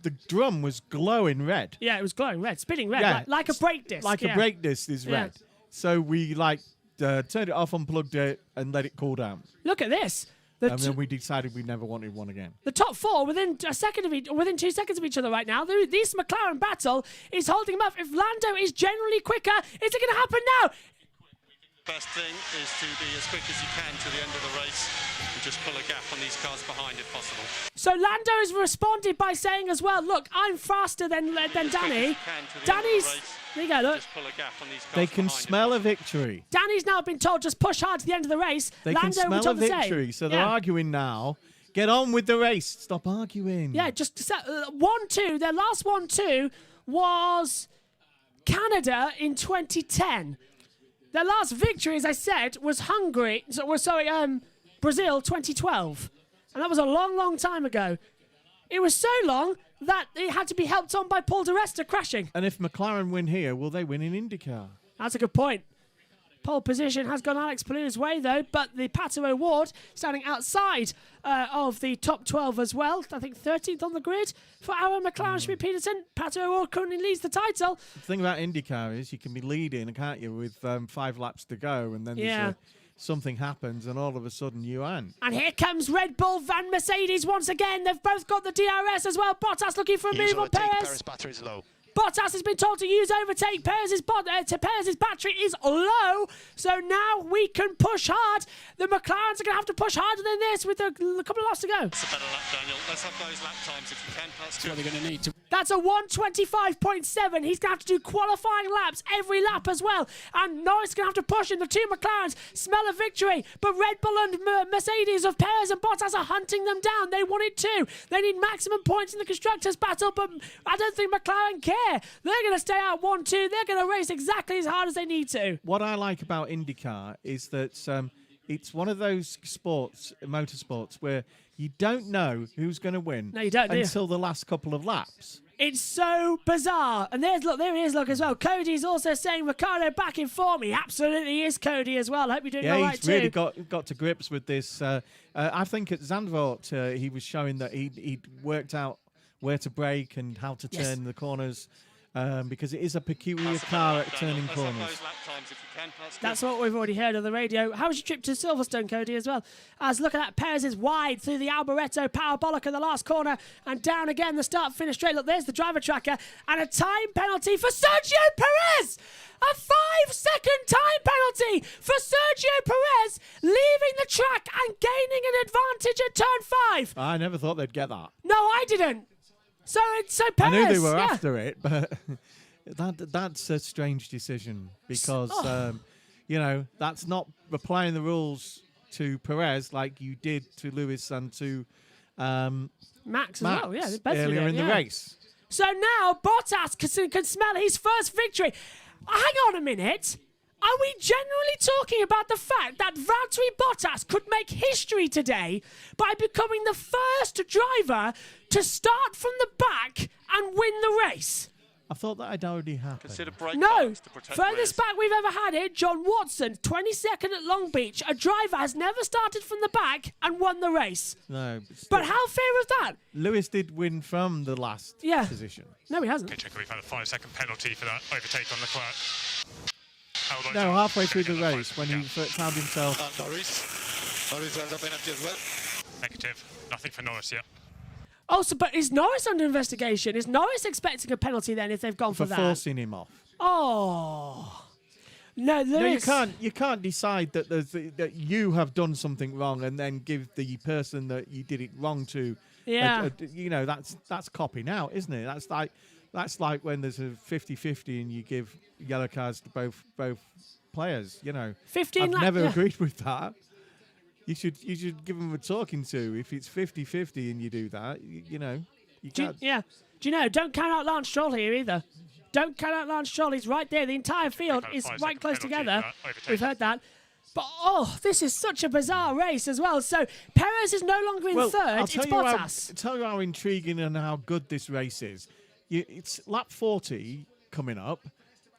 the drum was glowing red. Yeah, it was glowing red, spinning red, like a brake disc. Like a brake disc is red. So we turned it off, unplugged it, and let it cool down. Look at this. And then we decided we never wanted one again. The top four within 2 seconds of each other right now. This McLaren battle is holding them up. If Lando is generally quicker, is it going to happen now? Best thing is to be as quick as you can to the end of the race and just pull a gap on these cars behind if possible. So Lando has responded by saying as well, look, I'm faster than Danny. Danny's... There you go, look. Just pull a gap on these cars they can smell a victory. Danny's now been told just push hard to the end of the race. They Lando can smell a victory. So they're arguing now, Get on with the race. Stop arguing. Yeah, just 1-2. Their last 1-2 was Canada in 2010. Their last victory, as I said, was Brazil 2012. And that was a long, long time ago. It was so long that it had to be helped on by Paul di Resta crashing. And if McLaren win here, will they win in IndyCar? That's a good point. Pole position has gone Alex Palu's way, though, but the Pato Award standing outside of the top 12 as well. I think 13th on the grid for our McLaren Schmidt-Peterson. Pato Award currently leads the title. The thing about IndyCar is you can be leading, can't you, with 5 laps to go, and then something happens, and all of a sudden you aren't. And here comes Red Bull and Mercedes once again. They've both got the DRS as well. Bottas looking for a move on Perez. Perez battery's low. Bottas has been told to use overtake. Perez's battery is low, so now we can push hard. The McLarens are going to have to push harder than this with a couple of laps to go. That's a better lap, Daniel. Let's have those lap times if you can. That's what they're going to need to. That's a 1:25.7. He's going to have to do qualifying laps every lap as well. And Norris is going to have to push in. The two McLarens smell a victory, but Red Bull and Mercedes of Perez and Bottas are hunting them down. They want it too. They need maximum points in the Constructors' battle, but I don't think McLaren care. They're going to stay out 1-2. They're going to race exactly as hard as they need to. What I like about IndyCar is that it's one of those motorsports, where you don't know who's going to win until the last couple of laps. It's so bizarre. And there he is, as well. Cody's also saying, Ricciardo back in form. He absolutely is, Cody, as well. I hope you're doing all right too. Yeah, he's really got to grips with this. I think at Zandvoort, he was showing that he'd worked out where to brake and how to turn the corners. Because it is a peculiar car at turning corners. That's what we've already heard on the radio. How was your trip to Silverstone, Cody, as well? As look at that, Perez is wide through the Alboreto parabolic in the last corner and down again the start-finish straight. Look, there's the driver tracker and a time penalty for Sergio Perez! A 5-second time penalty for Sergio Perez, leaving the track and gaining an advantage at turn 5. I never thought they'd get that. No, I didn't. So Perez. I knew they were after it, but that's a strange decision because that's not applying the rules to Perez like you did to Lewis and to Max as well. Yeah, earlier in the race. So now Bottas can smell his first victory. Hang on a minute. Are we genuinely talking about the fact that Valtteri Bottas could make history today by becoming the first driver to start from the back and win the race? I thought that had already happened. Consider brake No, bikes to protect furthest back we've ever had it, John Watson, 22nd at Long Beach. A driver has never started from the back and won the race. No. But how fair was that? Lewis did win from the last position. No, he hasn't. Okay, check, we've had a 5-second penalty for that overtake on Leclerc. No, halfway through the race when he found himself. Norris has a penalty as well. Negative. Nothing for Norris yet. Oh, but is Norris under investigation? Is Norris expecting a penalty then if they've gone for that? For forcing him off. Oh. No, Lewis. No, you can't decide that that you have done something wrong and then give the person that you did it wrong to. Yeah. That's copping out, isn't it? That's like when there's a 50-50 and you give yellow cards to both players. 15 I've never agreed with that. You should give them a talking to. If it's 50-50 and you do that, you can't. Do you know? Don't count out Lance Stroll here either. Don't count out Lance Stroll. He's right there. The entire field is right close together. We've heard that. But, this is such a bizarre race as well. So, Perez is no longer in third. It's Bottas. I'll tell you how intriguing and how good this race is. It's lap 40 coming up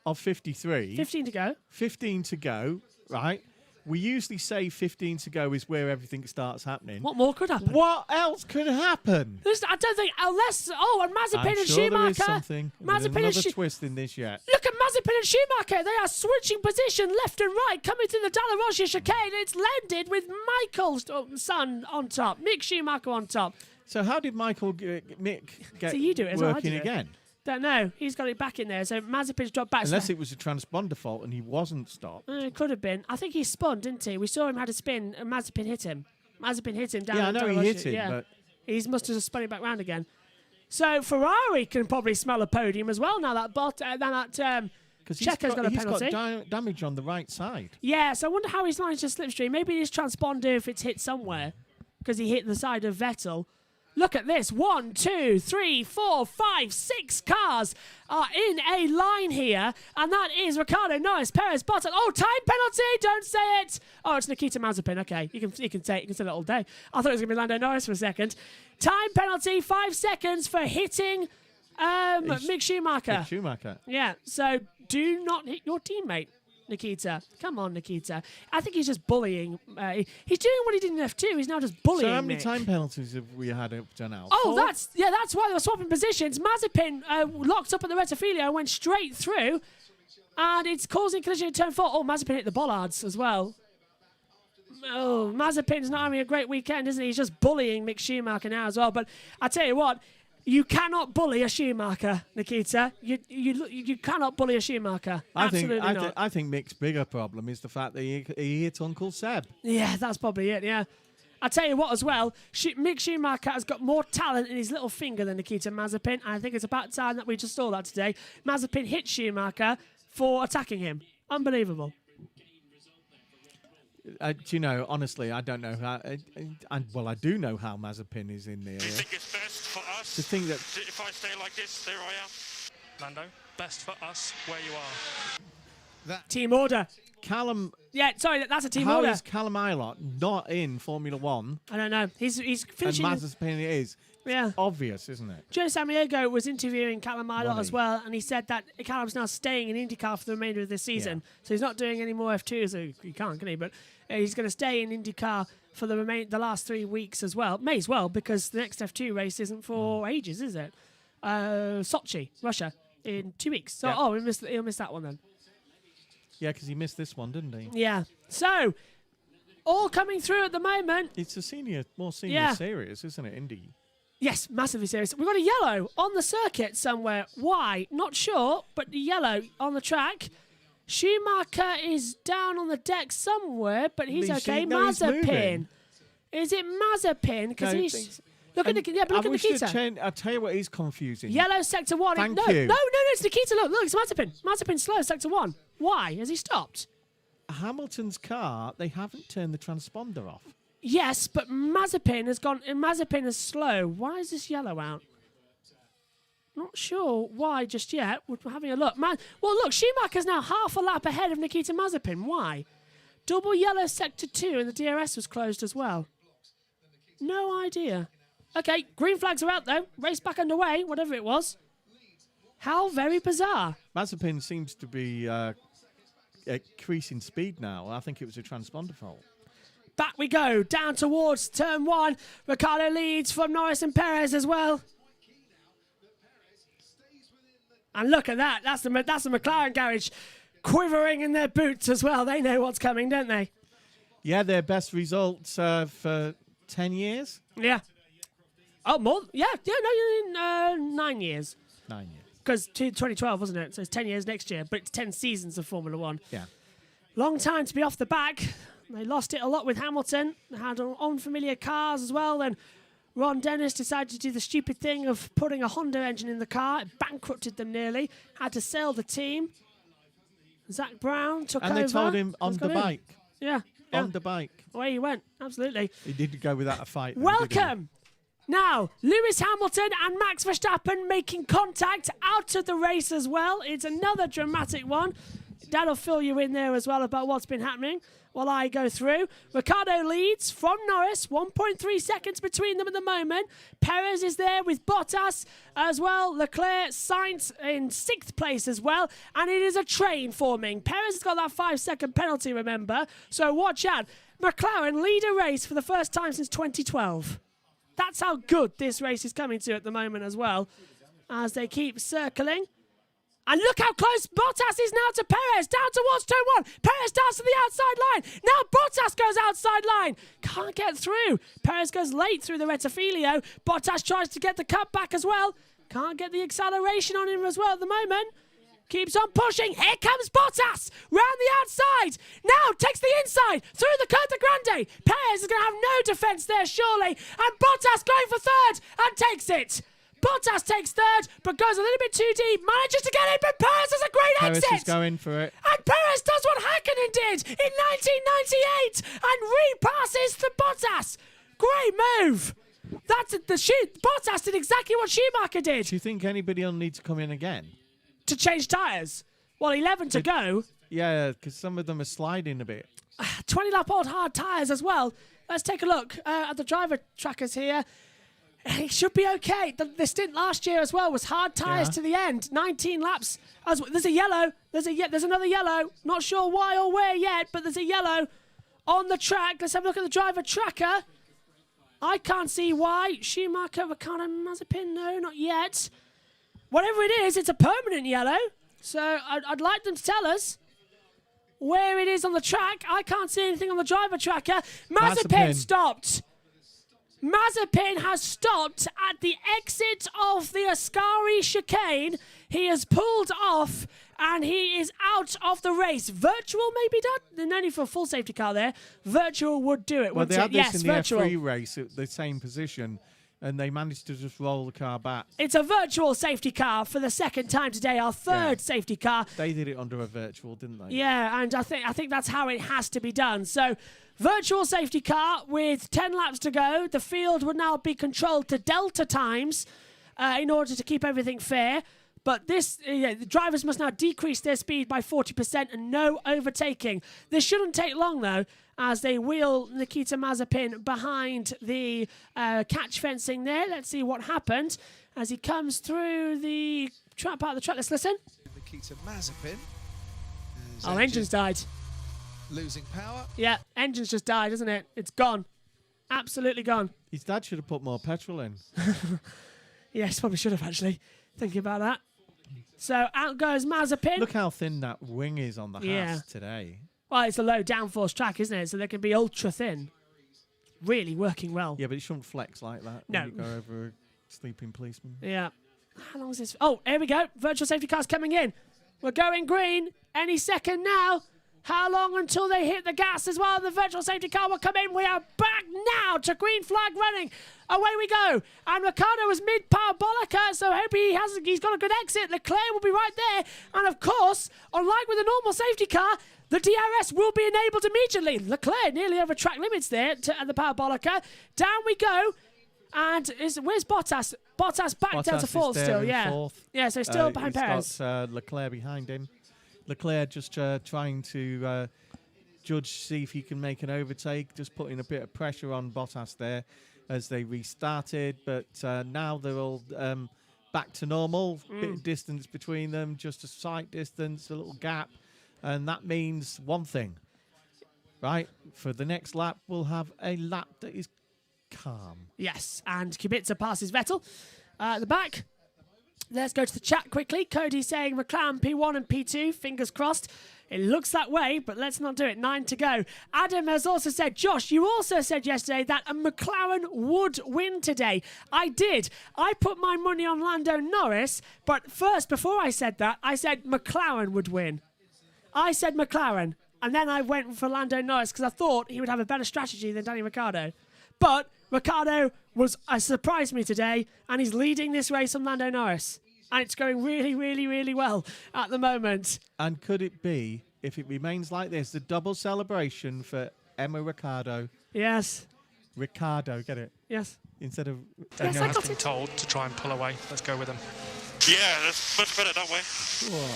of 53. 15 to go. 15 to go, right? We usually say 15 to go is where everything starts happening. What more could happen? What else could happen? I don't think, unless... and Mazepin and Schumacher... there is something. Another twist in this yet. Look at Mazepin and Schumacher. They are switching position left and right, coming through the Dalla Rocha chicane. It's landed with Michael's son on top. Mick Schumacher on top. So how did Mick get so you do it as working again? Don't know. He's got it back in there. So Mazepin's dropped back. Unless it was a transponder fault and he wasn't stopped. It could have been. I think he spun, didn't he? We saw him had a spin and Mazepin hit him. Mazepin hit him down. Yeah, I know he hit him, but... He must have spun it back round again. So Ferrari can probably smell a podium as well now that Checo's got a penalty. He's got damage on the right side. Yeah, so I wonder how he's managed to slipstream. Maybe his transponder, if it's hit somewhere. because he hit the side of Vettel. Look at this. 1, 2, 3, 4, 5, 6 cars are in a line here. And that is Ricciardo, Norris, Perez, Bottas. Oh, time penalty. Don't say it. Oh, it's Nikita Mazepin. Okay, you can say it all day. I thought it was going to be Lando Norris for a second. Time penalty, 5 seconds for hitting Mick Schumacher. Mick Schumacher. Yeah, so do not hit your teammate, Nikita. Come on, Nikita. I think he's just bullying. He's doing what he did in F2. He's now just bullying. So how many Mick. time penalties have we had up to now? Oh, 4? that's why they were swapping positions. Mazepin locked up at the Rettifilio and went straight through, and it's causing collision in turn 4. Oh, Mazepin hit the bollards as well. Oh, Mazepin's not having a great weekend, isn't he? He's just bullying Mick Schumacher now as well. But I tell you what, you cannot bully a Schumacher, Nikita. You cannot bully a Schumacher. Absolutely not. I think Mick's bigger problem is the fact that he hit Uncle Seb. Yeah, that's probably it, yeah. I tell you what as well, Mick Schumacher has got more talent in his little finger than Nikita Mazepin. And I think it's about time that we just saw that today. Mazepin hit Schumacher for attacking him. Unbelievable. Do you know, honestly, I don't know how... I do know how Mazepin is in there. Do you think it's best for us? To think that... If I stay like this, there I am. Lando, best for us where you are. Team order. Callum... Yeah, sorry, that's a team order. How is Callum Ilott not in Formula 1? I don't know. He's finishing... And Mazepin is. Yeah. It's obvious, isn't it? Joe Samaniego was interviewing Callum Ilott as well, and he said that Callum's now staying in IndyCar for the remainder of this season. Yeah. So he's not doing any more F2s. So he can't, can he? But he's going to stay in IndyCar for the last 3 weeks as well. May as well, because the next F2 race isn't for ages, is it? Sochi, Russia, in 2 weeks. So, he'll miss that one then. Yeah, because he missed this one, didn't he? Yeah. So, all coming through at the moment. It's a more senior series, isn't it, Indy? Yes, massively serious. We've got a yellow on the circuit somewhere. Why? Not sure, but the yellow on the track. Schumacher is down on the deck somewhere, but he's okay. Mazepin. Is it Mazepin? Because he's... Look at Nikita. I'll tell you what is confusing. Yellow sector 1. Thank no, you. No, it's Nikita. Look, it's Mazepin. Mazepin slow, sector 1. Why? Has he stopped? Hamilton's car, they haven't turned the transponder off. Yes, but Mazepin has gone. Mazepin is slow. Why is this yellow out? Not sure why just yet. We're having a look. Well, look, Schumacher's now half a lap ahead of Nikita Mazepin. Why? Double yellow sector 2 and the DRS was closed as well. No idea. Okay, green flags are out though. Race back underway, whatever it was. How very bizarre. Mazepin seems to be increasing speed now. I think it was a transponder fault. Back we go, down towards turn 1. Ricciardo leads from Norris and Perez as well. And look at that. That's the McLaren garage quivering in their boots as well. They know what's coming, don't they? Yeah, their best results for 10 years. Yeah. Oh, more? Yeah, 9 years. 9 years. Because 2012, wasn't it? So it's 10 years next year, but it's 10 seasons of Formula 1. Yeah. Long time to be off the back. They lost it a lot with Hamilton. They had unfamiliar cars as well. Then Ron Dennis decided to do the stupid thing of putting a Honda engine in the car. It bankrupted them nearly. Had to sell the team. Zach Brown took over. And they told him on the bike. Yeah. On the bike. Away he went. Absolutely. He didn't go without a fight. Welcome. Now, Lewis Hamilton and Max Verstappen making contact out of the race as well. It's another dramatic one. That'll fill you in there as well about what's been happening while I go through. Ricciardo leads from Norris, 1.3 seconds between them at the moment. Perez is there with Bottas as well. Leclerc, Sainz in 6th place as well. And it is a train forming. Perez has got that 5-second penalty, remember. So watch out. McLaren lead a race for the first time since 2012. That's how good this race is coming to at the moment as well, as they keep circling. And look how close Bottas is now to Perez, down towards turn 1. Perez starts to the outside line. Now Bottas goes outside line. Can't get through. Perez goes late through the Rettifilio. Bottas tries to get the cut back as well. Can't get the acceleration on him as well at the moment. Keeps on pushing. Here comes Bottas. Round the outside. Now takes the inside. Through the Curta Grande. Perez is going to have no defence there, surely. And Bottas going for 3rd and takes it. Bottas takes 3rd, but goes a little bit too deep. Manages to get in, but Perez has a great exit. Perez is going for it. And Perez does what Häkkinen did in 1998 and repasses to Bottas. great move. Bottas did exactly what Schumacher did. Do you think anybody will need to come in again? To change tyres? Well, 11 to go. Yeah, because some of them are sliding a bit. 20-lap-old hard tyres as well. Let's take a look at the driver trackers here. It should be okay. The stint last year as well was hard tyres to the end. 19 laps. There's a yellow. There's another yellow. Not sure why or where yet, but there's a yellow on the track. Let's have a look at the driver tracker. I can't see why. Schumacher, Ricciardo, Mazepin, no, not yet. Whatever it is, it's a permanent yellow. So I'd like them to tell us where it is on the track. I can't see anything on the driver tracker. Mazepin stopped. Mazepin has stopped at the exit of the Ascari chicane. He has pulled off and he is out of the race. Virtual may be done. There's no need for a full safety car there. Virtual would do it. Well, they had this in the virtual. F3 race at the same position, and they managed to just roll the car back. It's a virtual safety car for the second time today, our third safety car. They did it under a virtual, didn't they? Yeah, and I think that's how it has to be done. So, virtual safety car with 10 laps to go. The field would now be controlled to delta times in order to keep everything fair. But the drivers must now decrease their speed by 40% and no overtaking. This shouldn't take long, though, as they wheel Nikita Mazepin behind the catch fencing there. Let's see what happened as he comes through the part of the track. Let's listen. Nikita Mazepin. Oh, engine's died. Losing power. Yeah, engine's just died, isn't it? It's gone. Absolutely gone. His dad should have put more petrol in. Yes, probably should have, actually. Thinking about that. So out goes Mazepin. Look how thin that wing is on the Haas today. Well, it's a low downforce track, isn't it? So they can be ultra thin. Really working well. Yeah, but it shouldn't flex like that when you go over a sleeping policeman. Yeah. How long is this? Oh, here we go. Virtual safety car's coming in. We're going green any second now. How long until they hit the gas as well? The virtual safety car will come in. We are back now to green flag running. Away we go. And Ricciardo was mid-parabolica, so hope he's got a good exit. Leclerc will be right there. And of course, unlike with a normal safety car, the DRS will be enabled immediately. Leclerc nearly over track limits there at the parabolica. Down we go. And where's Bottas? Bottas back down to fourth still, yeah. Fourth. Yeah, so still behind Perez. He's got Leclerc behind him. Leclerc just trying to see if he can make an overtake, just putting a bit of pressure on Bottas there as they restarted. But now they're all back to normal. Bit of distance between them, just a slight distance, a little gap. And that means one thing, right? For the next lap, we'll have a lap that is calm. Yes, and Kubica passes Vettel at the back. Let's go to the chat quickly. Cody saying McLaren P1 and P2, fingers crossed. It looks that way, but let's not do it. 9 to go. Adam has also said, Josh, you also said yesterday that a McLaren would win today. I did. I put my money on Lando Norris, but first, before I said that, I said McLaren would win. I said McLaren, and then I went for Lando Norris because I thought he would have a better strategy than Danny Ricciardo. But Ricciardo surprised me today, and he's leading this race on Lando Norris. And it's going really, really, really well at the moment. And could it be, if it remains like this, the double celebration for Emma Ricciardo? Yes. Ricciardo, get it? Yes. Instead of... Daniel has been told to try and pull away. Let's go with him. Yeah, that's much better that way. Whoa.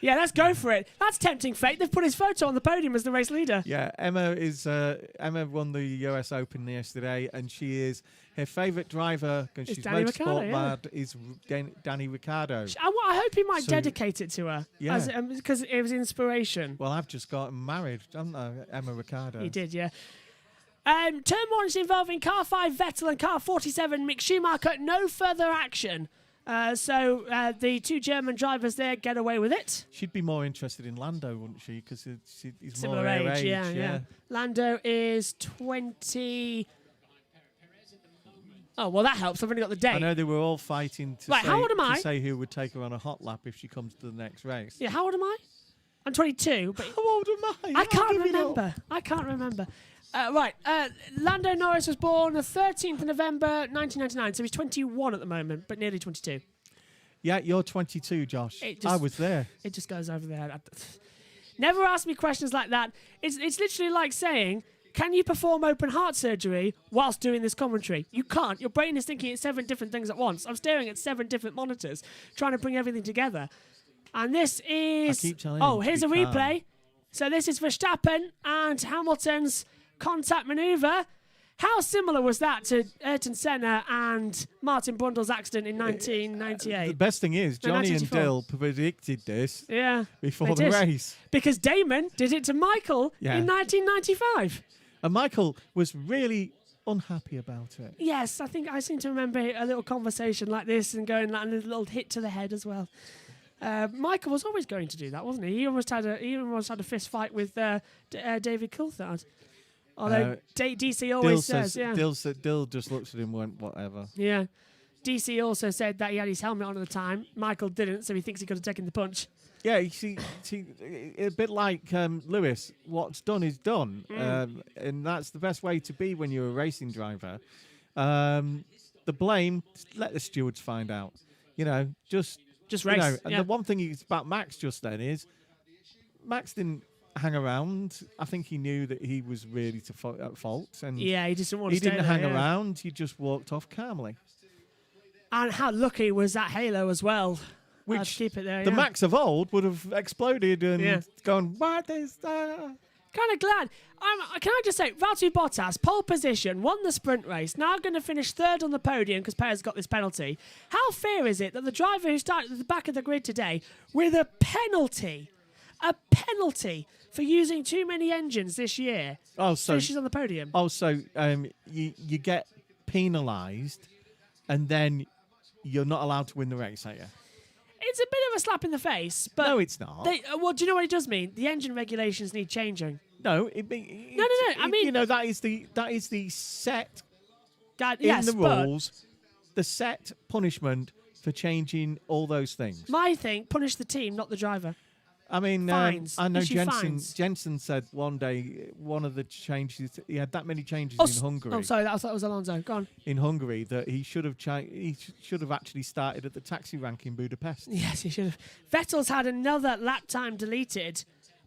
Yeah, let's go for it. That's tempting fate. They've put his photo on the podium as the race leader. Yeah, Emma won the US Open yesterday, and she is her favourite driver because she's motorsport mad is Danny Ricciardo. I hope he might dedicate it to her. Yeah, because it was inspiration. Well, I've just gotten married, haven't I, Emma Ricciardo? You did, yeah. Turn 1 is involving car 5 Vettel and car 47 Mick Schumacher. No further action. So the two German drivers there get away with it. She'd be more interested in Lando, wouldn't she? Because he's similar more age. Yeah. Lando is 20. Oh, well, that helps. I've only got the date. I know they were all fighting to, how old am I? To say who would take her on a hot lap if she comes to the next race. Yeah, how old am I? I'm 22. But how old am I? I can't remember. Lando Norris was born the 13th of November 1999, so he's 21 at the moment, but nearly 22. Yeah, you're 22, Josh. I was there. It just goes over there. Never ask me questions like that. It's literally like saying, Can you perform open heart surgery whilst doing this commentary? You can't. Your brain is thinking 7 different things at once. I'm staring at 7 different monitors, trying to bring everything together. And this is... I keep telling oh, him here's to a be replay. calm. So this is Verstappen and Hamilton's contact manoeuvre. How similar was that to Ayrton Senna and Martin Brundle's accident in 1998? The best thing is, Johnny and 1994. Dill predicted this before they the did. race. Because Damon did it to Michael in 1995. And Michael was really unhappy about it. Yes, I think I seem to remember a little conversation like this and going like a little hit to the head as well. Michael was always going to do that, wasn't he? He almost had a fist fight with David Coulthard. Although DC always says, Dill just looks at him and went, whatever. Yeah. DC also said that he had his helmet on at the time. Michael didn't, so he thinks he could have taken the punch. Yeah, you see, a bit like Lewis, what's done is done. And that's the best way to be when you're a racing driver. The blame, let the stewards find out. You know, just race. And the one thing about Max just then is Max didn't hang around. I think he knew that he was really at fault. And he just didn't want to stay didn't there, hang around. He just walked off calmly. And how lucky was that halo as well? Which keep it there, the Max of old would have exploded and gone, what is that? Kind of glad. Can I just say, Valtteri Bottas, pole position, won the sprint race, now going to finish 3rd on the podium because Perez got this penalty. How fair is it that the driver who started at the back of the grid today with a penalty for using too many engines this year, finishes on the podium? Oh, so you get penalised and then you're not allowed to win the race, are you? It's a bit of a slap in the face, but no, it's not. Well, do you know what it does mean? The engine regulations need changing. No, no. I mean, you know, that is the set yes, in the rules, the set punishment for changing all those things. My thing, punish the team, not the driver. I mean, fines. I know Fines. Jensen said one day one of the changes, he had that many changes in Hungary. Oh, sorry, that was Alonso. Go on. In Hungary, that he should have actually started at the taxi rank in Budapest. Yes, he should have. Vettel's had another lap time deleted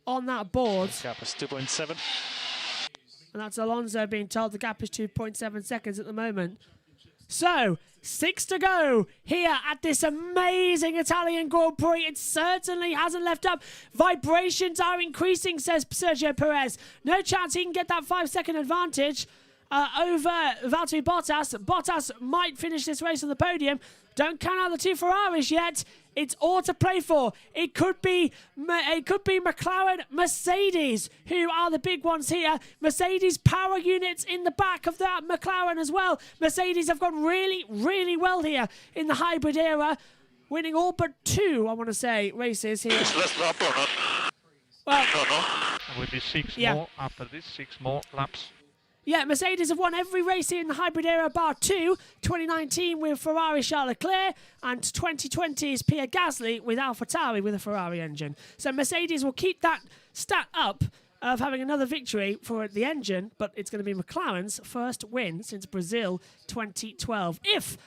on that board. Gap is 2.7. And that's Alonso being told the gap is 2.7 seconds at the moment. So, 6 to go here at this amazing Italian Grand Prix. It certainly hasn't left up. Vibrations are increasing, says Sergio Perez. No chance he can get that 5-second advantage over Valtteri Bottas. Bottas might finish this race on the podium. Don't count out the 2 Ferraris yet. It's all to play for. It could be McLaren, Mercedes, who are the big ones here. Mercedes power units in the back of that McLaren as well. Mercedes have gone really, really well here in the hybrid era, winning all but 2, I want to say, races here. Is last lap or not? Well, There will be 6 more after this, 6 more laps. Yeah, Mercedes have won every race here in the hybrid era bar 2. 2019 with Ferrari Charles Leclerc, and 2020 is Pierre Gasly with AlphaTauri with a Ferrari engine. So Mercedes will keep that stat up of having another victory for the engine, but it's going to be McLaren's first win since Brazil 2012. If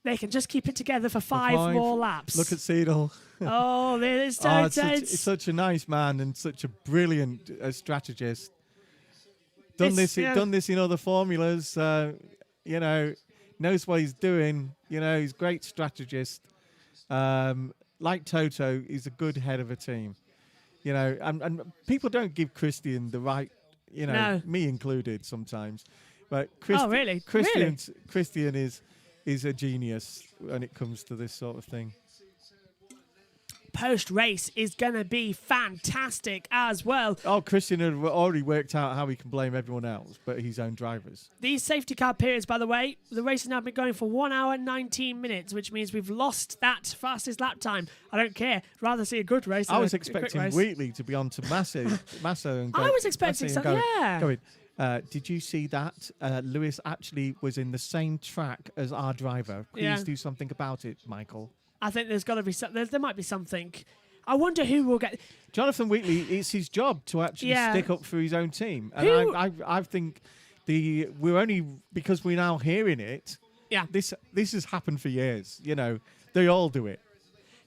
they can just keep it together for 5 more laps. Look at Seidel. Oh, there's so it's such a nice man and such a brilliant strategist. Done this in other formulas, you know, knows what he's doing. You know, he's a great strategist. Like Toto, he's a good head of a team. You know, and people don't give Christian the right, you know, me included sometimes. But Christian is a genius when it comes to this sort of thing. Post-race is going to be fantastic as well. Oh, Christian had already worked out how he can blame everyone else but his own drivers. These safety car periods, by the way, the race has now been going for 1 hour 19 minutes, which means we've lost that fastest lap time. I don't care. Rather see a good race. I was expecting Wheatley to be on to Massa and go. I was expecting something, did you see that? Lewis actually was in the same track as our driver. Please do something about it, Michael. I think there's got to be there might be something. I wonder who will get. Jonathan Wheatley, it's his job to actually stick up for his own team, and I think we're only because we're now hearing it. Yeah, this has happened for years. You know, they all do it.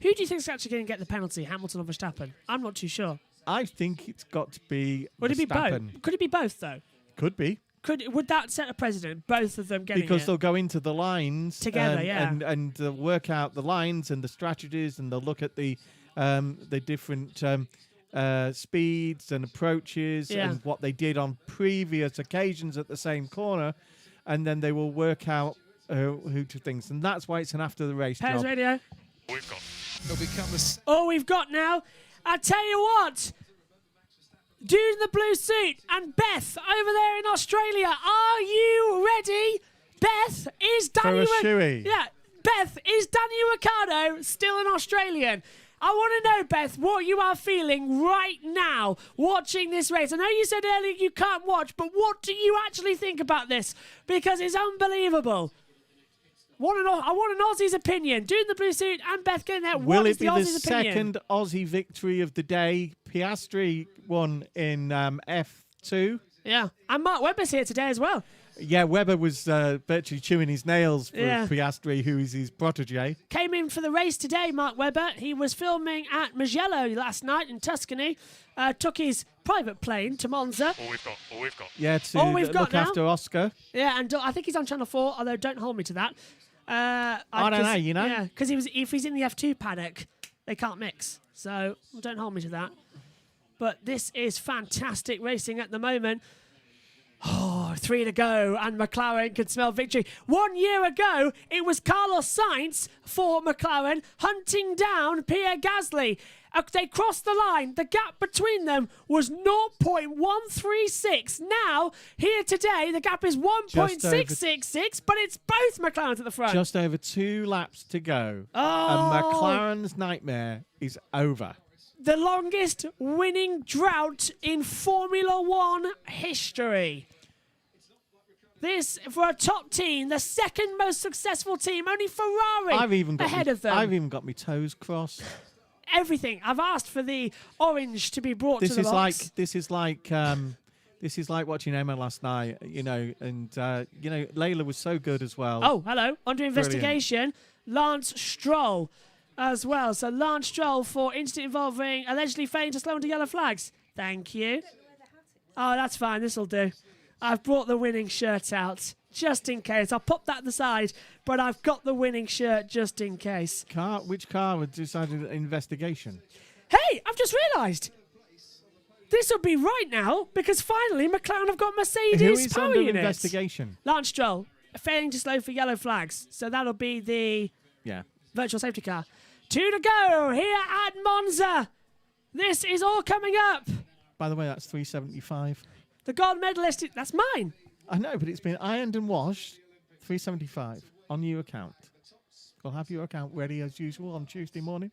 Who do you think is actually going to get the penalty, Hamilton or Verstappen? I'm not too sure. I think it's got to be. Would Verstappen. it be both? Could it be both though? Could be. Would that set a precedent? Both of them getting because it? they'll go into the lines together, and work out the lines and the strategies, and they'll look at the different speeds and approaches and what they did on previous occasions at the same corner, and then they will work out who to things, and that's why it's an after the race Pairs job. Radio. We've got. It'll become Oh, we've got now. I tell you what. Dude in the blue suit and Beth over there in Australia. Are you ready? Beth, is Danny... Beth, is Danny Ricciardo still an Australian? I want to know, Beth, what you are feeling right now watching this race. I know you said earlier you can't watch, but what do you actually think about this? Because it's unbelievable. I want an Aussie's opinion. Dude in the blue suit and Beth getting there. Will what it is be the the Aussie's opinion? second Aussie victory of the day? Piastri won in F2. Yeah, and Mark Webber's here today as well. Yeah, Webber was virtually chewing his nails for Piastri, who is his protege. Came in for the race today, Mark Webber. He was filming at Mugello last night in Tuscany. Took his private plane to Monza. All we've got. Yeah, to look after Oscar. Yeah, and I think he's on Channel 4, although don't hold me to that. I don't know, you know? Yeah, because if he's in the F2 paddock, they can't mix. So don't hold me to that. But this is fantastic racing at the moment. Oh, 3 to go, and McLaren can smell victory. 1 year ago, it was Carlos Sainz for McLaren hunting down Pierre Gasly. They crossed the line. The gap between them was 0.136. Now, here today, the gap is 1.666, but it's both McLarens at the front. Just over 2 laps to go. Oh. And McLaren's nightmare is over. The longest winning drought in Formula One history. This, for a top team, the second most successful team, only Ferrari ahead of them. I've even got my toes crossed. Everything. I've asked for the orange to be brought to the box. This is like watching Emma last night, and Layla was so good as well. Oh, hello. Under investigation, Lance Stroll as well. So Lance Stroll for incident involving allegedly failing to slow under yellow flags. Thank you. Oh, that's fine. This'll do. I've brought the winning shirt out just in case. I'll pop that aside, but I've got the winning shirt just in case. Which car was decided investigation? Hey, I've just realised. This will be right now because finally McLaren have got Mercedes Who is power under units. investigation? Lance Stroll failing to slow for yellow flags. So that'll be the virtual safety car. 2 to go here at Monza. This is all coming up. By the way, that's 375. The gold medalist, that's mine. I know, but it's been ironed and washed. 375 on your account. We'll have your account ready as usual on Tuesday morning.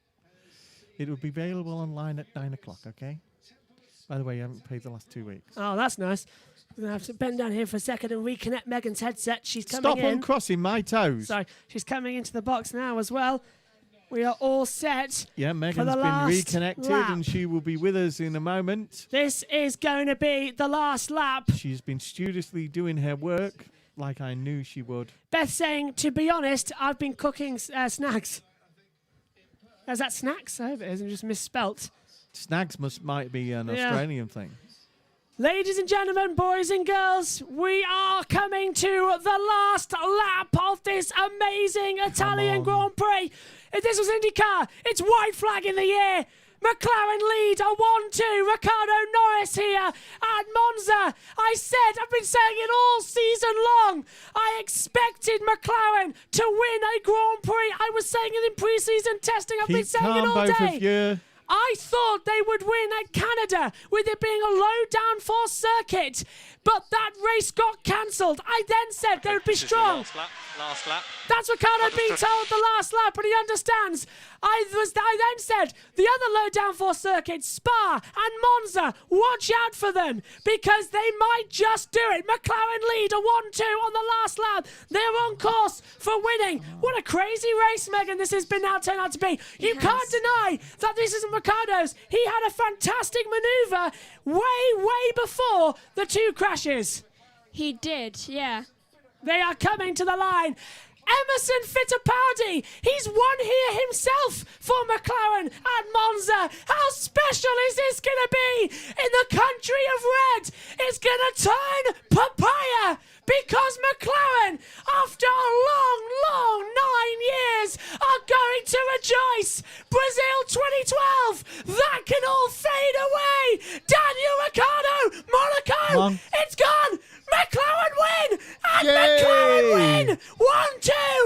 It will be available online at 9 o'clock, okay? By the way, you haven't paid the last 2 weeks. Oh, that's nice. I'm going to have to bend down here for a second and reconnect Megan's headset. She's coming in. Stop uncrossing my toes. Sorry, she's coming into the box now as well. We are all set. Yeah, Megan's been reconnected and she will be with us in a moment. This is going to be the last lap. She's been studiously doing her work like I knew she would. Beth saying, to be honest, I've been cooking snags. Is that snacks? I hope it isn't just misspelt. Snags might be an Australian thing. Ladies and gentlemen, boys and girls, we are coming to the last lap of this amazing Italian Grand Prix. If this was IndyCar, it's white flag in the air. McLaren lead a 1-2. Ricardo Norris here at Monza. I've been saying it all season long. I expected McLaren to win a Grand Prix. I was saying it in pre-season testing. I've been saying it all day. I thought they would win at Canada with it being a low downforce circuit, but that race got cancelled. I then said they would be strong. Last lap. That's Ricardo being told the last lap, but he understands. I then said the other low downforce circuits, Spa and Monza, watch out for them because they might just do it. McLaren lead a 1-2 on the last lap. They're on course for winning. What a crazy race, Megan, this has been now turned out to be. You can't deny that this isn't Ricardo's. He had a fantastic manoeuvre way before the 2 crashes. He did, yeah. They are coming to the line. Emerson Fittipaldi, he's won here himself for McLaren at Monza. How special is this going to be in the country of red? It's going to turn papaya because McLaren, after a long 9 years, are going to rejoice. Brazil 2012, that can all fade away. Daniel Ricciardo, Monaco, it's gone. McLaren win! And McLaren win!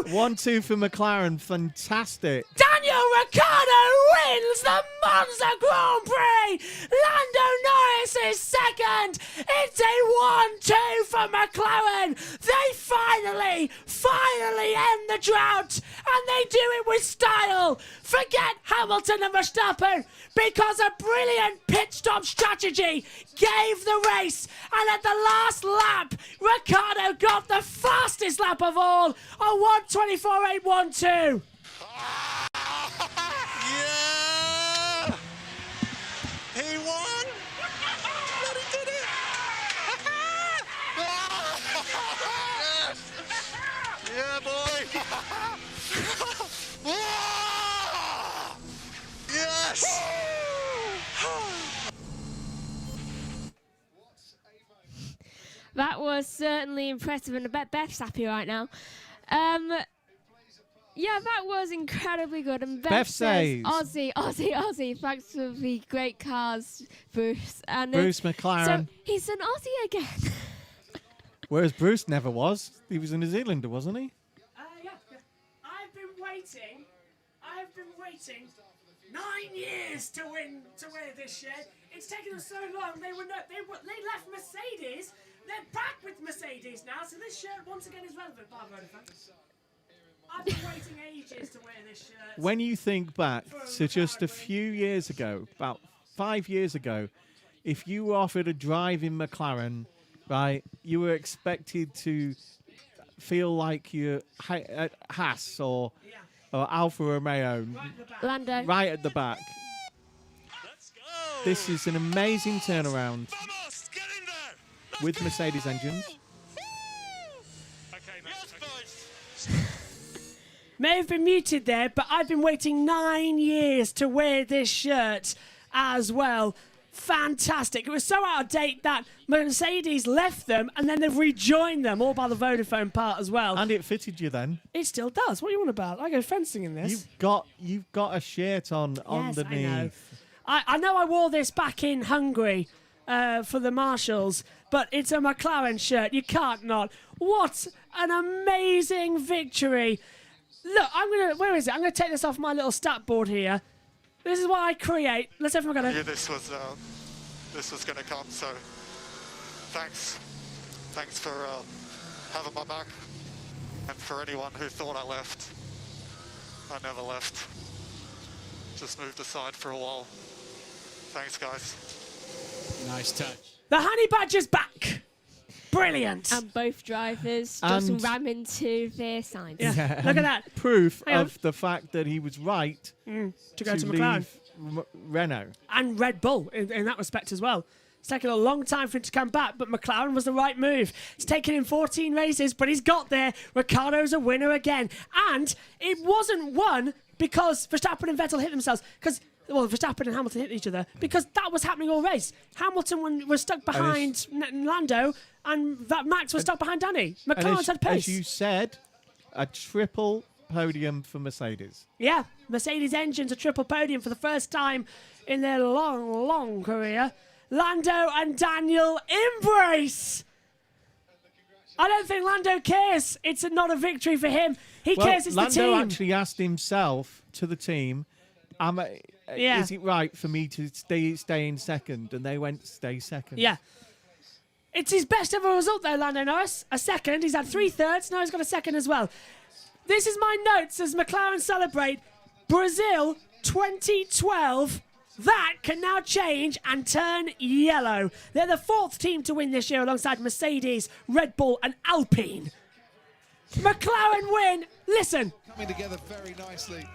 1-2! 1-2 for McLaren. Fantastic. Daniel Ricciardo wins the Monza Grand Prix! Lando Norris is second! It's a 1-2 for McLaren! They finally end the drought! And they do it with style! Forget Hamilton and Verstappen! Because a brilliant pit stop strategy gave the race, and at the last lap, Ricciardo got the fastest lap of all, a 1:24.812. Yeah! He won! But he did it! Yes! Yeah, boy! Yes! That was certainly impressive, and I bet Beth's happy right now. Yeah, that was incredibly good. And Beth says, Aussie, thanks for the great cars, Bruce. And Bruce McLaren. So he's an Aussie again. Whereas Bruce never was. He was a New Zealander, wasn't he? Yeah. I've been waiting 9 years to wear this shirt. It's taken them so long. They left Mercedes. They're back with Mercedes now, so this shirt once again is relevant. I've been waiting ages to wear this shirt. When you think back to just a few years ago, about 5 years ago, if you were offered a drive in McLaren, right, you were expected to feel like you're at Haas or Alfa Romeo, Lando, right at the back. This is an amazing turnaround with Mercedes engines. May have been muted there, but I've been waiting 9 years to wear this shirt as well. Fantastic. It was so out of date that Mercedes left them and then they've rejoined them, all by the Vodafone part as well. And it fitted you then. It still does. What are you on about? I go fencing in this. You've got a shirt on underneath. I know I wore this back in Hungary for the Marshals, but it's a McLaren shirt. You can't not. What an amazing victory. Look, where is it? I'm going to take this off my little stat board here. This is what I create. Let's everyone go. I knew this was going to come, so thanks for having my back, and for anyone who thought I left. I never left. Just moved aside for a while. Thanks, guys. Nice touch. The Honey Badger's back. Brilliant. And both drivers just ram into their sides. Yeah. Look at that. Proof of the fact that he was right to go to McLaren. Renault. And Red Bull in that respect as well. It's taken a long time for him to come back, but McLaren was the right move. It's taken him 14 races, but he's got there. Ricciardo's a winner again. And it wasn't won because Verstappen and Vettel hit themselves. Verstappen and Hamilton hit each other because that was happening all race. Hamilton was stuck behind Lando, and Max was stuck behind Danny. McLaren's had pace. As you said, a triple podium for Mercedes. Yeah, Mercedes engines a triple podium for the first time in their long career. Lando and Daniel embrace. I don't think Lando cares. It's not a victory for him. He cares it's Lando the team. Lando actually asked himself to the team, is it right for me to stay in second? And they went, stay second. Yeah. It's his best ever result, though, Lando Norris. A second. He's had 3 thirds. Now he's got a second as well. This is my notes as McLaren celebrate Brazil 2012. That can now change and turn yellow. They're the 4th team to win this year alongside Mercedes, Red Bull and Alpine. McLaren win. Listen. Coming together very nicely.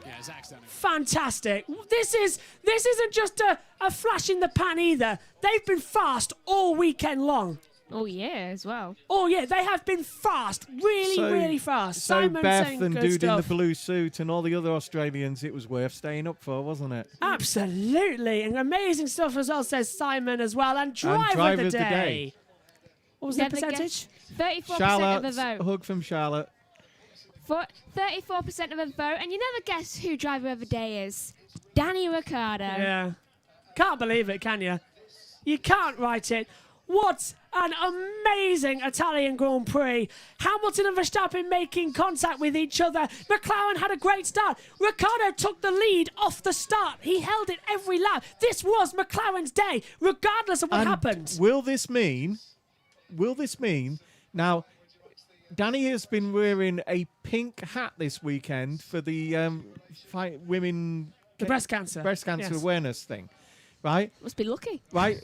Yeah, Zach's done it. Fantastic. This isn't just a flash in the pan either. They've been fast all weekend long. Oh, yeah, as well. Oh, yeah, they have been fast. Really fast. So Simon Beth saying and good dude stuff. in the blue suit and all the other Australians, it was worth staying up for, wasn't it? Absolutely. And amazing stuff as well, says Simon as well. And driver of the day. What was the percentage? 34% Charlotte, of the vote. hug from Charlotte. 34% of the vote. And you never guess who driver of the day is. Danny Ricciardo. Yeah. Can't believe it, can you? You can't write it. What an amazing Italian Grand Prix. Hamilton and Verstappen making contact with each other. McLaren had a great start. Ricciardo took the lead off the start. He held it every lap. This was McLaren's day, regardless of what happened. Will this mean, now, Danny has been wearing a pink hat this weekend for the women... The breast cancer. Breast cancer awareness thing, right? Must be lucky. Right?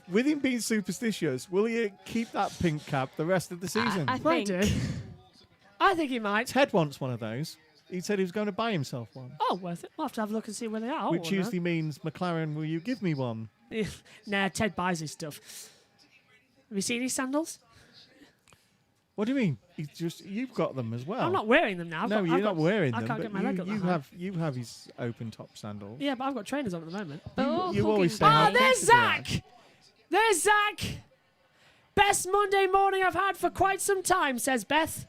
With him being superstitious, will he keep that pink cap the rest of the season? I think. I think he might. Ted wants one of those. He said he was going to buy himself one. Oh, worth it. We'll have to have a look and see where they are. Which usually means, McLaren, will you give me one? Nah, Ted buys his stuff. Have you seen his sandals? What do you mean? You've got them as well. I'm not wearing them now. You're not wearing them. I can't get my leg up that high. You have his open top sandals. Yeah, but I've got trainers on at the moment. You always say. There's Zach. There's Zach. Best Monday morning I've had for quite some time, says Beth.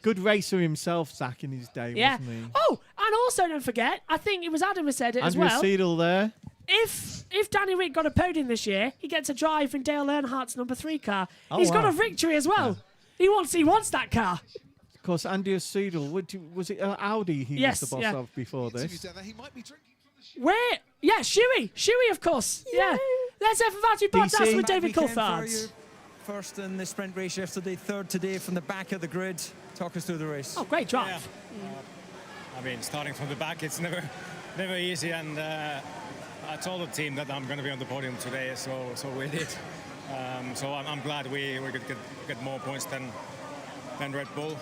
Good racer himself, Zach, in his day, wasn't he? Oh, and also don't forget, I think it was Adam who said it as well. Andrew Seidel there. If Danny Rick got a podium this year, he gets a drive in Dale Earnhardt's number 3 car. He's got a victory as well. Yeah. He wants that car. Of course, Andrew Seidel, was it Audi he was the boss of before this? Where? Yeah, Shuey, of course. Yeah. Let's have Valtteri Bottas with David Coulthard. First in the sprint race yesterday, third today from the back of the grid. Talk us through the race. Oh, great drive. I mean, starting from the back, it's never easy, and I told the team that I'm going to be on the podium today, so we did. So I'm glad we could get more points than Red Bull.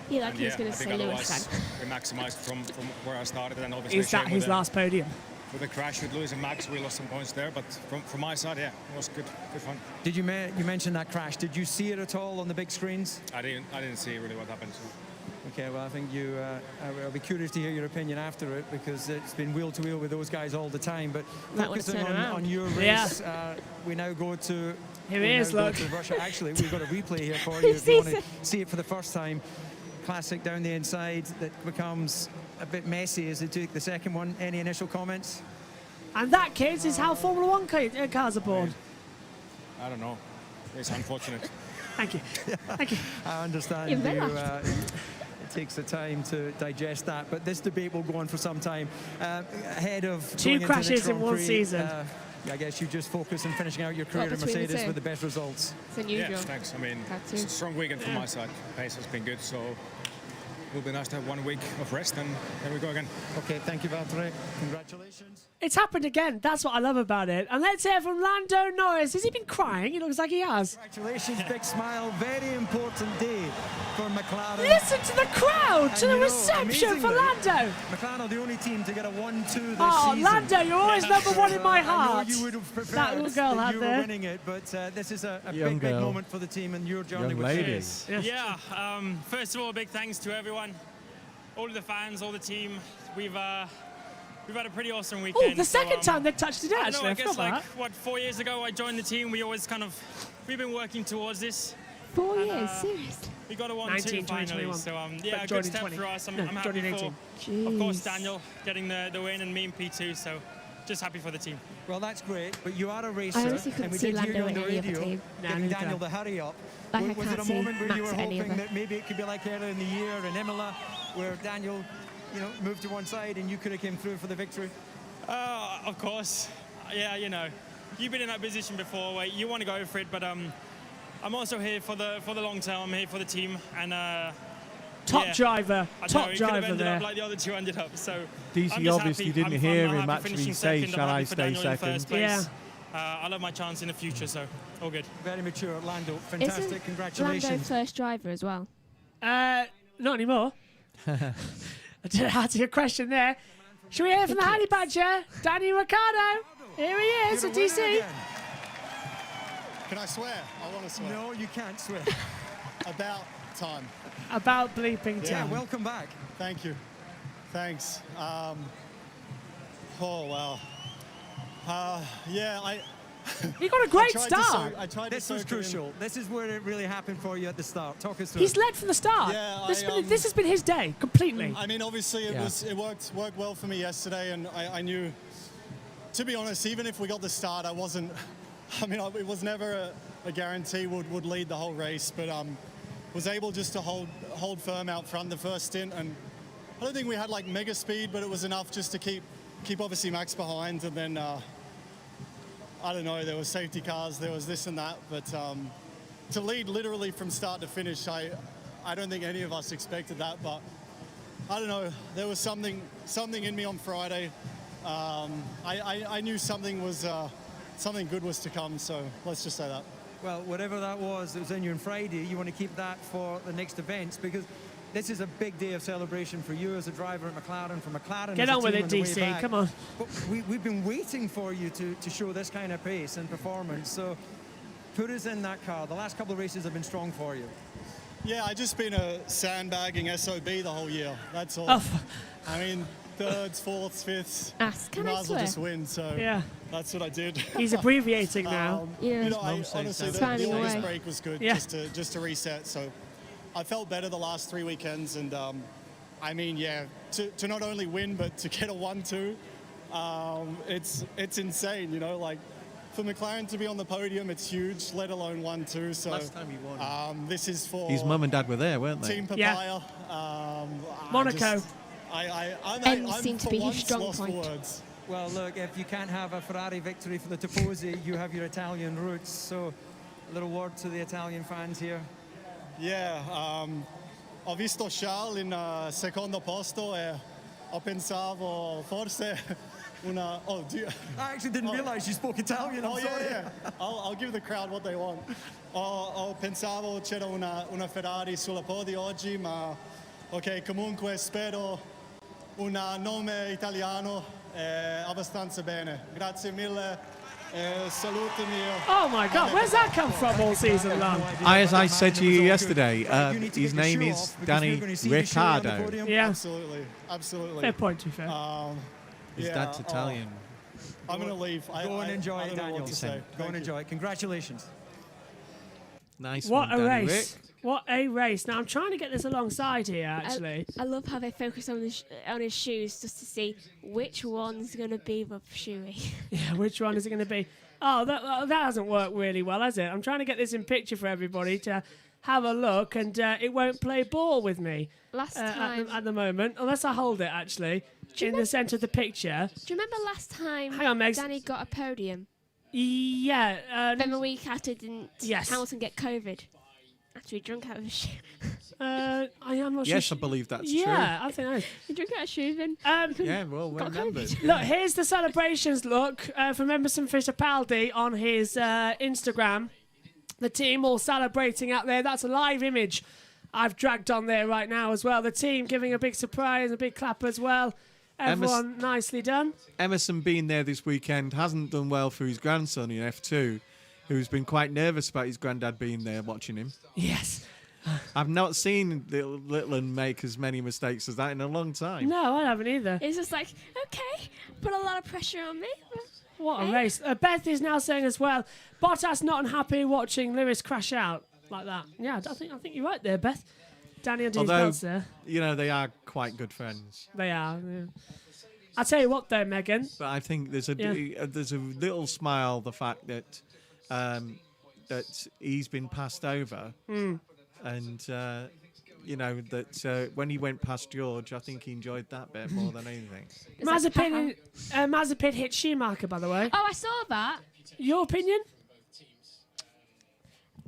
Yeah, like he was going to say Lewis. We maximised from where I started, and obviously is that his last podium? With the crash with Lewis and Max, we lost some points there, but from my side, yeah, it was good fun. Did you mention that crash? Did you see it at all on the big screens? I didn't see really what happened. So. Okay, well, I think I'll be curious to hear your opinion after it, because it's been wheel to wheel with those guys all the time. But focusing on your race, we now go to. Here he is, look. Russia. Actually, we've got a replay here for you if you want to see it for the first time. Classic down the inside that becomes a bit messy as they take the second one. Any initial comments? And that, kids, is how Formula 1 cars are born. I don't know. It's unfortunate. Thank you. Thank you. I understand it takes the time to digest that, but this debate will go on for some time. Ahead of 2 crashes in one season. I guess you just focus on finishing out your career in Mercedes with the best results. It's unusual. Yeah, thanks. I mean, it's a strong weekend from my side. Pace has been good, so it will be nice to have 1 week of rest, and there we go again. Okay, thank you, Valtteri. Congratulations. It's happened again. That's what I love about it. And let's hear from Lando Norris. Has he been crying? It looks like he has. Congratulations, big smile. Very important day for McLaren. Listen to the crowd, to the reception for Lando. McLaren are the only team to get a 1-2 this season. Oh, Lando, you're always number 1 in my heart. I know you would have preferred that little girl that had you there. were winning it, but this is a big moment for the team and your journey with ladies. Yeah, first of all, big thanks to everyone, all of the fans, all the team. We've had a pretty awesome weekend. Oh, the second time they've touched it, actually. I guess, like, 4 years ago I joined the team. We've been working towards this. 4 years, seriously? We got a 1-2 finally, so yeah, a good step for us. I'm happy for, of course, Daniel getting the win and me in P2, so just happy for the team. Well, that's great, but you are a racer, and we did hear you on the radio giving Daniel the hurry up. Was it a moment where you were hoping that maybe it could be like earlier in the year in Imola, where Daniel moved to one side and you could have came through for the victory? Of course. Yeah, you've been in that position before where you want to go for it, but I'm also here for the long term. I'm here for the team, and top driver there. Up like the other 2 ended up. So DC obviously didn't hear him actually say, "Shall I stay second?" Yeah. I love my chance in the future, so all good. Very mature, Lando. Fantastic. Isn't Congratulations. Lando first driver as well? Not anymore. I didn't answer your question there. Should we hear from the Honey Badger, Danny Ricciardo? Here he is at DC. Can I swear? I want to swear. No, you can't swear. About time. About bleeping time. Yeah, welcome back. Thank you. Thanks. Oh, wow. Yeah, You got a great start. This was crucial. This is where it really happened for you at the start. Talk us through. He's led from the start. Yeah, this has been his day completely. I mean, obviously it worked well for me yesterday, and I knew, to be honest, even if we got the start, it was never a guarantee would lead the whole race, but was able just to hold firm out front the first stint, and I don't think we had like mega speed, but it was enough just to keep obviously Max behind, and then I don't know, there was safety cars, there was this and that, but to lead literally from start to finish, I don't think any of us expected that, but I don't know, there was something in me on Friday. I knew something good was to come, so let's just say that. Well, whatever that was in you on Friday, you want to keep that for the next events, because this is a big day of celebration for you as a driver at McLaren, for McLaren. Get on with it, DC, come on. But we've been waiting for you to show this kind of pace and performance, so put us in that car. The last couple of races have been strong for you. Yeah, I've just been a sandbagging SOB the whole year, that's all. Oh. I mean, thirds, fourths, fifths, you might as well just win, so that's what I did. He's abbreviating now. You know, honestly, the August break was good, just to reset, so I felt better the last 3 weekends, and I mean, yeah, to not only win, but to get a 1-2, it's insane, you know, like, for McLaren to be on the podium, it's huge, let alone 1-2, so last time he won. this is for... His mum and dad were there, weren't they? Team Papaya. Monaco. I'm seemed to be his strong point. Words. Well, look, if you can't have a Ferrari victory for the Tifosi, you have your Italian roots. So, a little word to the Italian fans here. Yeah, ho visto Charles in secondo posto e ho pensavo forse una... Oh, I actually didn't realize you spoke Italian. I'm sorry. Yeah. I'll give the crowd what they want. Ho pensavo c'era una Ferrari sulla podio oggi, ma ok, comunque spero un nome italiano abbastanza bene. Grazie mille. Salutami. Oh my God, where's that come from all season long? As I said to you yesterday, his name is Danny Ricciardo. Yeah. Absolutely. Fair point, to be fair. His dad's Italian. I'm going to leave. Go and enjoy it, Daniel. Go and enjoy it. Congratulations. Nice what one, a Danny race. Rick. What a race. Now, I'm trying to get this alongside here, actually. I love how they focus on his shoes just to see which one's going to be the shoey. Yeah, which one is it going to be? Oh, that hasn't worked really well, has it? I'm trying to get this in picture for everybody to have a look, and it won't play ball with me last time at the moment, unless I hold it, actually, in the centre of the picture. Do you remember last time Hang on, Megs. Danny got a podium? Yeah. Then the week after, didn't Yes. Hamilton get COVID? After he drunk out of his shoe. I am not sure. Yes, I believe that's true. Yeah, I think that is. He drunk out of his shoe then. Yeah, well remembered. Look, here's the celebrations look from Emerson Fittipaldi on his Instagram. The team all celebrating out there. That's a live image I've dragged on there right now as well. The team giving a big surprise, a big clap as well. Everyone nicely done. Emerson being there this weekend hasn't done well for his grandson in F2, who's been quite nervous about his granddad being there watching him. Yes. I've not seen little and make as many mistakes as that in a long time. No, I haven't either. It's just like, okay, put a lot of pressure on me. What a race. Beth is now saying as well, Bottas not unhappy watching Lewis crash out like that. Yeah, I think you're right there, Beth. Danny under his belts there. You know, they are quite good friends. They are, yeah. I'll tell you what though, Megan. But I think there's a little smile, the fact that that he's been passed over. And, you know, that when he went past George, I think he enjoyed that bit more than anything. Mazepin hit Schumacher, by the way. Oh, I saw that. Your opinion?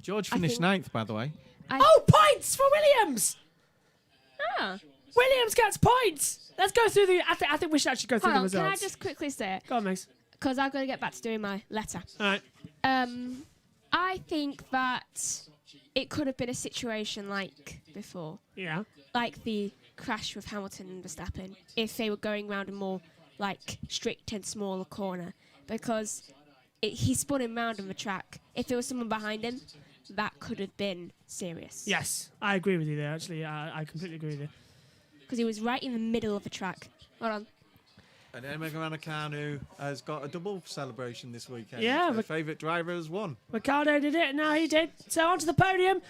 George finished 9th, by the way. Points for Williams! Ah. Williams gets points! Let's go through the... I think we should actually go through the results. Can I just quickly say it? Go on, Megs. Because I've got to get back to doing my letter. All right. I think that it could have been a situation like before. Yeah. Like the crash with Hamilton and Verstappen, if they were going around a more like strict and smaller corner. Because he spun him round on the track. If there was someone behind him, that could have been serious. Yes, I agree with you there, actually. I completely agree with you. Because he was right in the middle of the track. Hold on. And Emma Raducanu has got a double celebration this weekend. Yeah, her favourite driver has won. Ricciardo did it, and now he did. So onto the podium.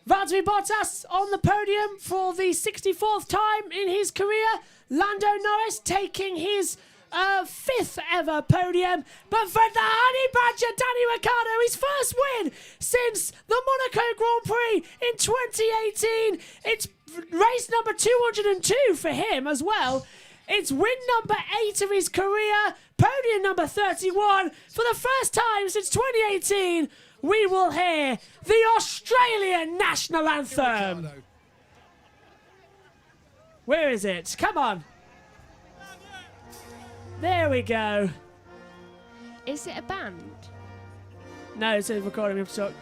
Valtteri Bottas on the podium for the 64th time in his career. Lando Norris taking his 5th ever podium. But for the Honey Badger, Danny Ricciardo, his first win since the Monaco Grand Prix in 2018. It's race number 202 for him as well. It's win number 8 of his career, podium number 31. For the first time since 2018, we will hear the Australian national anthem. Where is it? Come on. There we go. Is it a band? No, it's a recording. We have to talk.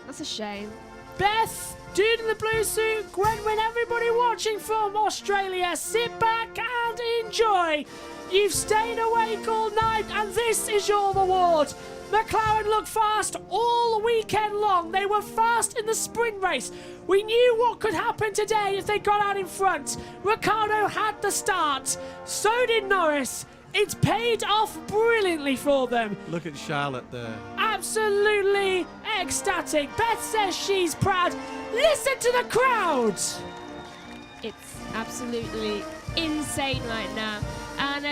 That's a shame. Beth, dude in the blue suit, Gwenwyn, everybody watching from Australia, sit back and enjoy. You've stayed awake all night and this is your reward. McLaren looked fast all weekend long. They were fast in the sprint race. We knew what could happen today if they got out in front. Ricciardo had the start. So did Norris. It's paid off brilliantly for them. Look at Charlotte there. Absolutely ecstatic. Beth says she's proud. Listen to the crowd. It's absolutely insane right now. And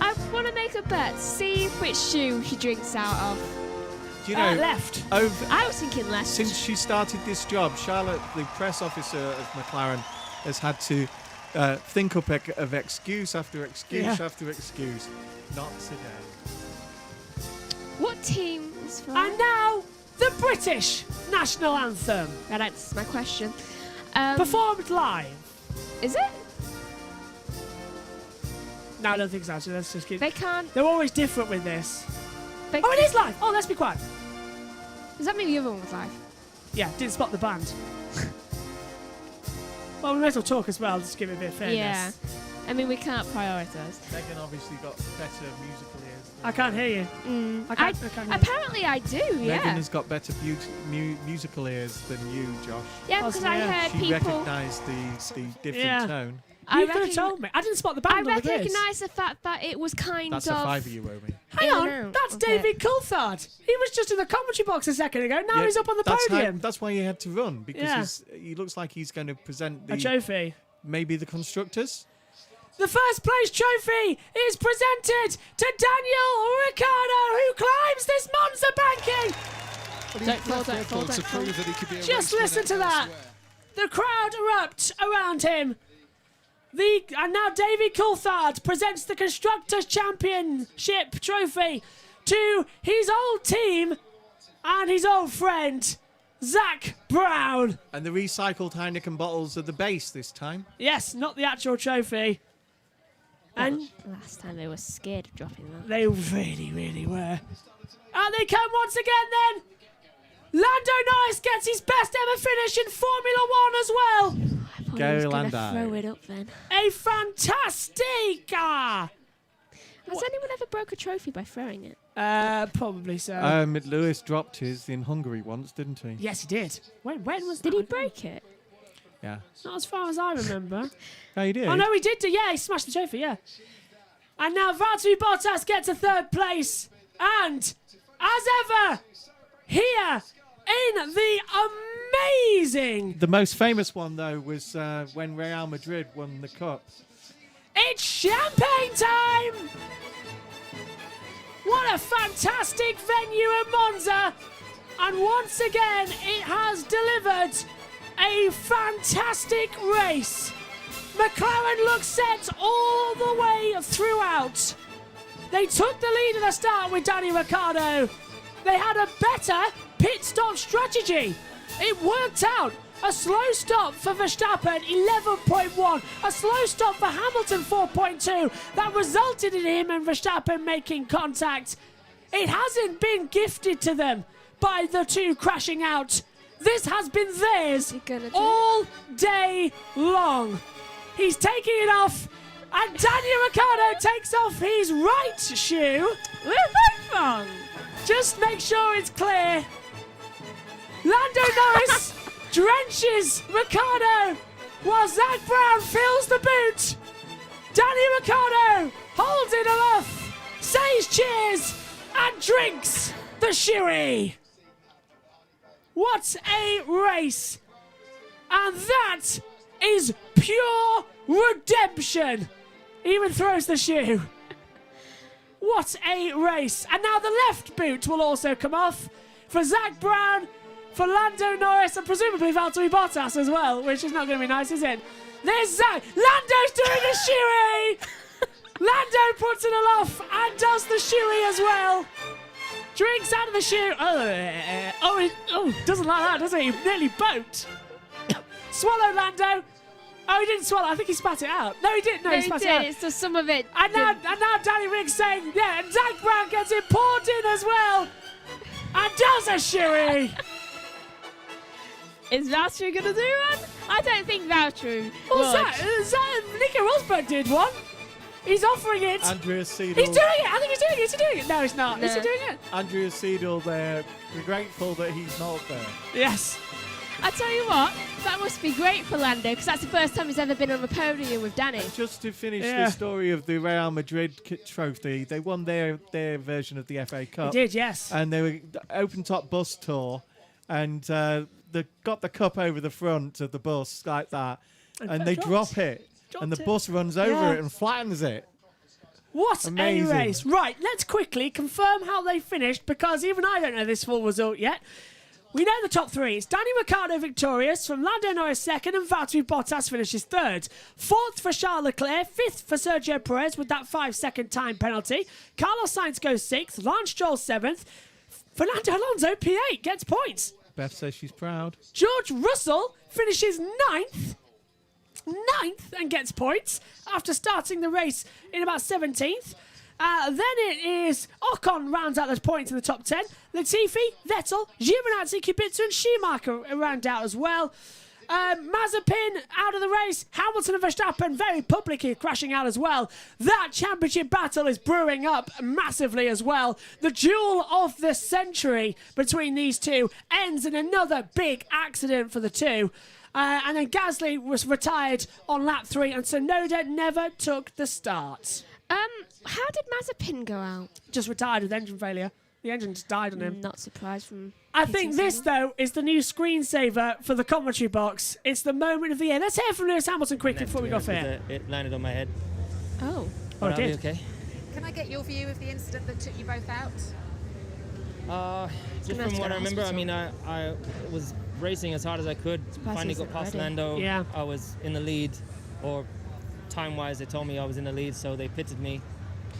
I want to make a bet. See which shoe he drinks out of. Do you know, left. I was thinking left. Since she started this job, Charlotte, the press officer of McLaren, has had to think up of excuse after excuse after excuse. Not today. What team is for? And now, the British national anthem. That answers my question. Performed live. Is it? No, I don't think so, actually. Let's just keep... They can't... They're always different with this. Oh, it is live! Oh, let's be quiet. Does that mean the other one was live? Yeah, didn't spot the band. Well, we may as well talk as well, just to give it a bit of fairness. Yeah. I mean, we can't prioritise. Megan obviously got better musical ears. I can't hear you. I can't hear apparently I do, yeah. Megan has got better musical ears than you, Josh. Yeah, because I heard she people... recognised the different tone. You could have told me. I didn't spot the band I on the grid. recognise the fact that it was kind That's of... a fiver you owe me. Hang on, that's David Coulthard. He was just in the commentary box a second ago. Now he's up on the podium. That's why he had to run, because he looks like he's going to present a trophy. Maybe the constructors. The first place trophy is presented to Daniel Ricciardo, who climbs this Monza banking. Don't fall. Just listen to that. The crowd erupt around him. And now David Coulthard presents the Constructors' Championship trophy to his old team and his old friend, Zach Brown. And the recycled Heineken bottles are the base this time. Yes, not the actual trophy. And last time they were scared of dropping that. They really, really were. And they come once again then. Lando Norris gets his best ever finish in Formula One as well. Go Lando. Throw it up then. A fantastic Has anyone ever broke a trophy by throwing it? Probably so. Lewis dropped his in Hungary once, didn't he? Yes, he did. When was Did he break it? Yeah. Not as far as I remember. No, he did. Oh, no, he did. Yeah, he smashed the trophy, yeah. And now Valtteri Bottas gets a third place. And, as ever, here in the amazing... The most famous one, though, was when Real Madrid won the Cup. It's champagne time! What a fantastic venue at Monza! And once again, it has delivered a fantastic race. McLaren looked set all the way throughout. They took the lead at the start with Danny Ricciardo. They had a better pit stop strategy. It worked out. A slow stop for Verstappen, 11.1. A slow stop for Hamilton, 4.2. That resulted in him and Verstappen making contact. It hasn't been gifted to them by the two crashing out. This has been theirs all day long. He's taking it off And Daniel Ricciardo takes off his right shoe. We're both wrong. Just make sure it's clear. Lando Norris drenches Ricciardo while Zach Brown fills the boot. Danny Ricciardo holds it aloft, says cheers, and drinks the shoey. What a race. And that is pure redemption. He even throws the shoe. What a race. And now the left boot will also come off for Zach Brown, for Lando Norris, and presumably Valtteri Bottas as well, which is not going to be nice, is it? There's Zach. Lando's doing a shoey. Lando puts it aloft and does the shoey as well. Drinks out of the shoe. Doesn't like that, does he? Nearly boat. Swallow Lando. Oh, he didn't swallow. I think he spat it out. No, he didn't. No, he spat it out. It's just some of it. And now Danny Rick's saying, yeah, and Zach Brown gets it poured in as well. And does a shoey. Is Valtteri going to do one? I don't think Valtteri What's would. that? Nico Rosberg did one. He's offering it. Andrea Seidel. He's doing it. I think he's doing it. Is he doing it? No, he's not. No. Is he doing it? Andrea Seidel there. We're grateful that he's not there. Yes. I tell you what, that must be great for Lando, because that's the first time he's ever been on the podium with Danny. Just to finish the story of the Real Madrid trophy, they won their version of the FA Cup. They did, yes. And they were open-top bus tour, and they got the cup over the front of the bus like that, and they drop it, and the bus runs over it and flattens it. What Amazing. a race. Right, let's quickly confirm how they finished, because even I don't know this full result yet. We know the top three. It's Danny Ricciardo victorious, from Lando Norris second, and Valtteri Bottas finishes third. Fourth for Charles Leclerc, fifth for Sergio Perez with that 5-second time penalty. Carlos Sainz goes sixth, Lance Stroll seventh. Fernando Alonso, P8, gets points. Beth says she's proud. George Russell finishes ninth, and gets points after starting the race in about 17th. Then it is Ocon rounds out those points in the top 10. Latifi, Vettel, Giovinazzi, Kubica and Schumacher round out as well. Mazepin out of the race. Hamilton and Verstappen very publicly crashing out as well. That championship battle is brewing up massively as well. The duel of the century between these two ends in another big accident for the two. And then Gasly was retired on lap 3, and Tsunoda never took the start. How did Mazepin go out? Just retired with engine failure. The engine just died on him. Not surprised from... I think this, though, is the new screensaver for the commentary box. It's the moment of the year. Let's hear from Lewis Hamilton quickly before we go fair. It landed on my head. Oh. But I'll be okay. Can I get your view of the incident that took you both out? Just from what I remember, I mean, I was racing as hard as I could. Finally got past Lando. Yeah. I was in the lead, or time-wise, they told me I was in the lead, so they pitted me.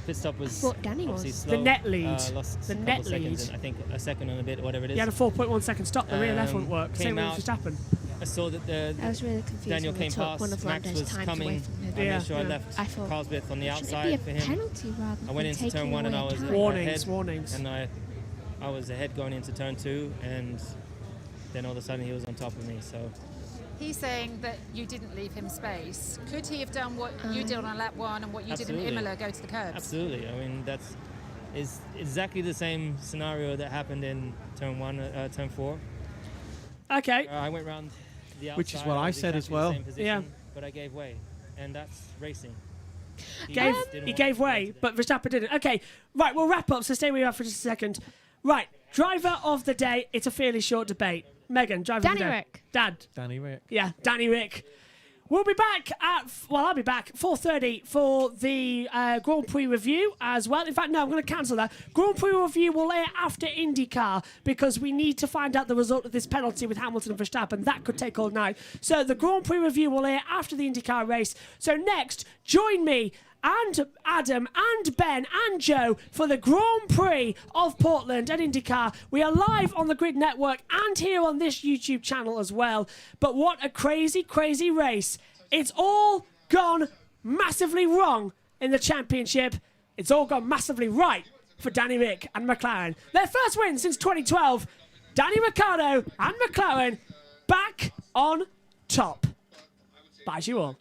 Pit stop was Danny obviously was. slow. The net lead. Lost The a couple net seconds, lead. and I think a second and a bit, whatever it is. He had a 4.1 second stop. The rear left wouldn't work. Same Came way out. just happened. I saw that I was really confused Daniel when they came took past. one of Max Lando's was times coming. away from him. I made sure I left I thought, Carlsbeth on the shouldn't it outside be for a him. penalty rather I went than into turn taking 1 and I away was time? Warnings. And I was ahead going into turn 2, and then all of a sudden he was on top of me. So He's saying that you didn't leave him space. Could he have done what you did on lap 1 and what you did in Imola, go to the curbs? Absolutely. I mean, is exactly the same scenario that happened in turn 4. Okay. I went round the outside. Which is what I said as exactly the well. same position, Yeah. But I gave way, and that's racing. He gave way, but Verstappen didn't. Okay, right, we'll wrap up, so stay where you are for just a second. Right, driver of the day. It's a fairly short debate. Megan, driver of the day. Danny Rick. Dad. Danny Rick. Yeah, Danny Rick. We'll be back at, I'll be back 4:30 for the Grand Prix review as well. In fact, no, I'm going to cancel that. Grand Prix review will air after IndyCar because we need to find out the result of this penalty with Hamilton and Verstappen. That could take all night. So the Grand Prix review will air after the IndyCar race. So next, join me and Adam and Ben and Joe for the Grand Prix of Portland at IndyCar. We are live on the Grid Network and here on this YouTube channel as well. But what a crazy, crazy race. It's all gone massively wrong in the championship. It's all gone massively right for Danny Rick and McLaren. Their first win since 2012. Danny Ricciardo and McLaren back on top. Bye to you all.